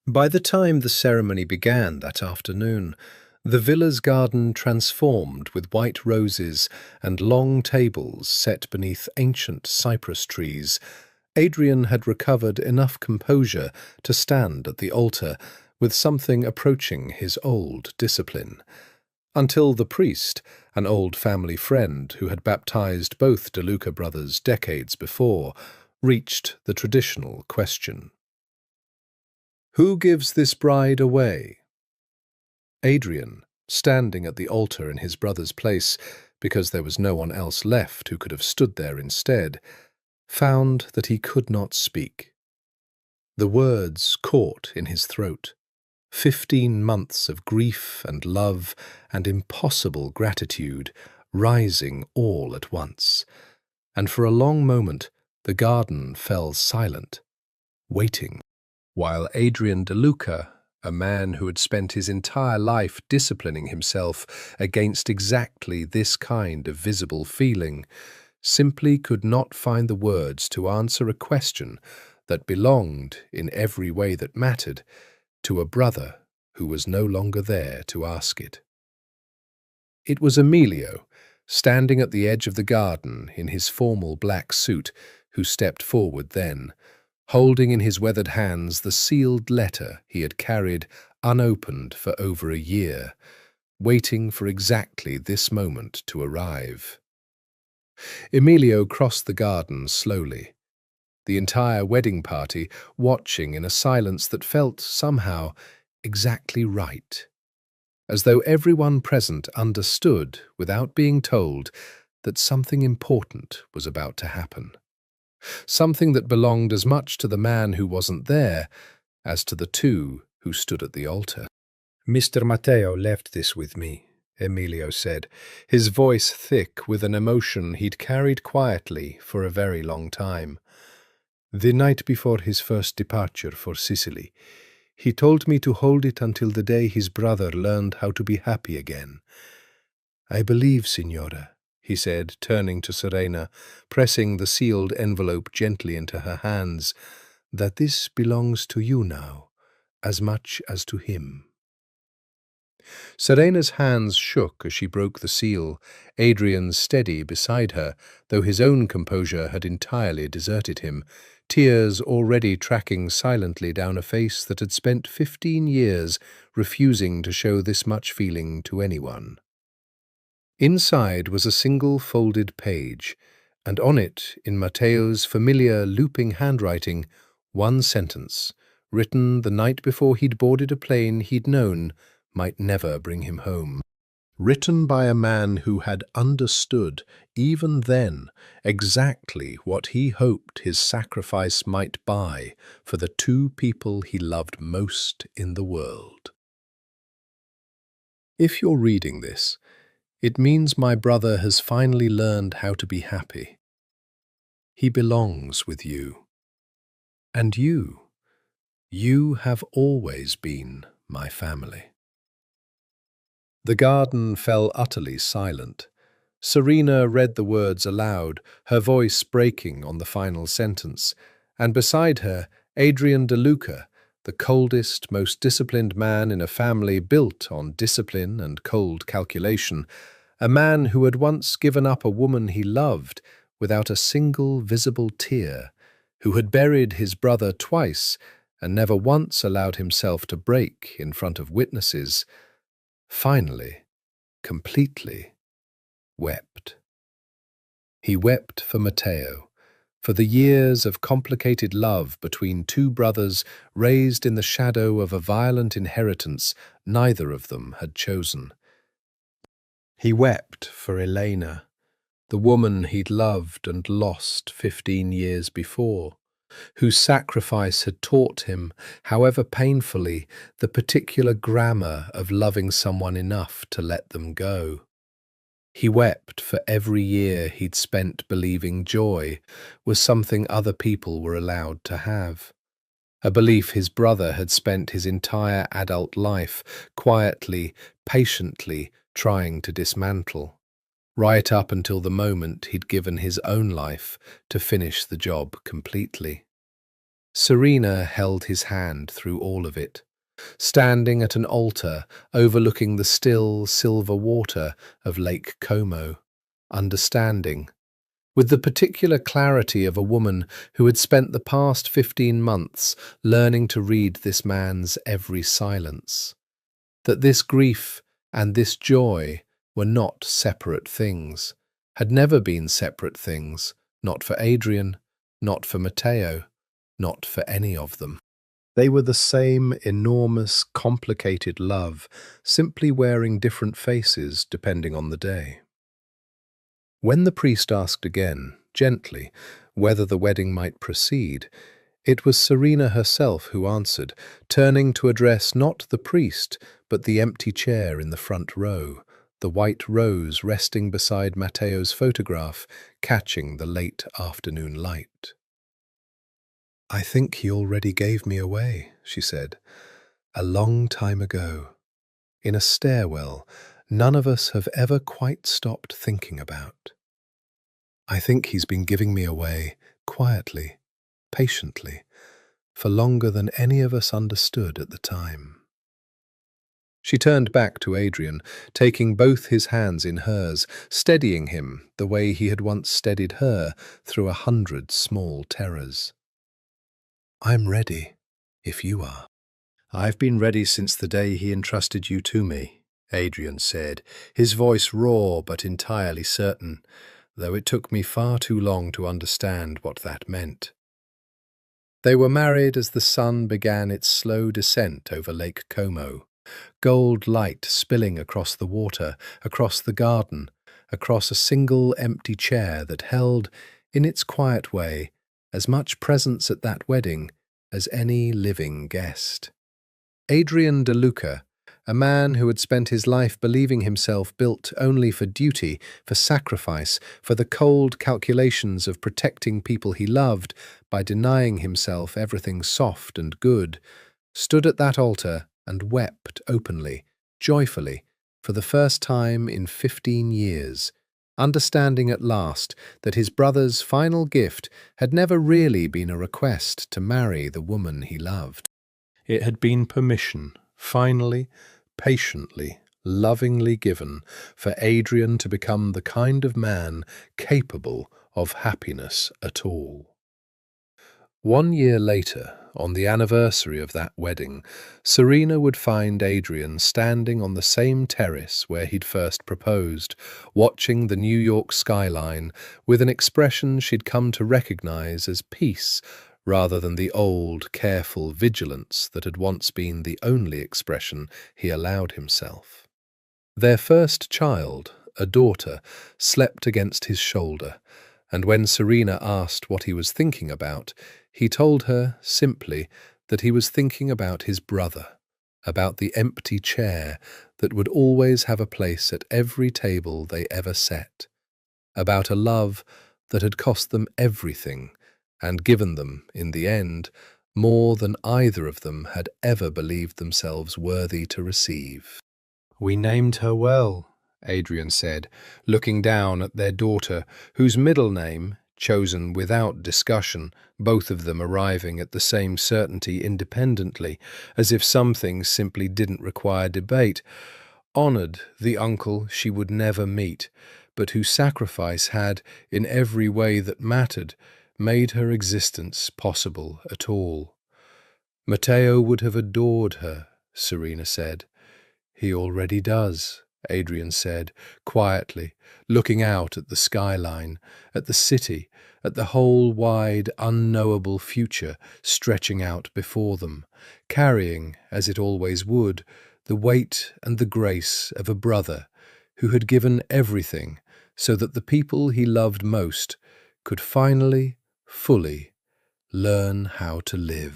By the time the ceremony began that afternoon, the villa's garden transformed with white roses and long tables set beneath ancient cypress trees. Adrian had recovered enough composure to stand at the altar with something approaching his old discipline. until the priest, an old family friend who had baptized both De Luca brothers decades before, reached the traditional question. Who gives this bride away? Adrian, standing at the altar in his brother's place, because there was no one else left who could have stood there instead, found that he could not speak. The words caught in his throat. 15 months of grief and love and impossible gratitude rising all at once, and for a long moment the garden fell silent, waiting, while Adrian De Luca, a man who had spent his entire life disciplining himself against exactly this kind of visible feeling, simply could not find the words to answer a question that belonged, in every way that mattered, to a brother who was no longer there to ask it. It was Emilio, standing at the edge of the garden in his formal black suit, who stepped forward then, holding in his weathered hands the sealed letter he had carried unopened for over a year, waiting for exactly this moment to arrive. Emilio crossed the garden slowly, the entire wedding party watching in a silence that felt, somehow, exactly right, as though everyone present understood, without being told, that something important was about to happen. Something that belonged as much to the man who wasn't there as to the two who stood at the altar. Mr. Matteo left this with me, Emilio said, his voice thick with an emotion he'd carried quietly for a very long time. The night before his first departure for Sicily, he told me to hold it until the day his brother learned how to be happy again. I believe, Signora, he said, turning to Serena, pressing the sealed envelope gently into her hands, that this belongs to you now, as much as to him. Serena's hands shook as she broke the seal, Adrian steady beside her, though his own composure had entirely deserted him, tears already tracking silently down a face that had spent 15 years refusing to show this much feeling to anyone. Inside was a single folded page, and on it, in Matteo's familiar looping handwriting, one sentence, written the night before he'd boarded a plane he'd known might never bring him home. Written by a man who had understood, even then, exactly what he hoped his sacrifice might buy for the two people he loved most in the world. If you're reading this, it means my brother has finally learned how to be happy. He belongs with you. And you have always been my family. The garden fell utterly silent. Serena read the words aloud, her voice breaking on the final sentence, and beside her, Adrian De Luca, the coldest, most disciplined man in a family built on discipline and cold calculation, a man who had once given up a woman he loved without a single visible tear, who had buried his brother twice and never once allowed himself to break in front of witnesses, finally, completely, wept. He wept for Matteo, for the years of complicated love between two brothers raised in the shadow of a violent inheritance neither of them had chosen. He wept for Elena, the woman he'd loved and lost 15 years before, whose sacrifice had taught him, however painfully, the particular grammar of loving someone enough to let them go. He wept for every year he'd spent believing joy was something other people were allowed to have, a belief his brother had spent his entire adult life quietly, patiently trying to dismantle, right up until the moment he'd given his own life to finish the job completely. Serena held his hand through all of it, standing at an altar overlooking the still silver water of Lake Como, understanding, with the particular clarity of a woman who had spent the past 15 months learning to read this man's every silence, that this grief And this joy were not separate things, had never been separate things, not for Adrian, not for Matteo, not for any of them. They were the same enormous, complicated love, simply wearing different faces depending on the day. When the priest asked again, gently, whether the wedding might proceed, it was Serena herself who answered, turning to address not the priest, but the empty chair in the front row, the white rose resting beside Matteo's photograph, catching the late afternoon light. "I think he already gave me away," she said, "a long time ago, in a stairwell none of us have ever quite stopped thinking about. I think he's been giving me away quietly, patiently, for longer than any of us understood at the time." She turned back to Adrian, taking both his hands in hers, steadying him the way he had once steadied her through 100 small terrors. "I'm ready, if you are." "I've been ready since the day he entrusted you to me," Adrian said, his voice raw but entirely certain, though it took me far too long to understand what that meant. They were married as the sun began its slow descent over Lake Como, gold light spilling across the water, across the garden, across a single empty chair that held, in its quiet way, as much presence at that wedding as any living guest. Adrian De Luca, a man who had spent his life believing himself built only for duty, for sacrifice, for the cold calculations of protecting people he loved by denying himself everything soft and good, stood at that altar and wept openly, joyfully, for the first time in 15 years, understanding at last that his brother's final gift had never really been a request to marry the woman he loved. It had been permission, finally, patiently, lovingly given, for Adrian to become the kind of man capable of happiness at all. 1 year later, on the anniversary of that wedding, Serena would find Adrian standing on the same terrace where he'd first proposed, watching the New York skyline with an expression she'd come to recognize as peace rather than the old, careful vigilance that had once been the only expression he allowed himself. Their first child, a daughter, slept against his shoulder, and when Serena asked what he was thinking about, he told her, simply, that he was thinking about his brother, about the empty chair that would always have a place at every table they ever set, about a love that had cost them everything and given them, in the end, more than either of them had ever believed themselves worthy to receive. "We named her well," Adrian said, looking down at their daughter, whose middle name, chosen without discussion, both of them arriving at the same certainty independently, as if some things simply didn't require debate, honoured the uncle she would never meet, but whose sacrifice had, in every way that mattered, made her existence possible at all. "Matteo would have adored her," Serena said. "He already does," Adrian said, quietly, looking out at the skyline, at the city, at the whole wide, unknowable future stretching out before them, carrying, as it always would, the weight and the grace of a brother who had given everything so that the people he loved most could finally, fully, learn how to live.